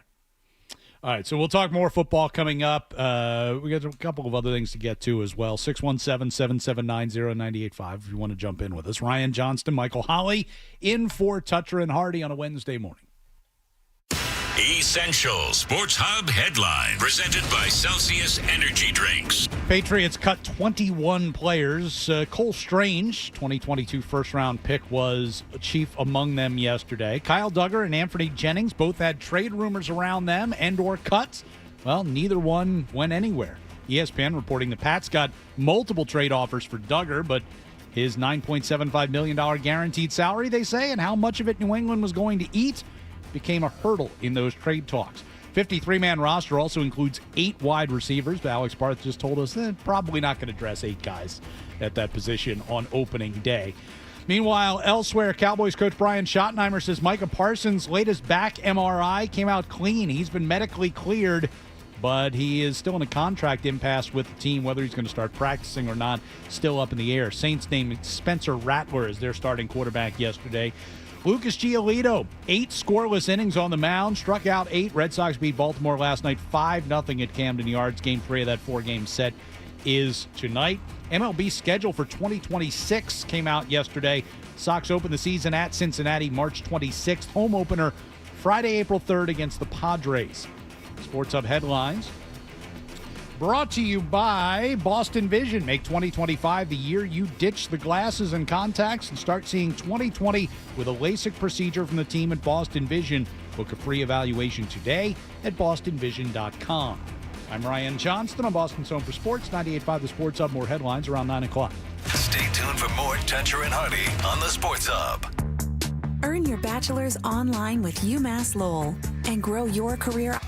Speaker 3: All right, so we'll talk more football coming up. We got a couple of other things to get to as well. 617-779-0985 if you want to jump in with us. Ryan Johnston, Michael Holley in for Toucher and Hardy on a Wednesday morning.
Speaker 2: Essential Sports Hub headline presented by Celsius Energy Drinks.
Speaker 3: Patriots cut 21 players. Cole Strange, 2022 first-round pick, was chief among them yesterday. Kyle Duggar and Anthony Jennings both had trade rumors around them and or cuts. Well, neither one went anywhere. ESPN reporting the Pats got multiple trade offers for Duggar, but his $9.75 million guaranteed salary, they say, and how much of it New England was going to eat became a hurdle in those trade talks. 53-man roster also includes 8 wide receivers, but Alex Barth just told us probably not going to dress 8 guys at that position on opening day. Meanwhile, elsewhere, Cowboys coach Brian Schottenheimer says Micah Parsons' latest back MRI came out clean. He's been medically cleared, but he is still in a contract impasse with the team. Whether he's going to start practicing or not, still up in the air. Saints named Spencer Rattler as their starting quarterback yesterday. Lucas Giolito, 8 scoreless innings on the mound, struck out 8. Red Sox beat Baltimore last night 5-0 at Camden Yards. Game 3 of that 4-game set is tonight. MLB schedule for 2026 came out yesterday. Sox open the season at Cincinnati March 26th. Home opener Friday, April 3rd against the Padres. Sports Hub headlines brought to you by Boston Vision. Make 2025 the year you ditch the glasses and contacts and start seeing 2020 with a LASIK procedure from the team at Boston Vision. Book a free evaluation today at bostonvision.com. I'm Ryan Johnston on Boston's Home for Sports, 98.5 The Sports Hub. More headlines around 9 o'clock.
Speaker 11: Stay tuned for more Toucher and Hardy on the Sports Hub.
Speaker 18: Earn your bachelor's online with UMass Lowell and grow your career.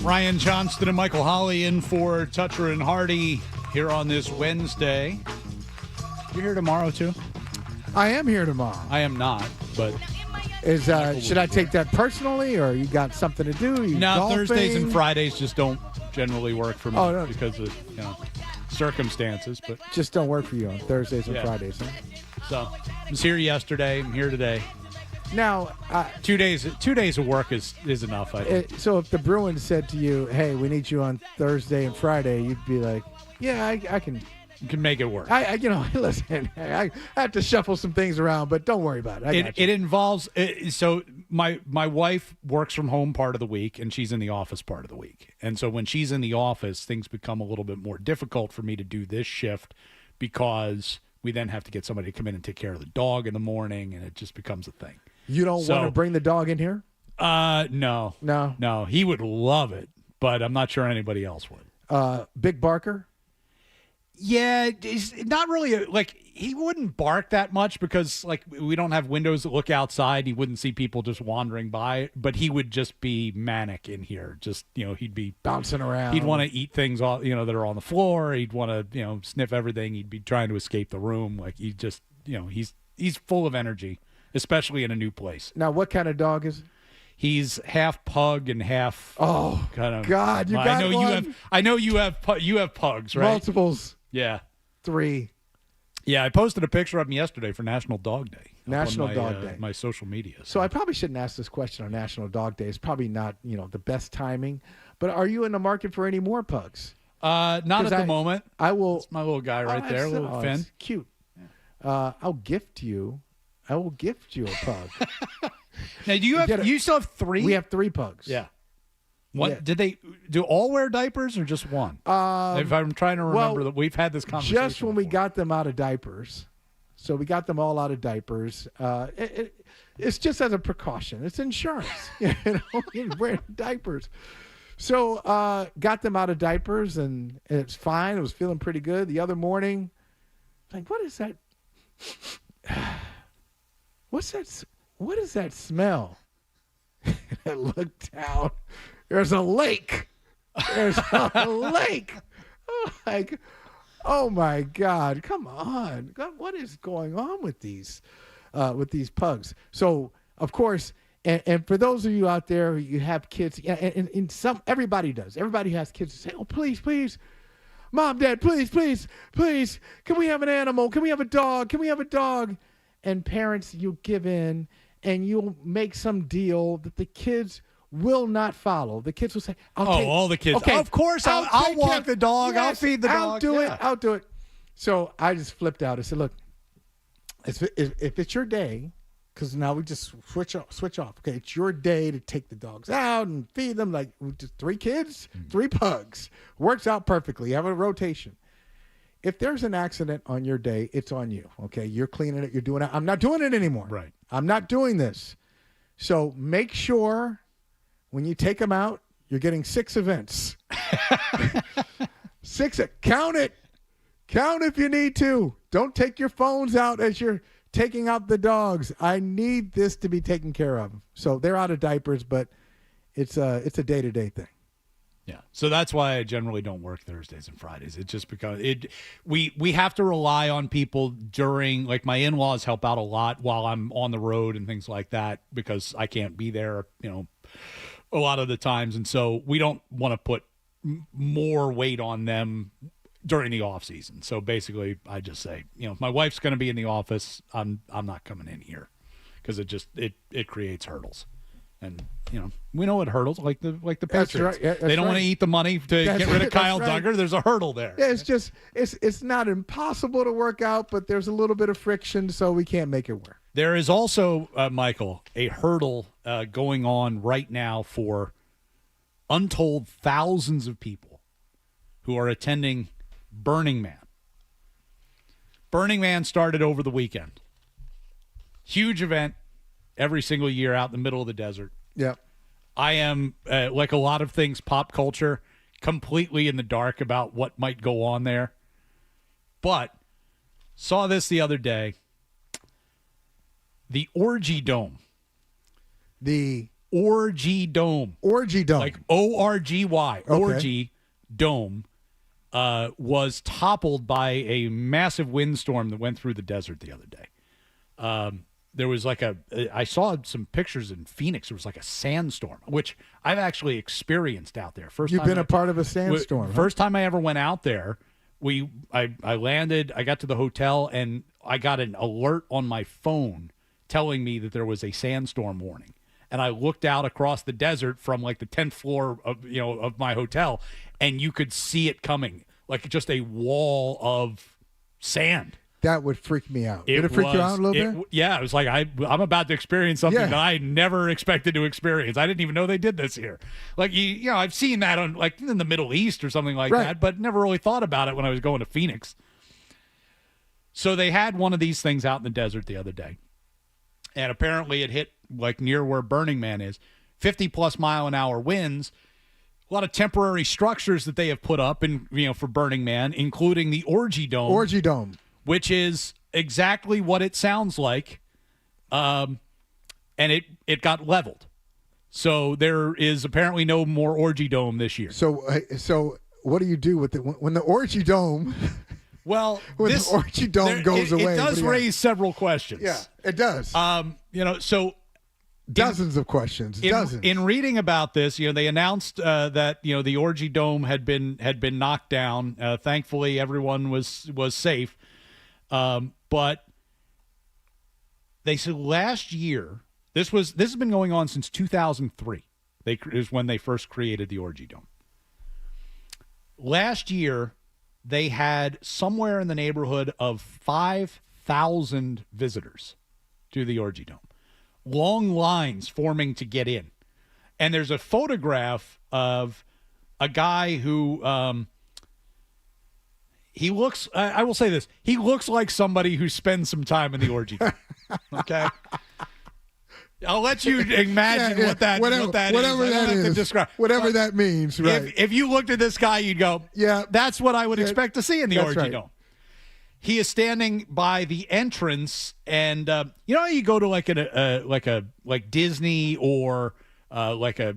Speaker 3: Ryan Johnston and Michael Holley in for Toucher and Hardy here on this Wednesday. You're here tomorrow, too?
Speaker 7: I am here tomorrow.
Speaker 3: I am not, but...
Speaker 7: Should I take that personally, or you got something to do?
Speaker 3: No, Thursdays and Fridays just don't generally work for me because of circumstances. But
Speaker 7: just don't work for you on Thursdays and Fridays. Huh?
Speaker 3: So I was here yesterday. I'm here today.
Speaker 7: Now,
Speaker 3: 2 days of work is enough. I think.
Speaker 7: So if the Bruins said to you, "Hey, we need you on Thursday and Friday," you'd be like, "Yeah, I can."
Speaker 3: You can make it work.
Speaker 7: Listen, I have to shuffle some things around, but don't worry about it.
Speaker 3: It involves so my wife works from home part of the week, and she's in the office part of the week. And so when she's in the office, things become a little bit more difficult for me to do this shift because we then have to get somebody to come in and take care of the dog in the morning, and it just becomes a thing.
Speaker 7: You don't want to bring the dog in here?
Speaker 3: No. He would love it, but I'm not sure anybody else would.
Speaker 7: Big barker?
Speaker 3: Yeah, he's not really he wouldn't bark that much because we don't have windows that look outside. He wouldn't see people just wandering by, but he would just be manic in here. Just, he'd be
Speaker 7: bouncing around.
Speaker 3: He'd want to eat things all, that are on the floor. He'd want to, sniff everything. He'd be trying to escape the room. He just, he's full of energy, especially in a new place.
Speaker 7: Now, what kind of dog is it?
Speaker 3: He's half pug and half kind of.
Speaker 7: God, you got one.
Speaker 3: I know you have pugs, right?
Speaker 7: Multiples.
Speaker 3: Yeah.
Speaker 7: 3.
Speaker 3: Yeah, I posted a picture of him yesterday for National Dog Day.
Speaker 7: National Dog Day.
Speaker 3: My social media.
Speaker 7: So I probably shouldn't ask this question on National Dog Day. It's probably not, the best timing. But are you in the market for any more pugs?
Speaker 3: Not at the moment.
Speaker 7: I will.
Speaker 3: That's my little guy right there, little Finn.
Speaker 7: It's cute. I will gift you a pug.
Speaker 3: Now, do you still have 3?
Speaker 7: We have 3 pugs.
Speaker 3: Yeah. What did they do? All wear diapers or just one? If I'm trying to remember that we've had this conversation.
Speaker 7: Just when we got them out of diapers, so we got them all out of diapers. It's just as a precaution. It's insurance, wearing diapers. So got them out of diapers and it's fine. It was feeling pretty good. The other morning, like, what is that? What's that? What is that smell? I looked down. There's a lake. There's a lake. Oh my God! Come on! God, what is going on with these pugs? So, of course, and for those of you out there, you have kids. And everybody does. Everybody has kids who say, "Oh, please, Mom, Dad, please, can we have an animal? Can we have a dog? Can we have a dog?" And parents, you give in, and you'll make some deal that the kids will not follow. The kids will say,
Speaker 3: all the kids.
Speaker 7: Okay,
Speaker 3: of course, I'll walk the dog. Yes, I'll feed the dog.
Speaker 7: I'll do it. So I just flipped out. I said, look, if it's your day, because now we just switch off. Okay, it's your day to take the dogs out and feed them. Like, just 3 kids, 3 pugs. Works out perfectly. You have a rotation. If there's an accident on your day, it's on you. Okay, you're cleaning it. You're doing it. I'm not doing it anymore.
Speaker 3: Right.
Speaker 7: I'm not doing this. So make sure when you take them out, you're getting 6 events. 6. Count it. Count if you need to. Don't take your phones out as you're taking out the dogs. I need this to be taken care of. So they're out of diapers, but it's a day-to-day thing.
Speaker 3: Yeah. So that's why I generally don't work Thursdays and Fridays. It's just because we have to rely on people during, like, my in-laws help out a lot while I'm on the road and things like that because I can't be there, a lot of the times. And so we don't want to put more weight on them during the off season. So basically I just say, if my wife's going to be in the office, I'm not coming in here because it creates hurdles. And we know what hurdles like the Patriots.
Speaker 7: That's right. Yeah,
Speaker 3: they don't want to eat the money to get rid of Kyle Duggar. There's a hurdle there.
Speaker 7: Yeah, it's not impossible to work out, but there's a little bit of friction, so we can't make it work.
Speaker 3: There is also, Michael, a hurdle going on right now for untold thousands of people who are attending Burning Man. Burning Man started over the weekend. Huge event every single year out in the middle of the desert.
Speaker 7: Yep.
Speaker 3: I am, like a lot of things, pop culture, completely in the dark about what might go on there. But saw this the other day. The Orgy Dome.
Speaker 7: The
Speaker 3: Orgy Dome.
Speaker 7: Orgy Dome.
Speaker 3: Like O-R-G-Y.
Speaker 7: Okay.
Speaker 3: Orgy Dome was toppled by a massive windstorm that went through the desert the other day. There was I saw some pictures in Phoenix. There was like a sandstorm, which I've actually experienced out there.
Speaker 7: You've been a part of a sandstorm.
Speaker 3: First time I ever went out there, I landed, I got to the hotel, and I got an alert on my phone telling me that there was a sandstorm warning. And I looked out across the desert from like the 10th floor of my hotel, and you could see it coming, like just a wall of sand.
Speaker 7: That would freak me out. Did it freak you out a little bit?
Speaker 3: Yeah, it was like I'm about to experience something that I never expected to experience. I didn't even know they did this here. Like I've seen that on like in the Middle East or something like that, but never really thought about it when I was going to Phoenix. So they had one of these things out in the desert the other day, and apparently it hit like near where Burning Man is, 50+ mile an hour winds. A lot of temporary structures that they have put up in for Burning Man, including the Orgy Dome.
Speaker 7: Orgy Dome.
Speaker 3: Which is exactly what it sounds like, and it got leveled. So there is apparently no more Orgy Dome this year.
Speaker 7: So what do you do with it when the Orgy Dome?
Speaker 3: Well,
Speaker 7: the Orgy Dome goes away.
Speaker 3: It does raise several questions.
Speaker 7: Yeah, it does.
Speaker 3: So
Speaker 7: dozens of questions. Dozens.
Speaker 3: In reading about this, they announced that the Orgy Dome had been knocked down. Thankfully, everyone was safe. But they said last year, this has been going on since 2003. Is when they first created the Orgy Dome. Last year, they had somewhere in the neighborhood of 5,000 visitors to the Orgy Dome. Long lines forming to get in. And there's a photograph of a guy who he looks, I will say this, he looks like somebody who spends some time in the Orgy Dome. Okay? I'll let you imagine what that is.
Speaker 7: Whatever that is. Whatever that means, right?
Speaker 3: If you looked at this guy, you'd go, yeah, that's what I would expect to see in the Orgy Dome. He is standing by the entrance, and you go to like Disney or like a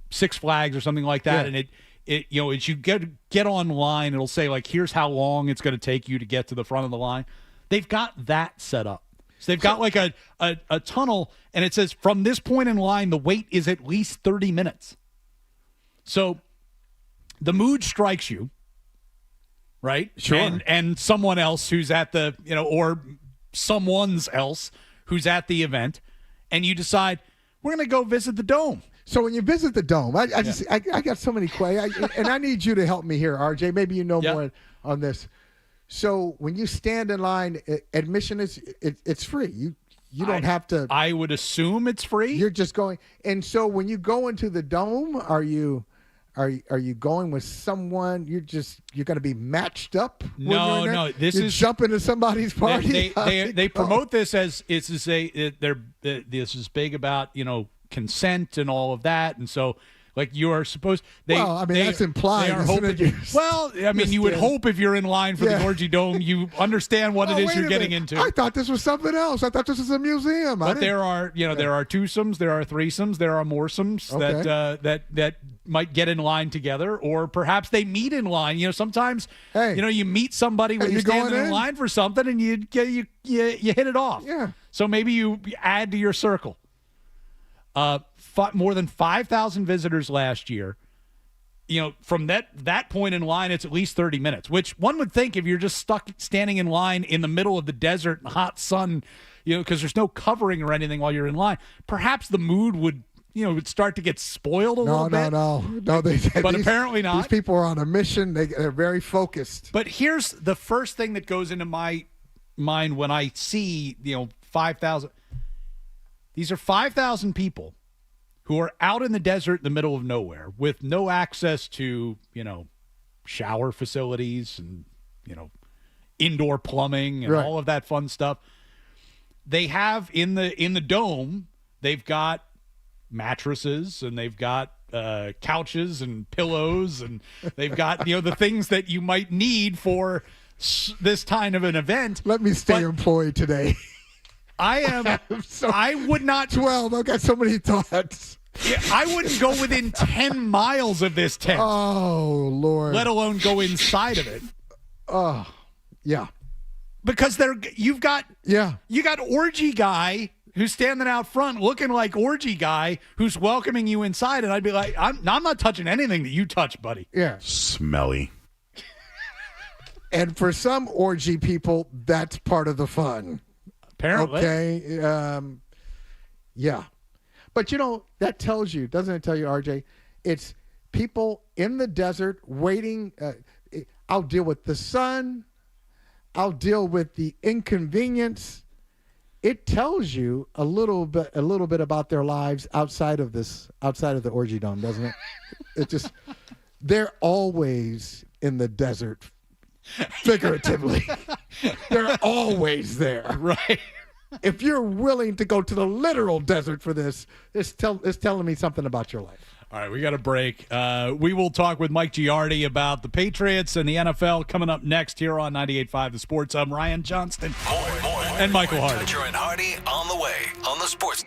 Speaker 3: Six Flags or something like that, and it as you get online, it'll say like, here's how long it's going to take you to get to the front of the line. They've got that set up. So they've got like a tunnel, and it says from this point in line, the wait is at least 30 minutes. So the mood strikes you, right?
Speaker 7: Sure.
Speaker 3: And someone else who's at the, or someone's else who's at the event, and you decide, we're going to go visit the Dome.
Speaker 7: So when you visit the Dome, I got so many questions, and I need you to help me here, RJ. Maybe you know more on this. So when you stand in line, admission it's free. You don't have to.
Speaker 3: I would assume it's free.
Speaker 7: You're just going, and so when you go into the Dome, are you going with someone? You're going to be matched up.
Speaker 3: No. This is
Speaker 7: jump into somebody's party.
Speaker 3: They promote this as this is big about consent and all of that, and so like you are supposed.
Speaker 7: That's implied.
Speaker 3: Well, I mean, you would hope if you're in line for the Orgy Dome, you understand what it is you're getting into.
Speaker 7: I thought this was something else. I thought this was a museum.
Speaker 3: But there are there are twosomes, there are threesomes, there are moresomes that might get in line together, or perhaps they meet in line. Sometimes you meet somebody when you're standing in line for something, and you hit it off.
Speaker 7: Yeah.
Speaker 3: So maybe you add to your circle. More than 5,000 visitors last year. From that point in line, it's at least 30 minutes, which one would think if you're just stuck standing in line in the middle of the desert and hot sun, because there's no covering or anything while you're in line, perhaps the mood would start to get spoiled a little bit. No. But apparently not.
Speaker 7: These people are on a mission. They're very focused.
Speaker 3: But here's the first thing that goes into my mind when I see 5,000. These are 5,000 people who are out in the desert in the middle of nowhere with no access to, shower facilities and, indoor plumbing and all of that fun stuff. They have in the Dome, they've got mattresses and they've got couches and pillows, and they've got, the things that you might need for this kind of an event.
Speaker 7: Let me stay employed today.
Speaker 3: I would not.
Speaker 7: 12. I've got so many thoughts.
Speaker 3: Yeah, I wouldn't go within 10 miles of this tent.
Speaker 7: Oh, Lord.
Speaker 3: Let alone go inside of it.
Speaker 7: Oh, yeah.
Speaker 3: Because you got orgy guy who's standing out front looking like orgy guy who's welcoming you inside, and I'd be like, I'm not touching anything that you touch, buddy.
Speaker 7: Yeah.
Speaker 12: Smelly.
Speaker 7: And for some orgy people, that's part of the fun.
Speaker 3: Apparently.
Speaker 7: Okay. Yeah. But, that tells you, doesn't it tell you, RJ? It's people in the desert waiting. I'll deal with the sun. I'll deal with the inconvenience. It tells you a little bit about their lives outside of the orgy dome, doesn't it? It just, they're always in the desert, figuratively. They're always there.
Speaker 3: Right.
Speaker 7: If you're willing to go to the literal desert for this, it's telling me something about your life.
Speaker 3: All right, we got a break. We will talk with Mike Giardi about the Patriots and the NFL coming up next here on 98.5 The Sports. I'm Ryan Johnston and Michael Hardy.
Speaker 11: Toucher and Hardy on the way on the Sports.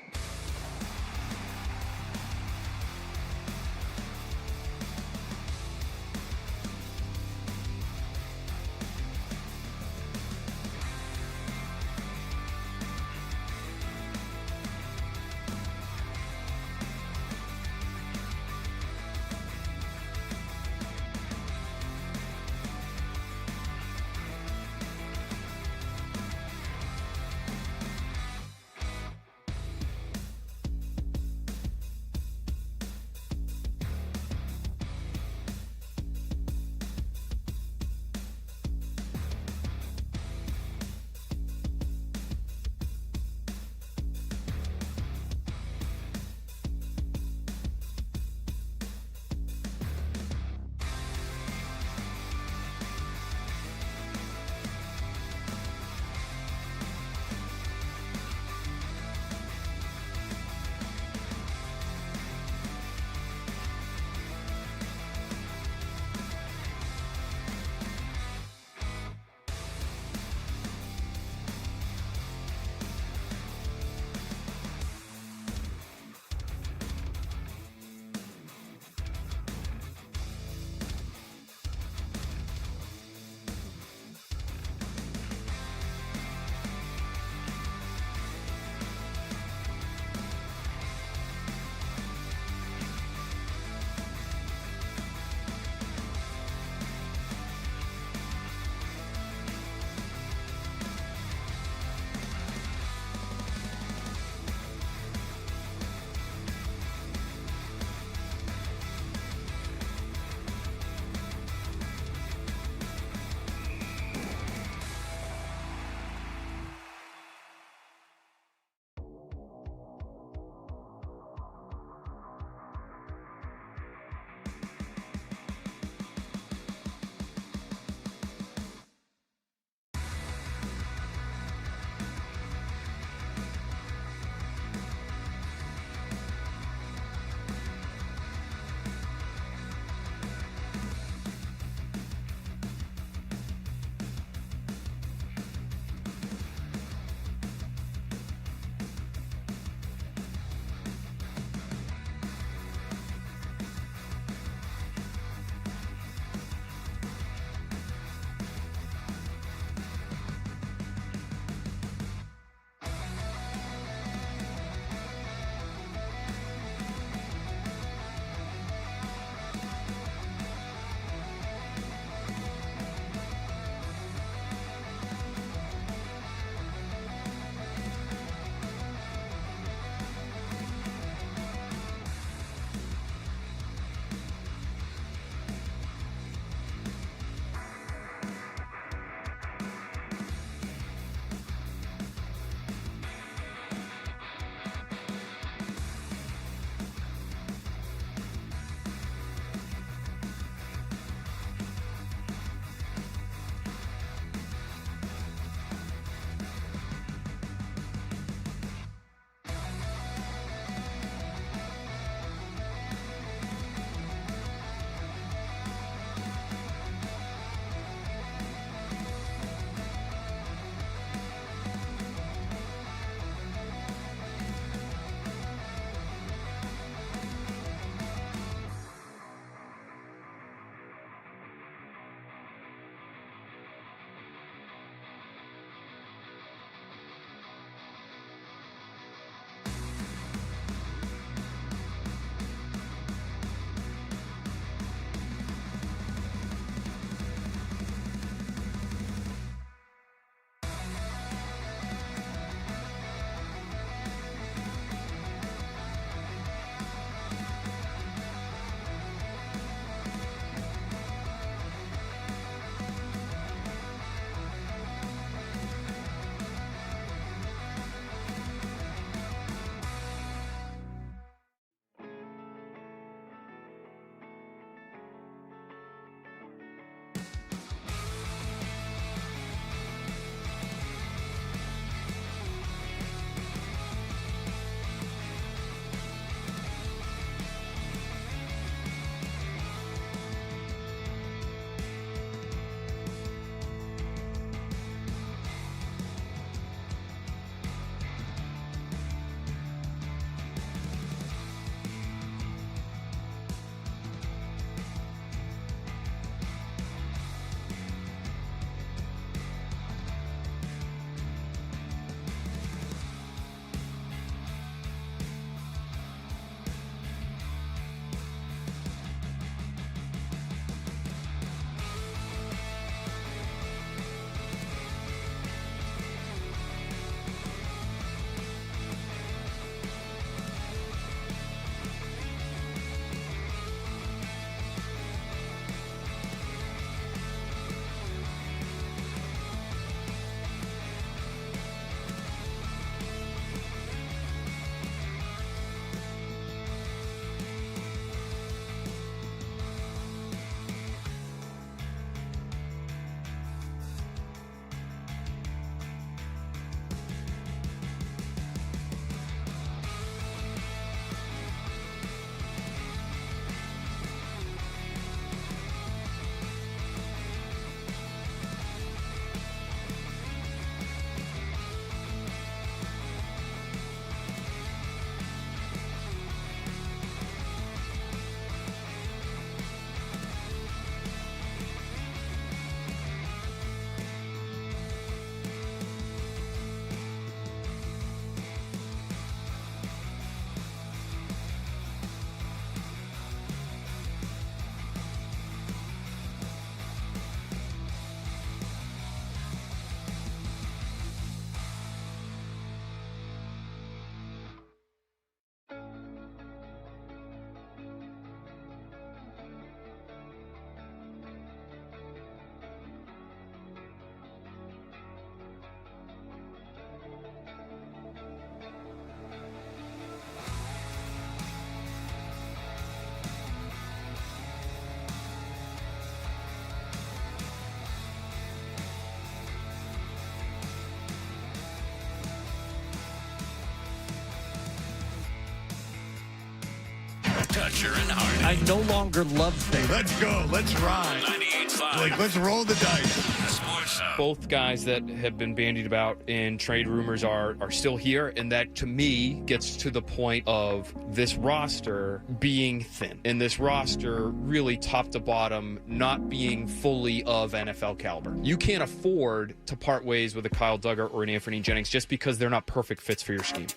Speaker 2: Toucher and Hardy.
Speaker 6: I no longer love things. Let's go. Let's ride.
Speaker 2: 98.5.
Speaker 6: Let's roll the dice.
Speaker 2: The Sports Zone.
Speaker 19: Both guys that have been bandied about in trade rumors are still here, and that to me gets to the point of this roster being thin, and this roster really top to bottom not being fully of NFL caliber. You can't afford to part ways with a Kyle Duggar or an Anthony Jennings just because they're not perfect fits for your scheme.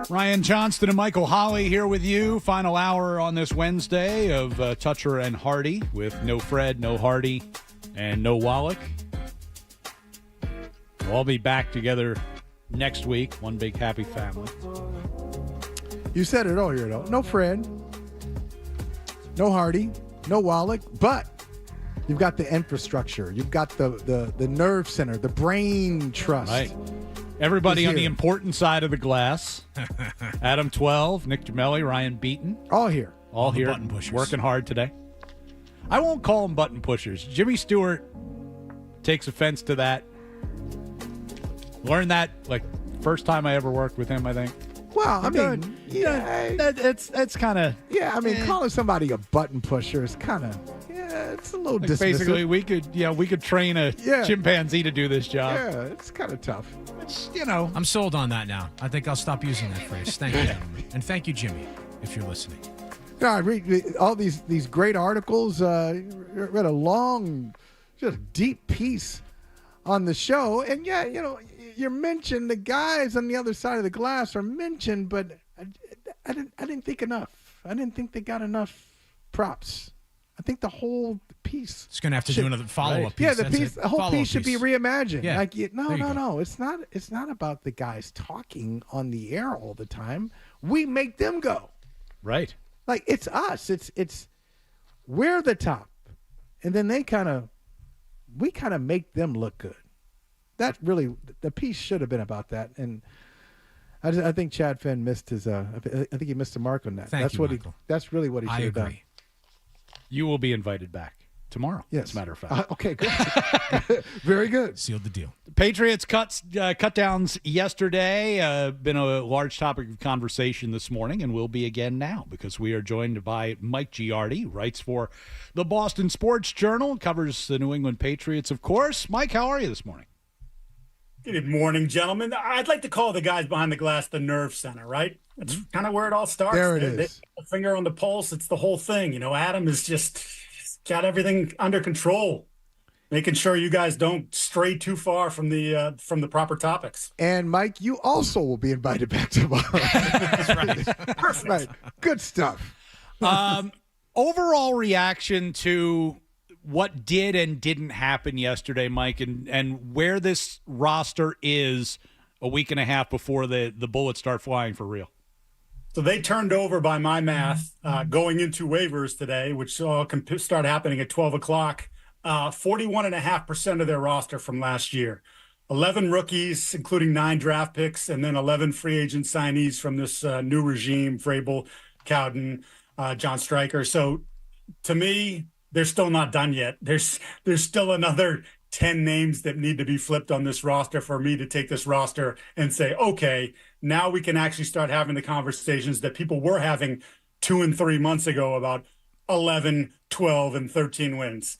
Speaker 3: Ryan Johnston and Michael Holley here with you. Final hour on this Wednesday of Toucher and Hardy with no Fred, no Hardy, and no Wallach. We'll all be back together next week. One big happy family.
Speaker 7: You said it earlier, though. No Fred, no Hardy, no Wallach, but you've got the infrastructure. You've got the nerve center, the brain trust.
Speaker 3: Right. Everybody on the important side of the glass. Adam 12, Nick Gemelli, Ryan Beaton.
Speaker 7: All here.
Speaker 3: All here.
Speaker 9: Button pushers.
Speaker 3: Working hard today. I won't call them button pushers. Jimmy Stewart takes offense to that. Learned that, first time I ever worked with him, I think.
Speaker 7: Well, I mean,
Speaker 3: it's kind of...
Speaker 7: Yeah, I mean, calling somebody a button pusher is kind of... Yeah, it's a little dismissive.
Speaker 3: Basically, we could train a chimpanzee to do this job.
Speaker 7: Yeah, it's kind of tough.
Speaker 3: It's,
Speaker 9: I'm sold on that now. I think I'll stop using that phrase. Thank you, gentlemen. And thank you, Jimmy, if you're listening.
Speaker 7: No, I read all these great articles. Read a long, just deep piece on the show. And, yeah, you mentioned the guys on the other side of the glass are mentioned, but I didn't think enough. I didn't think they got enough props. I think the whole piece.
Speaker 9: It's going to have to do another follow-up piece.
Speaker 7: Yeah,
Speaker 9: That's
Speaker 7: the whole piece should be reimagined.
Speaker 9: Yeah.
Speaker 7: No. It's not about the guys talking on the air all the time. We make them go.
Speaker 3: Right.
Speaker 7: Like it's us. It's we're the top, and then we kind of make them look good. That really, the piece should have been about that, and I think Chad Finn missed his. I think he missed the mark on that.
Speaker 9: That's
Speaker 7: Michael. That's really what he should have done.
Speaker 3: You will be invited back tomorrow,
Speaker 7: yes.
Speaker 3: As a matter of fact.
Speaker 7: Okay, good. Very good.
Speaker 9: Sealed the deal.
Speaker 3: Patriots cut downs yesterday. Been a large topic of conversation this morning, and will be again now, because we are joined by Mike Giardi, who writes for the Boston Sports Journal, covers the New England Patriots, of course. Mike, how are you this morning?
Speaker 20: Good morning, gentlemen. I'd like to call the guys behind the glass the nerve center, right? That's kind of where it all starts.
Speaker 7: There it is.
Speaker 20: They put the finger on the pulse. It's the whole thing. Adam is just got everything under control, making sure you guys don't stray too far from the proper topics.
Speaker 7: And Mike, you also will be invited back tomorrow.
Speaker 20: That's right. Perfect.
Speaker 7: Right. Good stuff.
Speaker 3: Overall reaction to what did and didn't happen yesterday, Mike, and where this roster is a week and a half before the bullets start flying for real.
Speaker 20: So they turned over, by my math, going into waivers today, which can start happening at 12 o'clock, 41.5% of their roster from last year. 11 rookies, including 9 draft picks, and then 11 free agent signees from this new regime, Vrabel, Cowden, John Stryker. So to me, they're still not done yet. There's still another 10 names that need to be flipped on this roster for me to take this roster and say, okay, now we can actually start having the conversations that people were having 2 and 3 months ago about 11, 12, and 13 wins.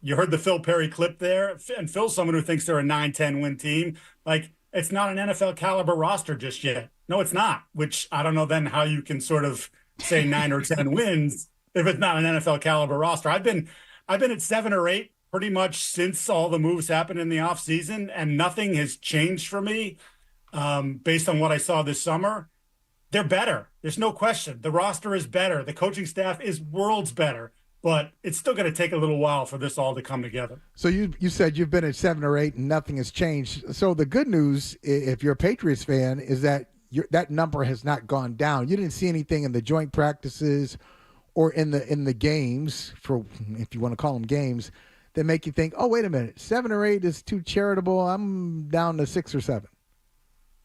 Speaker 20: You heard the Phil Perry clip there, and Phil's someone who thinks they're a 9-10 win team. Like, it's not an NFL caliber roster just yet. No, it's not, which I don't know then how you can sort of say 9 or 10 wins if it's not an NFL caliber roster. I've been at 7 or 8 pretty much since all the moves happened in the offseason, and nothing has changed for me based on what I saw this summer. They're better. There's no question. The roster is better. The coaching staff is worlds better, but it's still going to take a little while for this all to come together.
Speaker 7: So you said you've been at 7 or 8 and nothing has changed. So the good news, if you're a Patriots fan, is that that number has not gone down. You didn't see anything in the joint practices or in the games, for if you want to call them games, that make you think, oh, wait a minute, 7 or 8 is too charitable. I'm down to 6 or 7.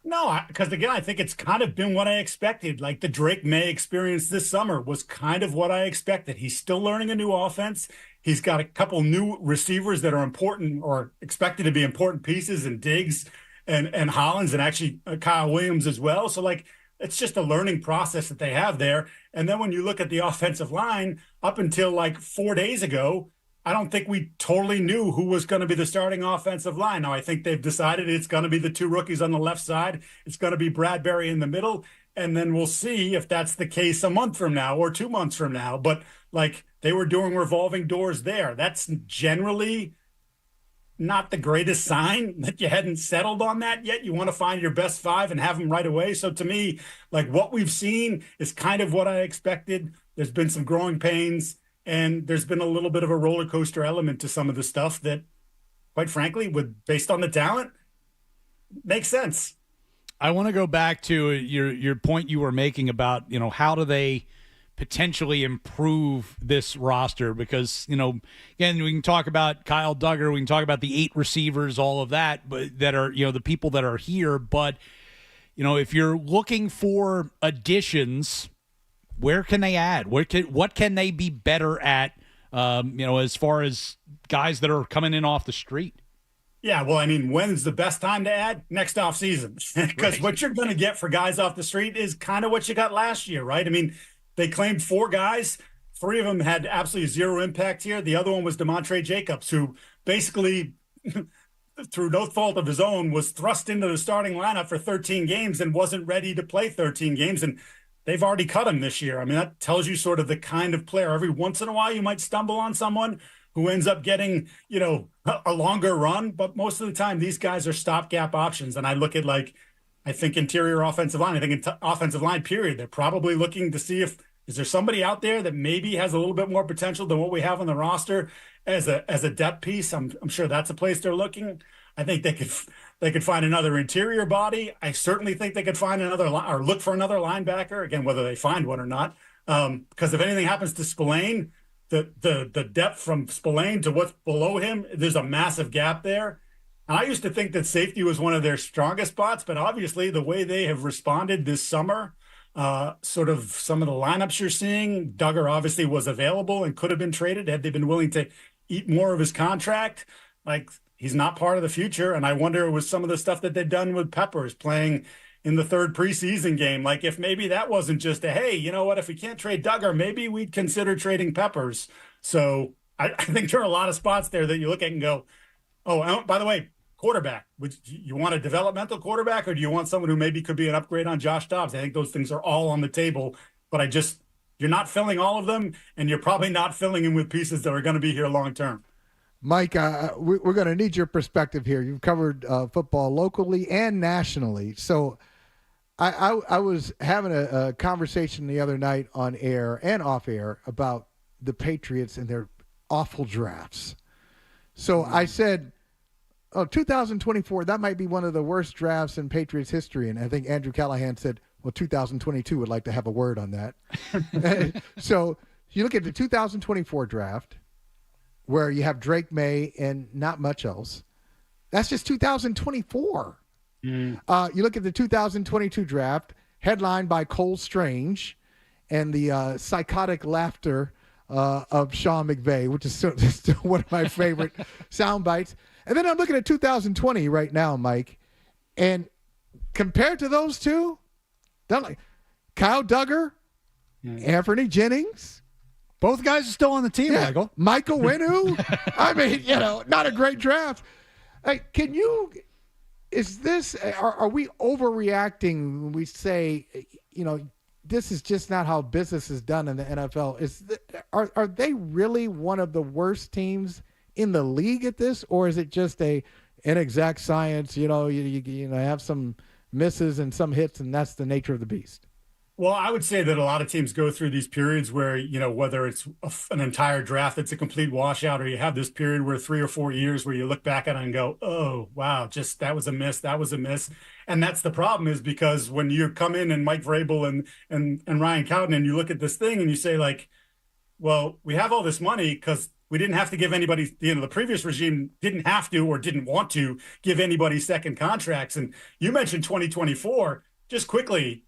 Speaker 20: No, because again, I think it's kind of been what I expected. Like the Drake May experience this summer was kind of what I expected. He's still learning a new offense. He's got a couple new receivers that are important or expected to be important pieces in Diggs and Hollins and actually Kyle Williams as well. So like, it's just a learning process that they have there. And then when you look at the offensive line, up until like 4 days ago, I don't think we totally knew who was going to be the starting offensive line. Now, I think they've decided it's going to be the two rookies on the left side. It's going to be Bradbury in the middle. And then we'll see if that's the case a month from now or 2 months from now. But like, they were doing revolving doors there. That's generally not the greatest sign that you hadn't settled on that yet. You want to find your best five and have them right away. So to me, like, what we've seen is kind of what I expected. There's been some growing pains, and there's been a little bit of a roller coaster element to some of the stuff that, quite frankly, based on the talent, makes sense.
Speaker 3: I want to go back to your point you were making about, how do they potentially improve this roster? Because, again, we can talk about Kyle Duggar, we can talk about the 8 receivers, all of that, but that are, the people that are here. But, if you're looking for additions, where can they add? What can they be better at, as far as guys that are coming in off the street?
Speaker 20: Yeah, well, I mean, when's the best time to add? Next off season. Because what you're going to get for guys off the street is kind of what you got last year, right? I mean, they claimed 4 guys. 3 of them had absolutely zero impact here. The other one was DeMontre Jacobs, who basically, through no fault of his own, was thrust into the starting lineup for 13 games and wasn't ready to play 13 games. And they've already cut him this year. I mean, that tells you sort of the kind of player. Every once in a while, you might stumble on someone who ends up getting, a longer run. But most of the time, these guys are stopgap options. And I look at, I think interior offensive line, I think offensive line, period. They're probably looking to see is there somebody out there that maybe has a little bit more potential than what we have on the roster as a depth piece. I'm sure that's a place they're looking. I think they could find another interior body. I certainly think they could find or look for another linebacker, again, whether they find one or not. Because if anything happens to Spillane, the depth from Spillane to what's below him, there's a massive gap there. And I used to think that safety was one of their strongest spots, but obviously the way they have responded this summer, sort of some of the lineups you're seeing, Duggar obviously was available and could have been traded had they been willing to eat more of his contract. Like, he's not part of the future. And I wonder with some of the stuff that they've done with Peppers playing in the 3rd preseason game, like if maybe that wasn't just hey, you know what, if we can't trade Duggar, maybe we'd consider trading Peppers. So I think there are a lot of spots there that you look at and go, oh, by the way, quarterback. Would you want a developmental quarterback, or do you want someone who maybe could be an upgrade on Josh Dobbs? I think those things are all on the table, but you're not filling all of them, and you're probably not filling them with pieces that are going to be here long term.
Speaker 7: Mike, we're going to need your perspective here. You've covered football locally and nationally. So I was having a conversation the other night on air and off air about the Patriots and their awful drafts. So I said, 2024, that might be one of the worst drafts in Patriots history. And I think Andrew Callahan said, well, 2022 would like to have a word on that. So you look at the 2024 draft, where you have Drake May and not much else. That's just 2024. You look at the 2022 draft, headlined by Cole Strange and the psychotic laughter of Sean McVay, which is still one of my favorite sound bites. And then I'm looking at 2020 right now, Mike, and compared to those two, Kyle Duggar, Anthony Jennings,
Speaker 3: both guys are still on the team, Michael.
Speaker 7: Michael Winu. I mean, not a great draft. Are we overreacting when we say, this is just not how business is done in the NFL? Are they really one of the worst teams in the league at this, or is it just an inexact science? You have some misses and some hits, and that's the nature of the beast.
Speaker 20: Well, I would say that a lot of teams go through these periods where, whether it's an entire draft that's a complete washout, or you have this period where 3 or 4 years where you look back at it and go, oh, wow, just that was a miss. And that's the problem, is because when you come in and Mike Vrabel and Ryan Cowden, and you look at this thing and you say, well, we have all this money because we didn't have to give anybody, the previous regime didn't have to or didn't want to give anybody second contracts. And you mentioned 2024, just quickly,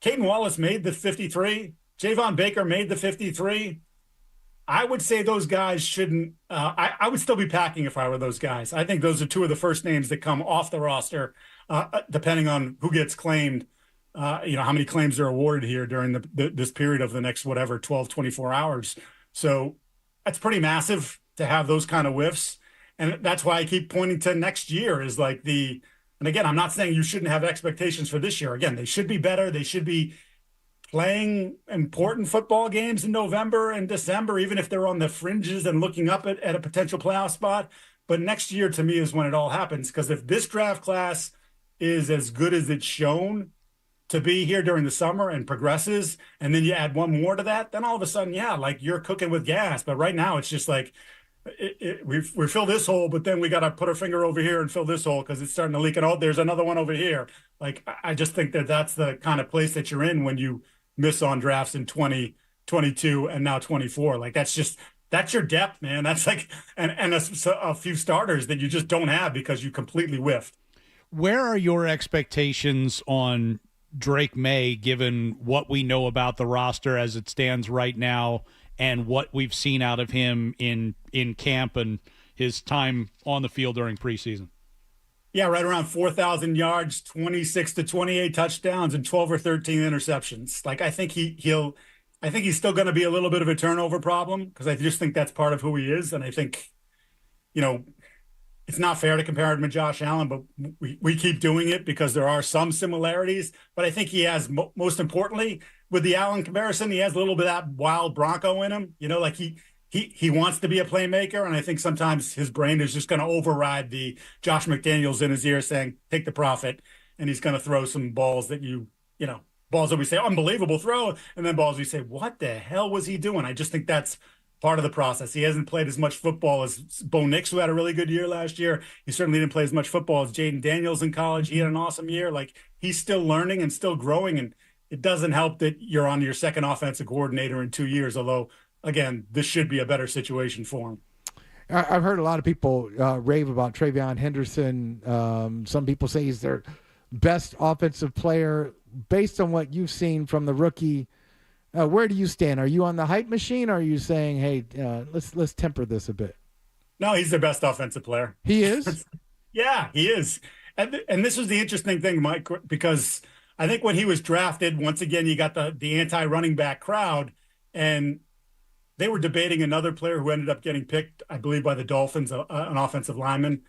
Speaker 20: Caden Wallace made the 53. Javon Baker made the 53. I would say those guys shouldn't. I would still be packing if I were those guys. I think those are two of the first names that come off the roster, depending on who gets claimed. How many claims are awarded here during this period of the next, 12, 24 hours. So that's pretty massive to have those kind of whiffs. And that's why I keep pointing to next year is like and again, I'm not saying you shouldn't have expectations for this year. Again, they should be better. They should be playing important football games in November and December, even if they're on the fringes and looking up at a potential playoff spot. But next year, to me, is when it all happens. Because if this draft class is as good as it's shown to be here during the summer and progresses, and then you add one more to that, then all of a sudden, you're cooking with gas. But right now, it's just like we fill this hole, but then we got to put our finger over here and fill this hole because it's starting to leak. And there's another one over here. Like, I just think that's the kind of place that you're in when you miss on drafts in 2022 and now 24. Like, that's your depth, man. That's like, and a few starters that you just don't have because you completely whiffed.
Speaker 3: Where are your expectations on Drake May, given what we know about the roster as it stands right now and what we've seen out of him in camp and his time on the field during preseason?
Speaker 20: Yeah, right around 4,000 yards, 26 to 28 touchdowns, and 12 or 13 interceptions. Like, I think he's still going to be a little bit of a turnover problem because I just think that's part of who he is. And I think, it's not fair to compare him to Josh Allen, but we keep doing it because there are some similarities. But I think he has, most importantly, with the Allen comparison, he has a little bit of that wild Bronco in him. Like he wants to be a playmaker, and I think sometimes his brain is just going to override the Josh McDaniels in his ear saying, take the profit, and he's going to throw some balls that balls that we say, unbelievable throw, and then balls we say, what the hell was he doing? I just think that's part of the process. He hasn't played as much football as Bo Nix, who had a really good year last year. He certainly didn't play as much football as Jaden Daniels in college. He had an awesome year. Like, he's still learning and still growing, and it doesn't help that you're on your second offensive coordinator in 2 years, although, again, this should be a better situation for him.
Speaker 7: I've heard a lot of people rave about Travion Henderson. Some people say he's their best offensive player. Based on what you've seen from the rookie, where do you stand? Are you on the hype machine, or are you saying, hey, let's temper this a bit?
Speaker 20: No, he's their best offensive player.
Speaker 7: He is?
Speaker 20: Yeah, he is. And this was the interesting thing, Mike, because I think when he was drafted, once again, you got the anti-running back crowd, and they were debating another player who ended up getting picked, I believe, by the Dolphins, an offensive lineman.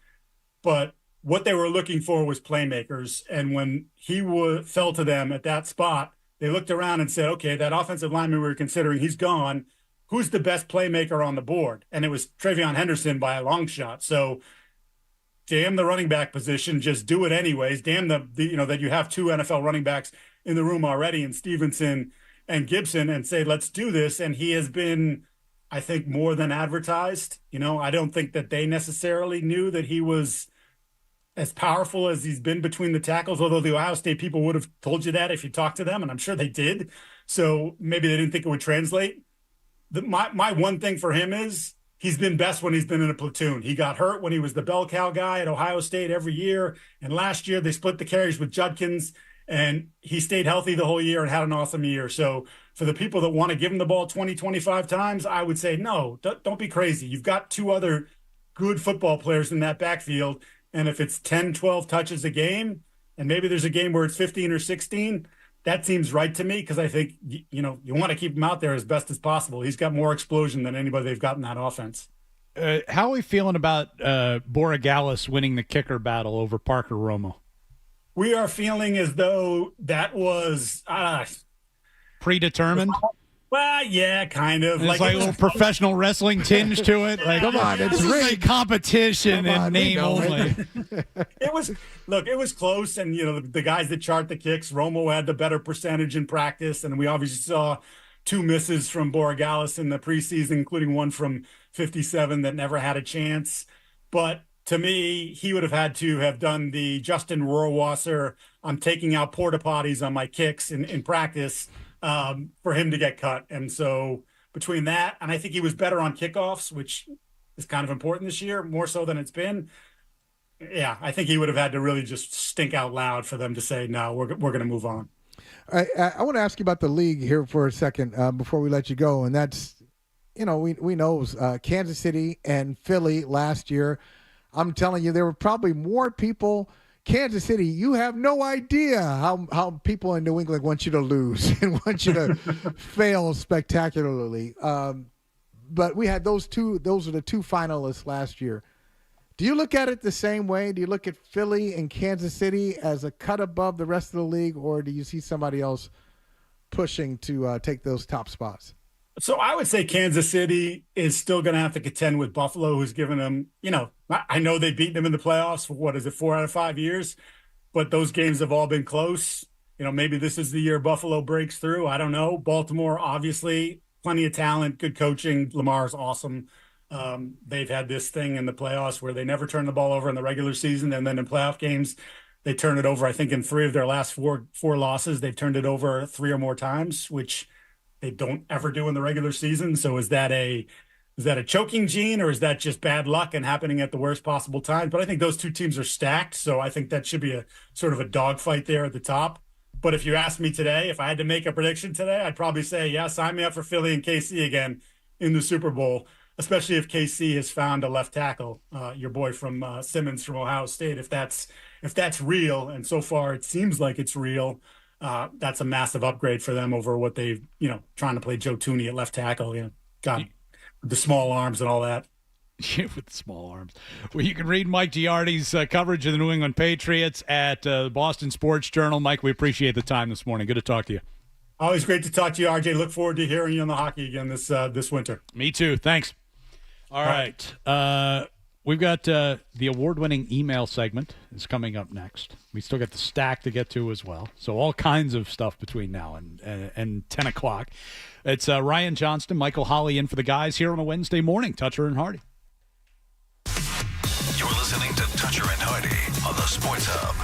Speaker 20: But what they were looking for was playmakers. And when he fell to them at that spot, they looked around and said, okay, that offensive lineman we were considering, he's gone. Who's the best playmaker on the board? And it was Travion Henderson by a long shot. So damn the running back position, just do it anyways. Damn that you have two NFL running backs in the room already, in Stevenson and Gibson, and say, let's do this. And he has been, I think, more than advertised. I don't think that they necessarily knew that he was as powerful as he's been between the tackles, although the Ohio State people would have told you that if you talked to them, and I'm sure they did. So maybe they didn't think it would translate. My one thing for him is he's been best when he's been in a platoon. He got hurt when he was the bell cow guy at Ohio State every year, and last year they split the carries with Judkins, and he stayed healthy the whole year and had an awesome year. So for the people that want to give him the ball 20, 25 times, I would say, no, don't be crazy. You've got two other good football players in that backfield. And if it's 10, 12 touches a game, and maybe there's a game where it's 15 or 16, that seems right to me, because I think, you want to keep him out there as best as possible. He's got more explosion than anybody they've got in that offense.
Speaker 3: How are we feeling about Borregales winning the kicker battle over Parker Romo?
Speaker 20: We are feeling as though that was
Speaker 3: predetermined.
Speaker 20: Well, yeah, kind of.
Speaker 3: It's like a little professional wrestling tinge to it. Like,
Speaker 7: come on, it's
Speaker 3: a competition in name only.
Speaker 20: It was close, and the guys that chart the kicks, Romo had the better percentage in practice, and we obviously saw two misses from Borregales in the preseason, including one from 57 that never had a chance. But to me, he would have had to have done the Justin Rohrwasser, I'm taking out porta potties on my kicks in practice, for him to get cut. And so between that, and I think he was better on kickoffs, which is kind of important this year, more so than it's been. Yeah, I think he would have had to really just stink out loud for them to say, no, we're going to move on.
Speaker 7: I want to ask you about the league here for a second before we let you go. And that's we know Kansas City and Philly last year. I'm telling you, there were probably more people. Kansas City, you have no idea how people in New England want you to lose and want you to fail spectacularly. But we had those are the two finalists last year. Do you look at it the same way? Do you look at Philly and Kansas City as a cut above the rest of the league, or do you see somebody else pushing to take those top spots?
Speaker 20: So I would say Kansas City is still going to have to contend with Buffalo, who's given them, I know they've beaten them in the playoffs for 4 out of 5 years, but those games have all been close. Maybe this is the year Buffalo breaks through. I don't know. Baltimore, obviously, plenty of talent, good coaching. Lamar's awesome. They've had this thing in the playoffs where they never turn the ball over in the regular season, and then in playoff games, they turn it over. I think in 3 of their last four losses, they've turned it over 3 or more times, which they don't ever do in the regular season. So is that a choking gene, or is that just bad luck and happening at the worst possible time? But I think those two teams are stacked. So I think that should be a sort of a dogfight there at the top. But if you asked me today, if I had to make a prediction today, I'd probably say, yeah, sign me up for Philly and KC again in the Super Bowl, especially if KC has found a left tackle, your boy from Simmons from Ohio State. If that's real, and so far it seems like it's real, that's a massive upgrade for them over what they've, trying to play Joe Thuney at left tackle, got the small arms and all that.
Speaker 3: Yeah, with the small arms. Well, you can read Mike Giardi's coverage of the New England Patriots at Boston Sports Journal. Mike, we appreciate the time this morning. Good to talk to you.
Speaker 20: Always great to talk to you, RJ. Look forward to hearing you on the hockey again this winter.
Speaker 3: Me too. Thanks. All right. We've got the award-winning email segment is coming up next. We still got the stack to get to as well. So all kinds of stuff between now and 10 o'clock. It's Ryan Johnston, Michael Holley in for the guys here on a Wednesday morning. Toucher and Hardy.
Speaker 11: You're listening to Toucher and Hardy on the Sports Hub.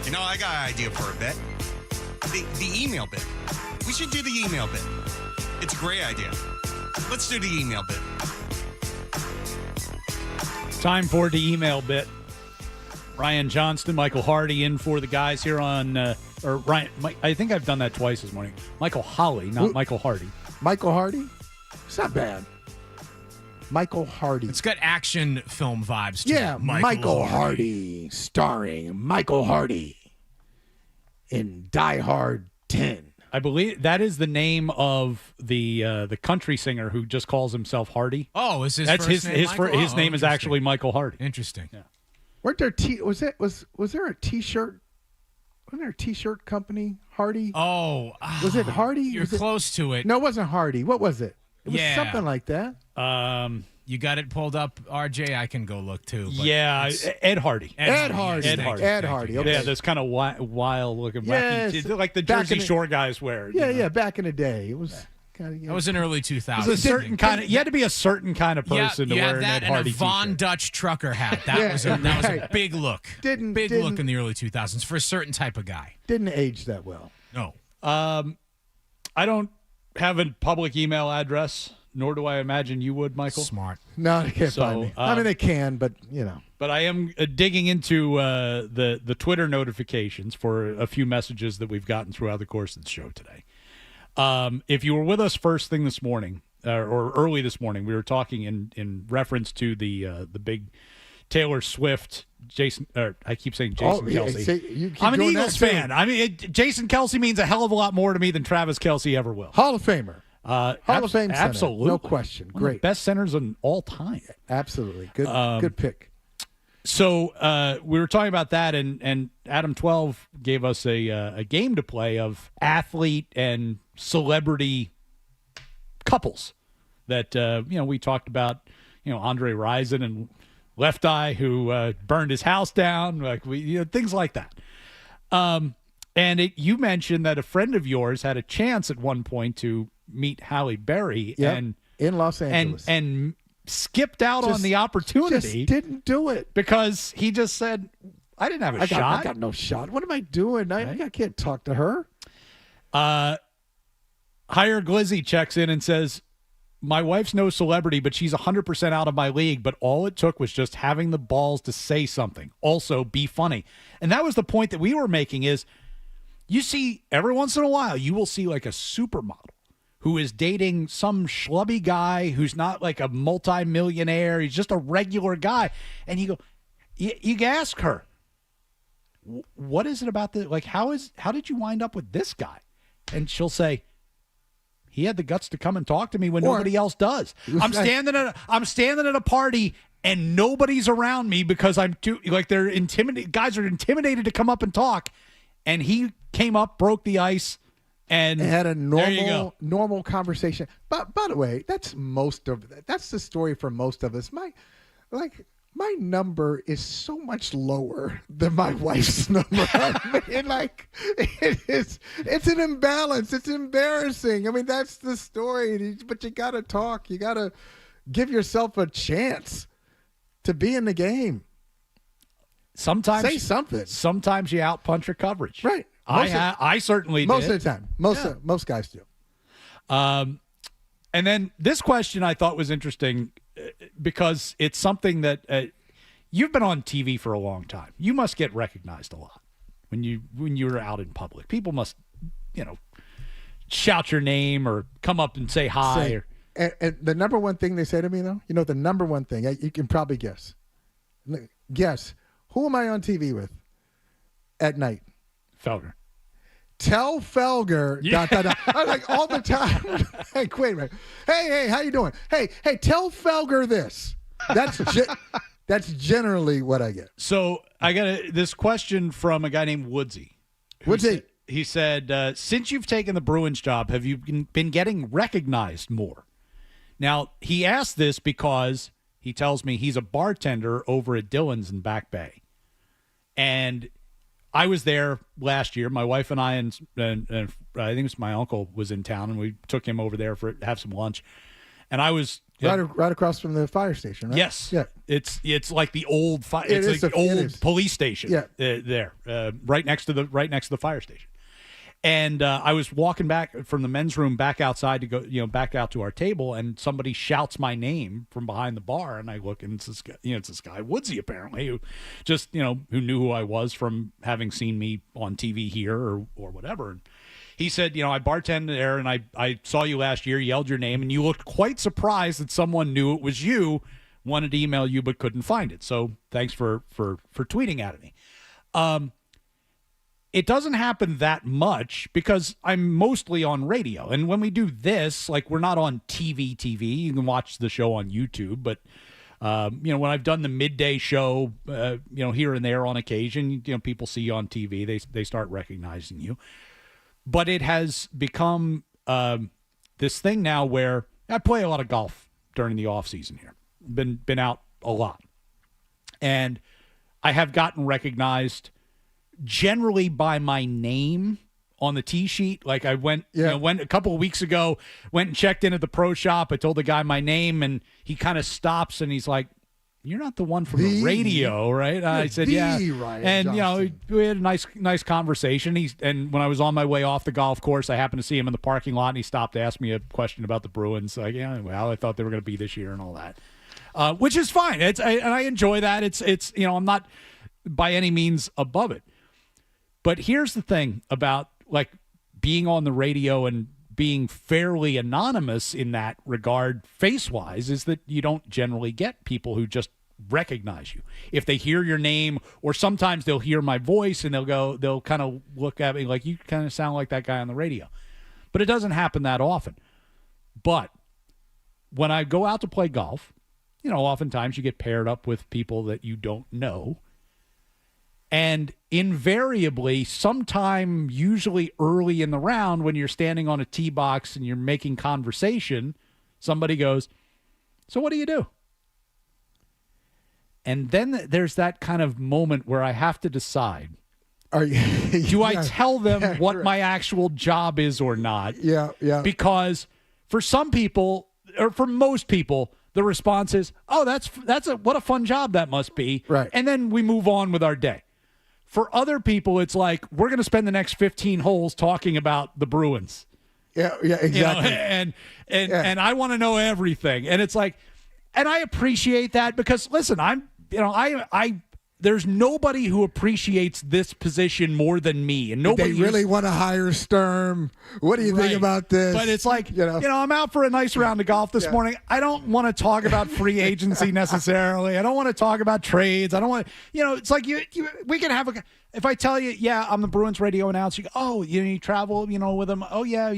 Speaker 12: You know, I got an idea for a bit. The email bit. We should do the email bit. It's a great idea. Let's do the email bit.
Speaker 3: Time for the email bit. Ryan Johnston, Michael Hardy in for the guys here on, or Ryan, I think I've done that twice this morning. Michael Holly, not Michael Hardy.
Speaker 7: Michael Hardy? It's not bad. Michael Hardy.
Speaker 9: It's got action film vibes to
Speaker 7: Yeah,
Speaker 9: it.
Speaker 7: Michael Hardy. Starring Michael Hardy in Die Hard 10.
Speaker 3: I believe that is the name of the country singer who just calls himself Hardy.
Speaker 9: Oh, is his
Speaker 3: That's
Speaker 9: first name Michael?
Speaker 3: his name is actually Michael Hardy.
Speaker 9: Interesting.
Speaker 3: Yeah.
Speaker 7: Weren't there was there a T-shirt? Wasn't there a T-shirt company, Hardy?
Speaker 9: Oh,
Speaker 7: was it Hardy?
Speaker 9: You're close to it.
Speaker 7: No, it wasn't Hardy. What was it? It was something like that.
Speaker 9: You got it pulled up, RJ. I can go look too. But
Speaker 3: Yeah, Ed Hardy.
Speaker 7: Ed Hardy. Okay.
Speaker 3: Yeah, this kind of wild looking,
Speaker 7: Yes.
Speaker 3: wacky, like the
Speaker 7: Back
Speaker 3: Jersey
Speaker 7: in the-
Speaker 3: Shore guys wear.
Speaker 7: Yeah. Back in the day, it was kind of.
Speaker 9: That was in early 2000s.
Speaker 3: It was a certain kind of. You had to be a certain kind of person to wear an
Speaker 9: that
Speaker 3: Ed
Speaker 9: and
Speaker 3: Hardy
Speaker 9: a Von
Speaker 3: t-shirt.
Speaker 9: Dutch trucker hat. That was a big look.
Speaker 7: Didn't
Speaker 9: look in the early 2000s for a certain type of guy.
Speaker 7: Didn't age that well.
Speaker 9: No.
Speaker 3: I don't have a public email address, nor do I imagine you would, Michael.
Speaker 9: Smart.
Speaker 7: No, they can't find me. I mean, they can, but
Speaker 3: But I am digging into the Twitter notifications for a few messages that we've gotten throughout the course of the show today. If you were with us first thing this morning, or early this morning, we were talking in reference to the big Taylor Swift, Jason. Or I keep saying Jason Kelce. I'm an Eagles fan. I mean, Jason Kelce means a hell of a lot more to me than Travis Kelce ever will.
Speaker 7: Hall of Famer. Hall of Fame center.
Speaker 3: Absolutely.
Speaker 7: No question.
Speaker 3: One of the
Speaker 7: Great.
Speaker 3: best centers of all time.
Speaker 7: Absolutely. Good pick.
Speaker 3: So we were talking about that, and Adam 12 gave us a game to play of athlete and celebrity couples that we talked about. Andre Rison and Left Eye, who burned his house down, things like that. And you mentioned that a friend of yours had a chance at one point to meet Halle Berry,
Speaker 7: in Los Angeles,
Speaker 3: and skipped out on the opportunity.
Speaker 7: Just didn't do it
Speaker 3: because he just said, "I didn't have a shot.
Speaker 7: I got no shot. What am I doing? I can't talk to her."
Speaker 3: Higher Glizzy checks in and says, "My wife's no celebrity, but she's 100% out of my league. But all it took was just having the balls to say something. Also, be funny." And that was the point that we were making. Is you see every once in a while you will see like a supermodel who is dating some schlubby guy who's not like a multi-millionaire. He's just a regular guy. And you go, you ask her, what is it about the, like, how did you wind up with this guy? And she'll say, he had the guts to come and talk to me when nobody else does. I'm standing at a party and nobody's around me because I'm too, like, they're intimidated. Guys are intimidated to come up and talk. And he came up, broke the ice, and
Speaker 7: had a normal conversation. But by the way, that's the story for most of us. My number is so much lower than my wife's number. I mean, it's an imbalance. It's embarrassing. I mean, that's the story. But you got to talk. You got to give yourself a chance to be in the game.
Speaker 3: Sometimes
Speaker 7: say something.
Speaker 3: Sometimes you outpunch your coverage.
Speaker 7: Right.
Speaker 3: I certainly did.
Speaker 7: Most of the time. Most guys do.
Speaker 3: And then this question I thought was interesting because it's something that you've been on TV for a long time. You must get recognized a lot when you're out in public. People must, shout your name or come up and say hi.
Speaker 7: And the number one thing they say to me, though, the number one thing, you can probably guess. Guess. Who am I on TV with at night?
Speaker 3: Felger.
Speaker 7: Tell Felger. Yeah. I'm like all the time. Hey, wait a minute. Hey, how you doing? Hey, tell Felger this. That's generally what I get.
Speaker 3: So I got this question from a guy named Woodsy. He said, since you've taken the Bruins job, have you been getting recognized more? Now, he asked this because he tells me he's a bartender over at Dillon's in Back Bay. And I was there last year. My wife and I, and I think it was my uncle, was in town, and we took him over there to have some lunch. And I was
Speaker 7: right across from the fire station, right?
Speaker 3: Yes.
Speaker 7: Yeah.
Speaker 3: It's like the old
Speaker 7: It is.
Speaker 3: police station.
Speaker 7: Yeah.
Speaker 3: There, right next to the fire station. And I was walking back from the men's room back outside to go, back out to our table, and somebody shouts my name from behind the bar, and I look, and it's this guy, Woodsy, apparently, who just, who knew who I was from having seen me on TV here or whatever. And he said, I bartended there, and I saw you last year, yelled your name, and you looked quite surprised that someone knew it was you, wanted to email you but couldn't find it. So thanks for tweeting at me. It doesn't happen that much because I'm mostly on radio. And when we do this, like, we're not on TV. You can watch the show on YouTube. But, when I've done the midday show, here and there on occasion, people see you on TV. They start recognizing you. But it has become this thing now where I play a lot of golf during the off season here. Been out a lot. And I have gotten recognized generally by my name on the tee sheet. Like I went a couple of weeks ago, went and checked in at the pro shop. I told the guy my name, and he kind of stops and he's like, "You're not the one from the radio, right?" I said, "Yeah."
Speaker 7: Ryan
Speaker 3: and
Speaker 7: Johnson.
Speaker 3: We had a nice conversation. And when I was on my way off the golf course, I happened to see him in the parking lot, and he stopped to ask me a question about the Bruins. Like, I thought they were going to be this year and all that, which is fine. And I enjoy that. It's I'm not by any means above it. But here's the thing about, like, being on the radio and being fairly anonymous in that regard, face-wise, is that you don't generally get people who just recognize you. If they hear your name, or sometimes they'll hear my voice and they'll kind of look at me like, you kind of sound like that guy on the radio. But it doesn't happen that often. But when I go out to play golf, oftentimes you get paired up with people that you don't know. And invariably, sometime usually early in the round, when you're standing on a tee box and you're making conversation, somebody goes, "So what do you do?" And then there's that kind of moment where I have to decide, do I tell them what my actual job is or not?
Speaker 7: Yeah.
Speaker 3: Because for some people, or for most people, the response is, "Oh, what a fun job that must be."
Speaker 7: Right.
Speaker 3: And then we move on with our day. For other people, it's like, we're going to spend the next 15 holes talking about the Bruins.
Speaker 7: Yeah, exactly.
Speaker 3: And I want to know everything. And it's like, and I appreciate that because, listen, there's nobody who appreciates this position more than me. And nobody
Speaker 7: they really want to hire Sturm. What do you think about this?
Speaker 3: But it's like, I'm out for a nice round of golf this morning. I don't want to talk about free agency necessarily. I don't want to talk about trades. I don't want to, it's like we can have if I tell you, I'm the Bruins radio announcer, you go, "Oh, you travel, with them. Oh yeah,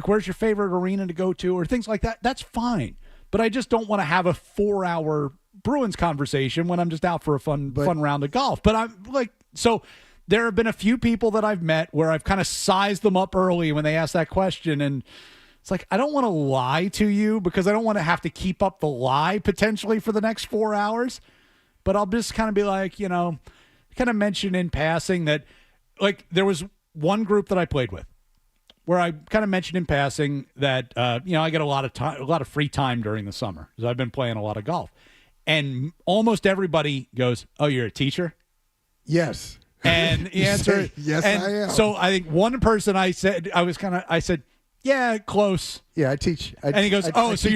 Speaker 3: where's your favorite arena to go to," or things like that. That's fine. But I just don't want to have a 4-hour Bruins conversation when I'm just out for a fun round of golf. But I'm like, so there have been a few people that I've met where I've kind of sized them up early when they ask that question. And it's like, I don't want to lie to you because I don't want to have to keep up the lie potentially for the next 4 hours. But I'll just kind of be like, kind of mention in passing that, like, there was one group that I played with where I kind of mentioned in passing that, I get a lot of free time during the summer because I've been playing a lot of golf. And almost everybody goes, "Oh, you're a teacher?"
Speaker 7: Yes.
Speaker 3: And the answer,
Speaker 7: yes, I am.
Speaker 3: So I think one person I said, "Yeah, close."
Speaker 7: Yeah, I teach.
Speaker 3: And he goes, so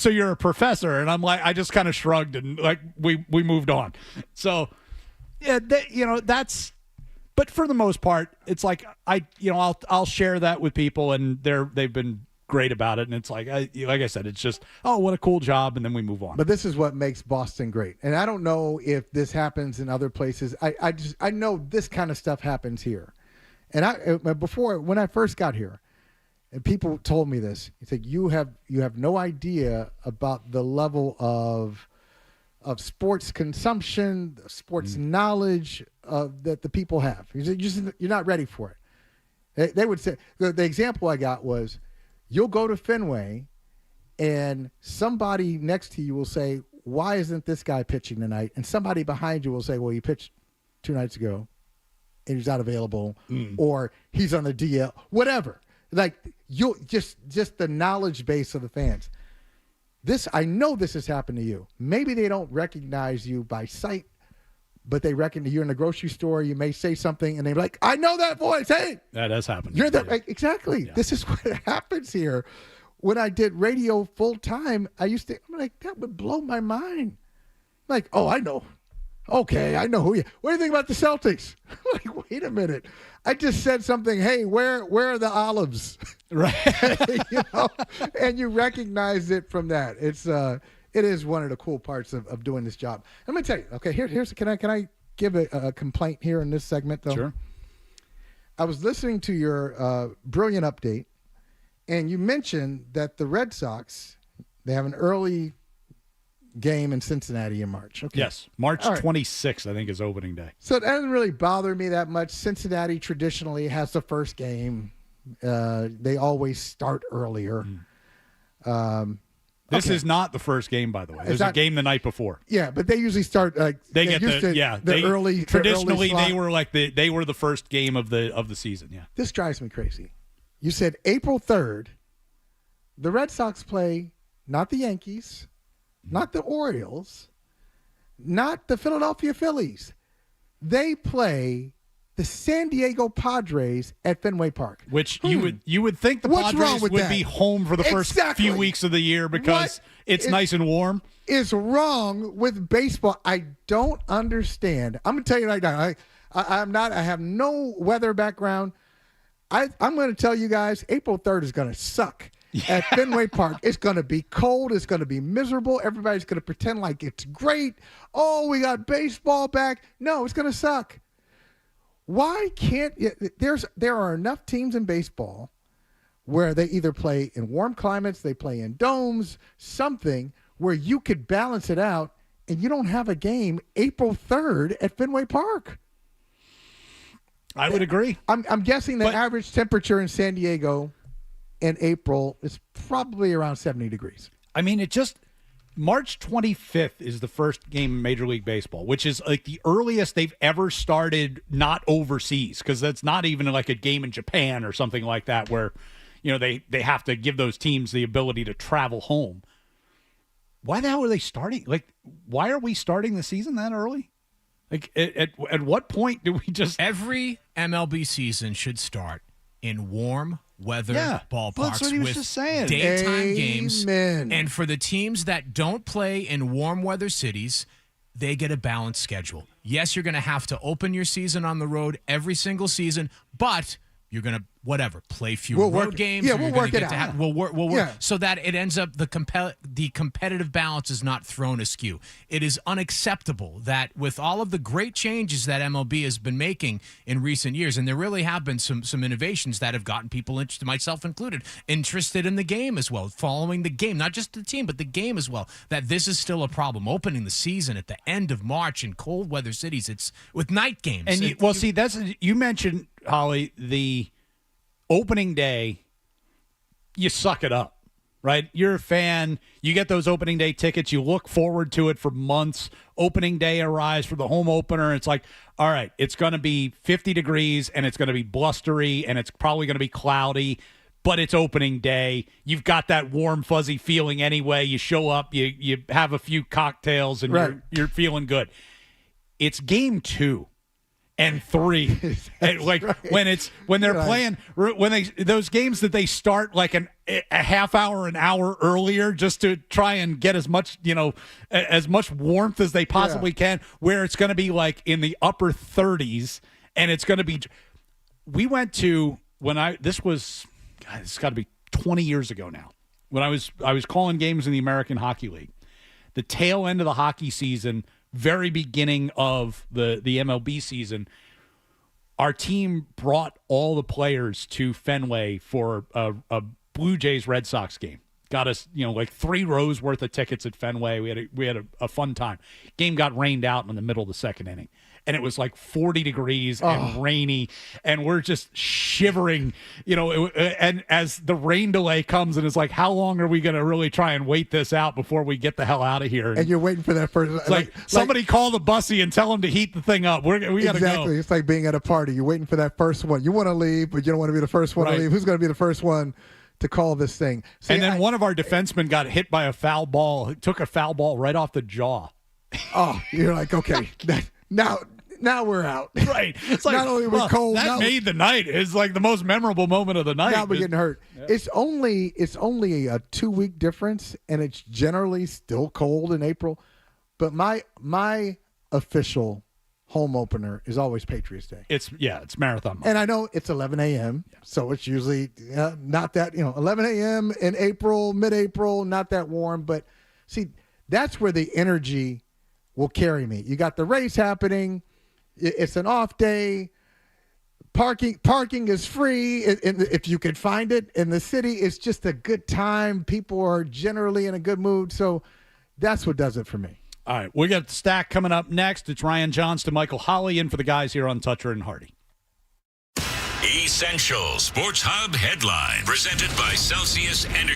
Speaker 3: you're a professor?" And I'm like, I just kind of shrugged and like we moved on. So yeah, that's. But for the most part, it's like I'll share that with people, and they've been great about it. And it's like I said, it's just, "Oh, what a cool job," and then we move on.
Speaker 7: But this is what makes Boston great. And I don't know if this happens in other places. I know this kind of stuff happens here. And when I first got here, and people told me this, he said, you have no idea about the level of sports consumption, sports knowledge that the people have. You're not ready for it. They would say, the example I got was, you'll go to Fenway and somebody next to you will say, "Why isn't this guy pitching tonight?" And somebody behind you will say, "Well, he pitched 2 nights ago and he's not available," or "He's on the DL," whatever. Like, you'll just the knowledge base of the fans. I know this has happened to you. Maybe they don't recognize you by sight, but they recognize you're in the grocery store. You may say something, and they're like, I know that voice. Hey.
Speaker 3: That has happened.
Speaker 7: You're exactly. Yeah. This is what happens here. When I did radio full time, I'm like, that would blow my mind. Like, oh, I know. Okay, I know who you. What do you think about the Celtics? I'm like, wait a minute. I just said something. Hey, where are the olives?
Speaker 3: Right.
Speaker 7: And you recognize it from that. It is one of the cool parts of doing this job. Let me tell you. Okay, here's can I give a complaint here in this segment though?
Speaker 3: Sure.
Speaker 7: I was listening to your brilliant update, and you mentioned that the Red Sox, they have an early game in Cincinnati in March. Okay.
Speaker 3: Yes, March 26th, I think, is opening day.
Speaker 7: So it doesn't really bother me that much. Cincinnati traditionally has the first game. They always start earlier.
Speaker 3: This is not the first game, by the way. There's a game the night before.
Speaker 7: Yeah, but they usually start.
Speaker 3: They get the
Speaker 7: early.
Speaker 3: Traditionally,
Speaker 7: the early
Speaker 3: they were the first game of the season. Yeah,
Speaker 7: this drives me crazy. You said April 3rd. The Red Sox play not the Yankees, not the Orioles, not the Philadelphia Phillies. They play the San Diego Padres at Fenway Park.
Speaker 3: Which you would think the Padres would be home for the first few weeks of the year because it's nice and warm.
Speaker 7: Is wrong with baseball. I don't understand. I'm going to tell you right now. I have no weather background. I'm going to tell you guys, April 3rd is going to suck. At Fenway Park. It's going to be cold. It's going to be miserable. Everybody's going to pretend like it's great. Oh, we got baseball back. No, it's going to suck. Why can't there are enough teams in baseball where they either play in warm climates, they play in domes, something where you could balance it out, and you don't have a game April 3rd at Fenway Park.
Speaker 3: I would agree.
Speaker 7: I'm guessing the average temperature in San Diego in April is probably around 70 degrees.
Speaker 3: I mean, March 25th is the first game in Major League Baseball, which is like the earliest they've ever started not overseas, because that's not even like a game in Japan or something like that where, they have to give those teams the ability to travel home. Why the hell are they starting? Like, why are we starting the season that early? Like, at what point do we just...
Speaker 9: Every MLB season should start in warm weather ballparks
Speaker 3: that's what he was
Speaker 9: with
Speaker 3: just saying.
Speaker 9: Daytime games. And for the teams that don't play in warm weather cities, they get a balanced schedule. Yes, you're going to have to open your season on the road every single season, but you're going to play fewer road games.
Speaker 7: Yeah, we'll work it out.
Speaker 9: We'll work so that it ends up the competitive balance is not thrown askew. It is unacceptable that with all of the great changes that MLB has been making in recent years, and there really have been some innovations that have gotten people interested, myself included, interested in the game as well, following the game, not just the team, but the game as well, that this is still a problem. Opening the season at the end of March in cold weather cities, it's with night games.
Speaker 3: And you mentioned, Holly, the opening day, you suck it up, right? You're a fan. You get those opening day tickets. You look forward to it for months. Opening day arrives for the home opener. It's like, all right, it's going to be 50 degrees and it's going to be blustery and it's probably going to be cloudy, but it's opening day. You've got that warm, fuzzy feeling anyway. You show up, you have a few cocktails, and you're feeling good. It's game 2. And 3, and when they're playing those games that they start like a half hour, an hour earlier, just to try and get as much warmth as they possibly can, where it's going to be like in the upper 30s, and it's going to be. We went to this has got to be 20 years ago now, when I was calling games in the American Hockey League, the tail end of the hockey season. Very beginning of the MLB season, our team brought all the players to Fenway for a Blue Jays Red Sox game. Got us, like 3 rows worth of tickets at Fenway. We had a fun time. Game got rained out in the middle of the second inning, and it was like 40 degrees and rainy, and we're just shivering, and as the rain delay comes, and it's like, how long are we going to really try and wait this out before we get the hell out of here?
Speaker 7: And you're waiting for that first.
Speaker 3: Like somebody call the bussy and tell them to heat the thing up. We got to go.
Speaker 7: Exactly. It's like being at a party. You're waiting for that first one. You want to leave, but you don't want to be the first one to leave. Who's going to be the first one to call this thing. See,
Speaker 3: and then one of our defensemen got hit by a foul ball. It took a foul ball right off the jaw.
Speaker 7: Oh, you're like, okay, now we're out.
Speaker 3: Right. It's like,
Speaker 7: not only are we cold,
Speaker 3: that made the night. It's like the most memorable moment of the night.
Speaker 7: Now we're getting hurt.
Speaker 3: Yeah.
Speaker 7: It's only a 2-week difference, and it's generally still cold in April. But my official home opener is always Patriots Day.
Speaker 3: It's marathon month.
Speaker 7: And I know it's 11 a.m., so it's usually not that, 11 a.m. in April, mid-April, not that warm. But, see, that's where the energy will carry me. You got the race happening. It's an off day. Parking is free if you can find it. In the city, it's just a good time. People are generally in a good mood. So that's what does it for me.
Speaker 3: All right, we got the stack coming up next. It's Ryan Johnston, Michael Holley in for the guys here on Toucher and Hardy.
Speaker 2: Essential Sports Hub headline presented by Celsius Energy.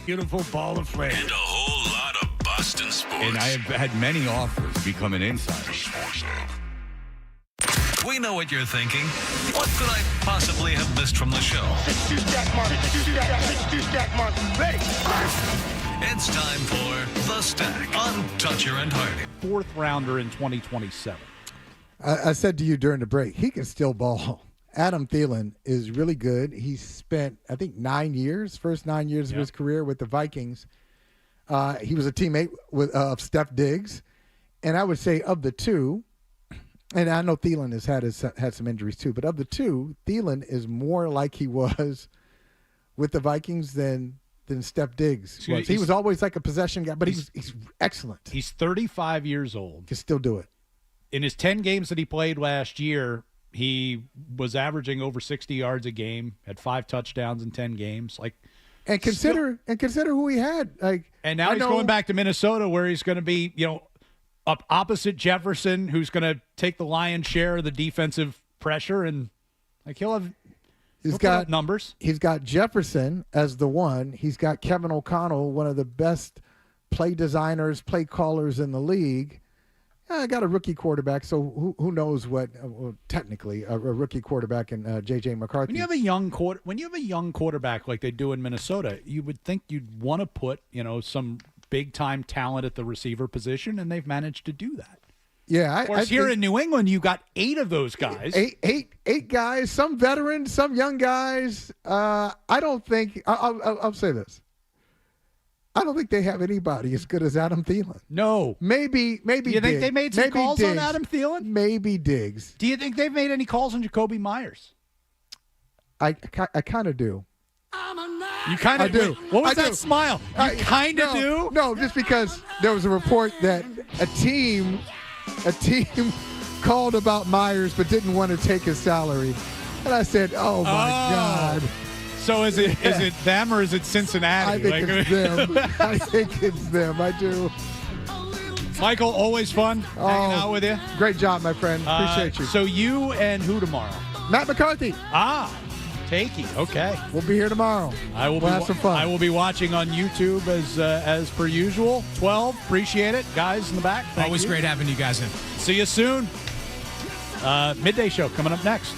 Speaker 3: Beautiful ball of flame.
Speaker 2: And a whole lot of Boston sports.
Speaker 6: And I have had many offers to become an insider.
Speaker 11: We know what you're thinking. What could I possibly have missed from the show? It's time for The Stack on Toucher and Hardy.
Speaker 3: Fourth rounder in 2027.
Speaker 7: I said to you during the break, he can still ball. Adam Thielen is really good. He spent, I think, 9 years, first 9 years of his career with the Vikings. He was a teammate of Steph Diggs. And I would say of the two, and I know Thielen has had some injuries too, but of the two, Thielen is more like he was with the Vikings than Steph Diggs was. He was always like a possession guy, but he's excellent.
Speaker 3: He's 35 years old.
Speaker 7: Can still do it.
Speaker 3: In his 10 games that he played last year, he was averaging over 60 yards a game, had 5 touchdowns in 10 games.
Speaker 7: And consider who he had.
Speaker 3: And now he's going back to Minnesota, where he's going to be, up opposite Jefferson, who's going to take the lion's share of the defensive pressure, and he'll put up numbers.
Speaker 7: He's got Jefferson as the one. He's got Kevin O'Connell, one of the best play designers, play callers in the league. I got a rookie quarterback, so who knows what? Technically, a rookie quarterback in J.J. McCarthy.
Speaker 3: When you have a young quarterback like they do in Minnesota, you would think you'd want to put some big time talent at the receiver position, and they've managed to do that.
Speaker 7: Yeah,
Speaker 3: of course, here in New England, you got 8 of those guys.
Speaker 7: Eight guys, some veterans, some young guys. I don't think I'll say this. I don't think they have anybody as good as Adam Thielen.
Speaker 3: No.
Speaker 7: Maybe.
Speaker 3: Do you think they made some calls on Adam Thielen?
Speaker 7: Maybe Diggs.
Speaker 3: Do you think they've made any calls on Jacoby Myers?
Speaker 7: I kind of do.
Speaker 3: You kind of do. What was that smile? You kind of do?
Speaker 7: No, just because there was a report that a team called about Myers but didn't want to take his salary. And I said, oh, my God.
Speaker 3: So is it them or is it Cincinnati?
Speaker 7: I think it's them. I think it's them. I do.
Speaker 3: Michael, always fun hanging out with you.
Speaker 7: Great job, my friend. Appreciate you.
Speaker 3: So you and who tomorrow?
Speaker 7: Matt McCarthy.
Speaker 3: Takey. Okay.
Speaker 7: We'll be here tomorrow. We'll have some fun.
Speaker 3: I will be watching on YouTube as per usual. 12. Appreciate it. Guys in the back.
Speaker 9: Always great having you guys in.
Speaker 3: See you soon. Midday show coming up next.